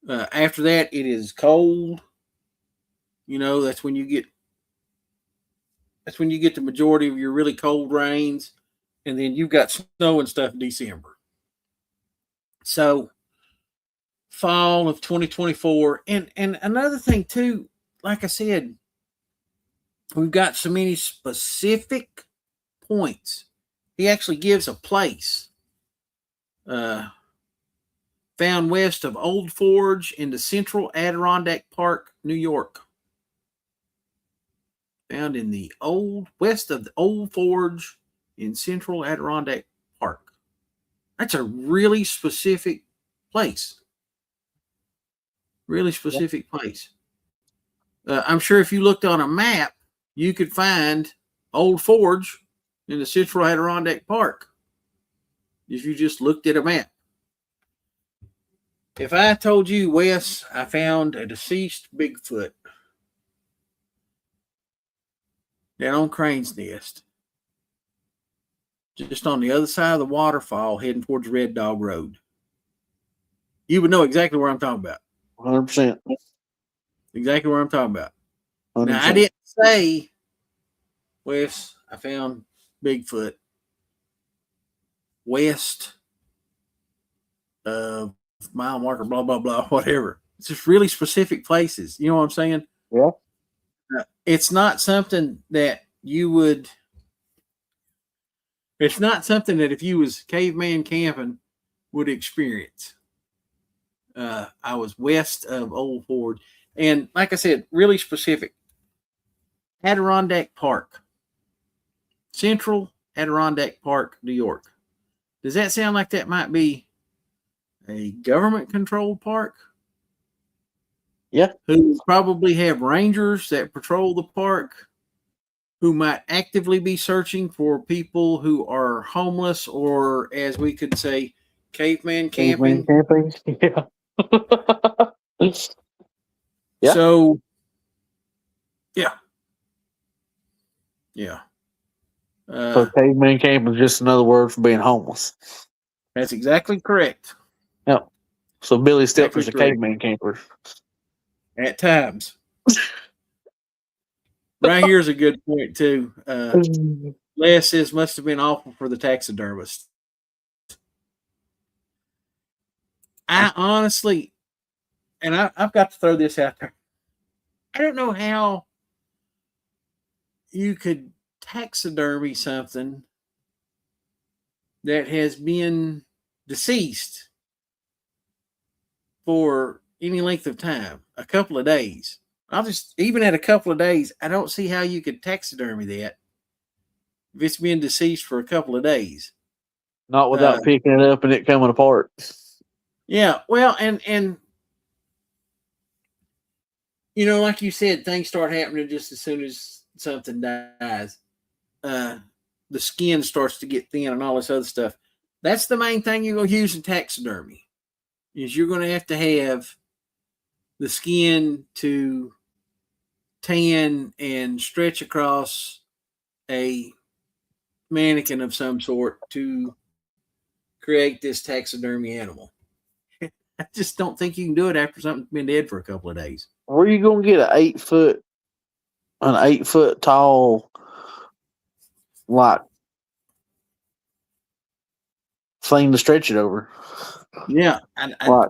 After that, it is cold. That's when you get the majority of your really cold rains, and then you've got snow and stuff in December. So fall of 2024. And another thing too, like I said, we've got so many specific points. He actually gives a place found west of Old Forge in the central Adirondack Park, New York. Found in the west of the Old Forge in central Adirondack Park. That's a really specific place. Really specific place. I'm sure if you looked on a map, you could find Old Forge in the central Adirondack Park if you just looked at a map. If I told you, Wes, I found a deceased Bigfoot down on Crane's Nest, just on the other side of the waterfall heading towards Red Dog Road, you would know exactly where I'm talking about. 100%. Exactly where I'm talking about. 100%. Now, I didn't say, Wes, I found Bigfoot west of mile marker, blah, blah, blah, whatever. It's just really specific places. You know what I'm saying? Yeah. It's not something that it's not something that if you was caveman camping would experience. I was west of Old Ford. And like I said, really specific. Adirondack Park. Central Adirondack Park, New York. Does that sound like that might be a government-controlled park? Yeah. Who probably have rangers that patrol the park, who might actively be searching for people who are homeless, or as we could say, caveman camping. Yeah. Yeah. So, yeah. Yeah. So caveman camping is just another word for being homeless. That's exactly correct. Yeah. So Billy Stiltner's Exactly a caveman camper. At times. Right here's a good point, too. Les says must have been awful for the taxidermist. I honestly, and I've got to throw this out there, I don't know how you could taxidermy something that has been deceased for any length of time, a couple of days. Even at a couple of days, I don't see how you could taxidermy that if it's been deceased for a couple of days. Not without picking it up and it coming apart. Yeah, well, and like you said, things start happening just as soon as something dies. The skin starts to get thin and all this other stuff. That's the main thing you're going to use in taxidermy, is you're going to have the skin to tan and stretch across a mannequin of some sort to create this taxidermy animal. I just don't think you can do it after something's been dead for a couple of days. Where are you gonna get an 8 foot tall, like, thing to stretch it over? Yeah, Like,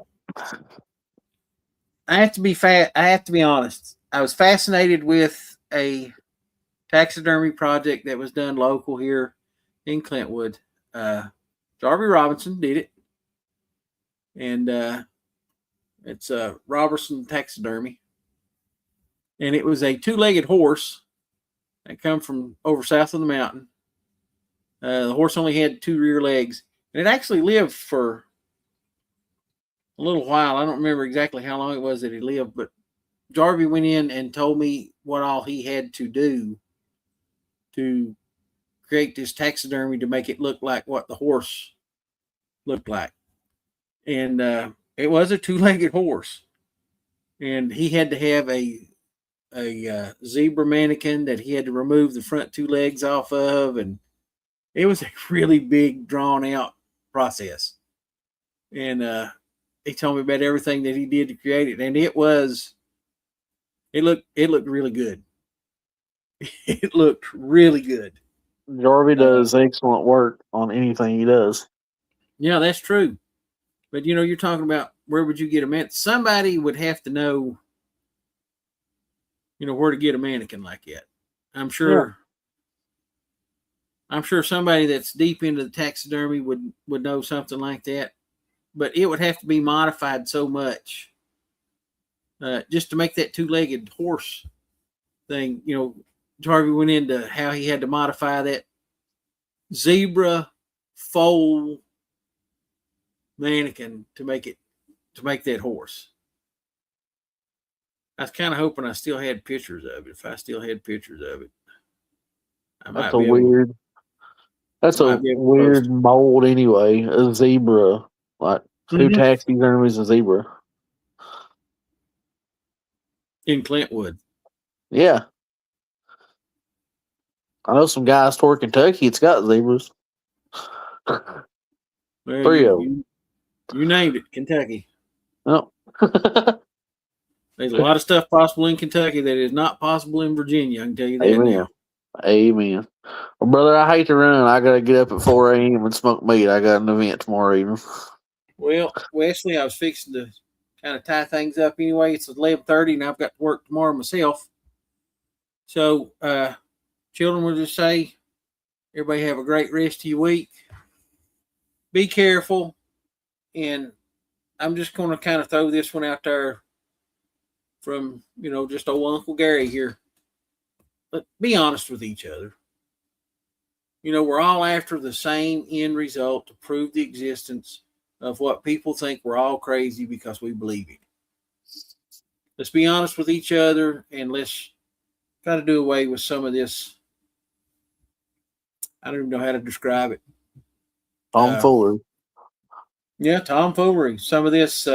I have to be I have to be honest. I was fascinated with a taxidermy project that was done local here in Clintwood. Jarvie Robinson did it, and it's Robertson Taxidermy, and it was a 2-legged horse that come from over south of the mountain. The horse only had 2 rear legs, and it actually lived for a little while. I don't remember exactly how long it was that he lived, but Jarvie went in and told me what all he had to do to create this taxidermy to make it look like what the horse looked like. And it was a 2-legged horse. And he had to have a zebra mannequin that he had to remove the front 2 legs off of. And it was a really big, drawn out process. And he told me about everything that he did to create it. And it looked really good. It looked really good. Jarvie does excellent work on anything he does. Yeah, that's true. But, you're talking about where would you get a man? Somebody would have to know, where to get a mannequin like that. I'm sure somebody that's deep into the taxidermy would know something like that. But it would have to be modified so much just to make that 2-legged horse thing. Jarvie went into how he had to modify that zebra foal mannequin to make that horse. I was kind of hoping I still had pictures of it. If I still had pictures of it, that's a weird mold anyway. A zebra, like, who taxidermies a zebra in Clintwood? Yeah. I know some guys toward Kentucky. It's got zebras. Well, 3 of them. You named it, Kentucky. Oh. There's a lot of stuff possible in Kentucky that is not possible in Virginia. I can tell you that. Amen. Amen. Well, brother, I hate to run. I got to get up at 4 a.m. and smoke meat. I got an event tomorrow evening. Well, Wesley, I was fixing to kind of tie things up anyway. It's 11:30, and I've got to work tomorrow myself. So, children, will just say, everybody have a great rest of your week. Be careful. And I'm just going to kind of throw this one out there from, just old Uncle Gary here. But be honest with each other. We're all after the same end result to prove the existence of what people think we're all crazy because we believe it. Let's be honest with each other, and let's try to do away with some of this. I don't even know how to describe it. Tomfoolery. Yeah, tomfoolery. Some of this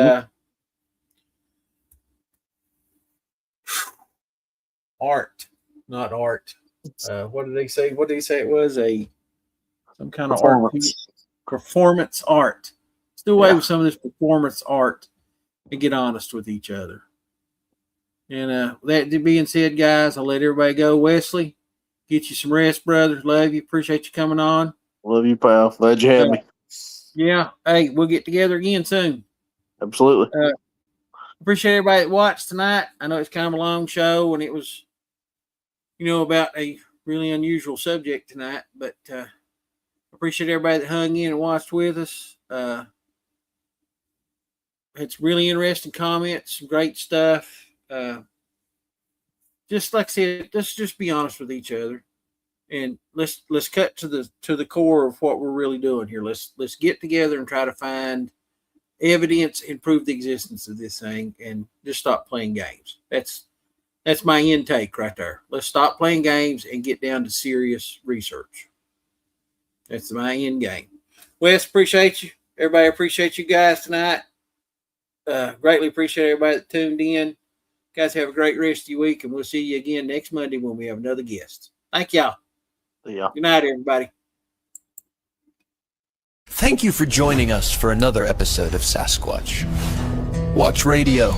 art, not art. What did they say? What did they say it was? Some kind of performance art. Let's do away with some of this performance art and get honest with each other. And that being said, guys, I'll let everybody go. Wesley, get you some rest, brother. Love you. Appreciate you coming on. Love you, pal. Glad you had me. Yeah. Hey, we'll get together again soon. Absolutely. Appreciate everybody that watched tonight. I know it's kind of a long show, and it was, about a really unusual subject tonight, but appreciate everybody that hung in and watched with us. It's really interesting comments, some great stuff. Just like I said, let's just be honest with each other, and let's cut to the core of what we're really doing here. Let's get together and try to find evidence and prove the existence of this thing, and just stop playing games. That's my intake right there. Let's stop playing games and get down to serious research. That's my end game. Wes, appreciate you. Everybody appreciate you guys tonight. Greatly appreciate everybody that tuned in. Guys, have a great rest of your week, and we'll see you again next Monday when we have another guest. Thank y'all. Yeah. Good night, everybody. Thank you for joining us for another episode of Sasquatch. Watch Radio.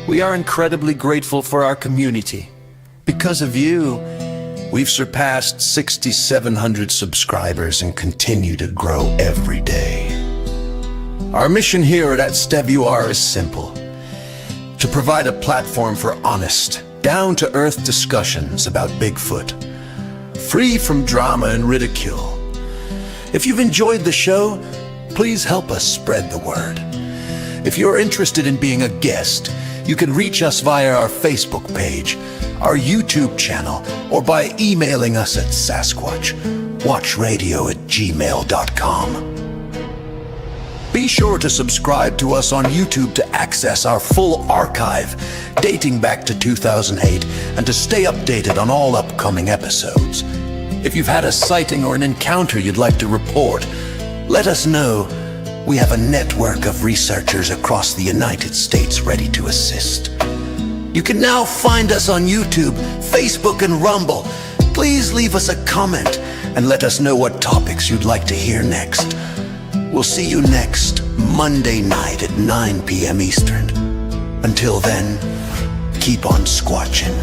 We are incredibly grateful for our community. Because of you, we've surpassed 6,700 subscribers and continue to grow every day. Our mission here at SWR is simple: to provide a platform for honest, down-to-earth discussions about Bigfoot, free from drama and ridicule. If you've enjoyed the show, please help us spread the word. If you're interested in being a guest, you can reach us via our Facebook page, our YouTube channel, or by emailing us at sasquatchwatchradio@gmail.com. Be sure to subscribe to us on YouTube to access our full archive dating back to 2008 and to stay updated on all upcoming episodes. If you've had a sighting or an encounter you'd like to report, let us know. We have a network of researchers across the United States ready to assist. You can now find us on YouTube, Facebook, and Rumble. Please leave us a comment and let us know what topics you'd like to hear next. We'll see you next Monday night at 9 p.m. Eastern. Until then, keep on squatching.